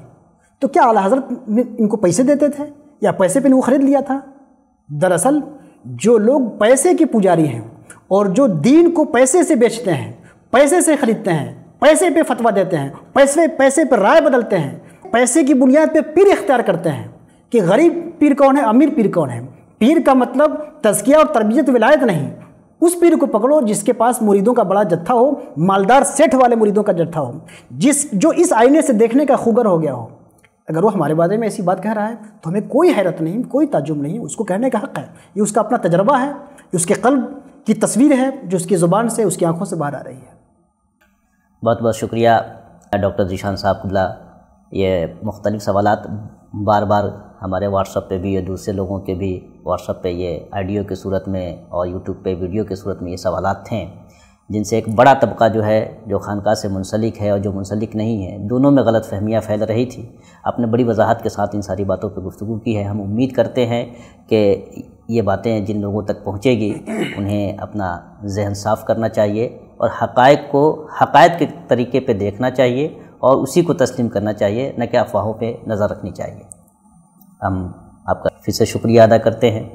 تو کیا اعلیٰ حضرت ان کو پیسے دیتے تھے یا پیسے پہ وہ خرید لیا تھا؟ دراصل جو لوگ پیسے کے پجاری ہیں اور جو دین کو پیسے سے بیچتے ہیں، پیسے سے خریدتے ہیں، پیسے پہ فتویٰ دیتے ہیں، پیسے پہ رائے بدلتے ہیں، پیسے کی بنیاد پہ پیر اختیار کرتے ہیں کہ غریب پیر کون ہے، امیر پیر کون ہے۔ پیر کا مطلب تزکیہ اور تربیت ولایت نہیں، اس پیر کو پکڑو جس کے پاس مریدوں کا بڑا جتھا ہو، مالدار سیٹھ والے مریدوں کا جتھا ہو، جو اس آئینے سے دیکھنے کا خوگر ہو گیا ہو۔ اگر وہ ہمارے بارے میں ایسی بات کہہ رہا ہے تو ہمیں کوئی حیرت نہیں، کوئی تعجب نہیں، اس کو کہنے کا حق ہے۔ یہ اس کا اپنا تجربہ ہے، یہ اس کے قلب کی تصویر ہے جو اس کی زبان سے، اس کی آنکھوں سے باہر آ رہی ہے۔ بہت بہت شکریہ ڈاکٹر ذیشان صاحب قبلہ۔ یہ مختلف سوالات بار بار ہمارے واٹس ایپ پہ بھی اور دوسرے لوگوں کے بھی واٹس ایپ پہ یہ آڈیو کی صورت میں اور یوٹیوب پہ ویڈیو کی صورت میں یہ سوالات تھے، جن سے ایک بڑا طبقہ جو ہے جو خانقاہ سے منسلک ہے اور جو منسلک نہیں ہے، دونوں میں غلط فہمیاں پھیل رہی تھی۔ آپ نے بڑی وضاحت کے ساتھ ان ساری باتوں پہ گفتگو کی ہے۔ ہم امید کرتے ہیں کہ یہ باتیں جن لوگوں تک پہنچے گی انہیں اپنا ذہن صاف کرنا چاہیے اور حقائق کو حقائق کے طریقے پہ دیکھنا چاہیے اور اسی کو تسلیم کرنا چاہیے، نہ کہ افواہوں پہ نظر رکھنی چاہیے۔ ہم آپ کا پھر سے شکریہ ادا کرتے ہیں۔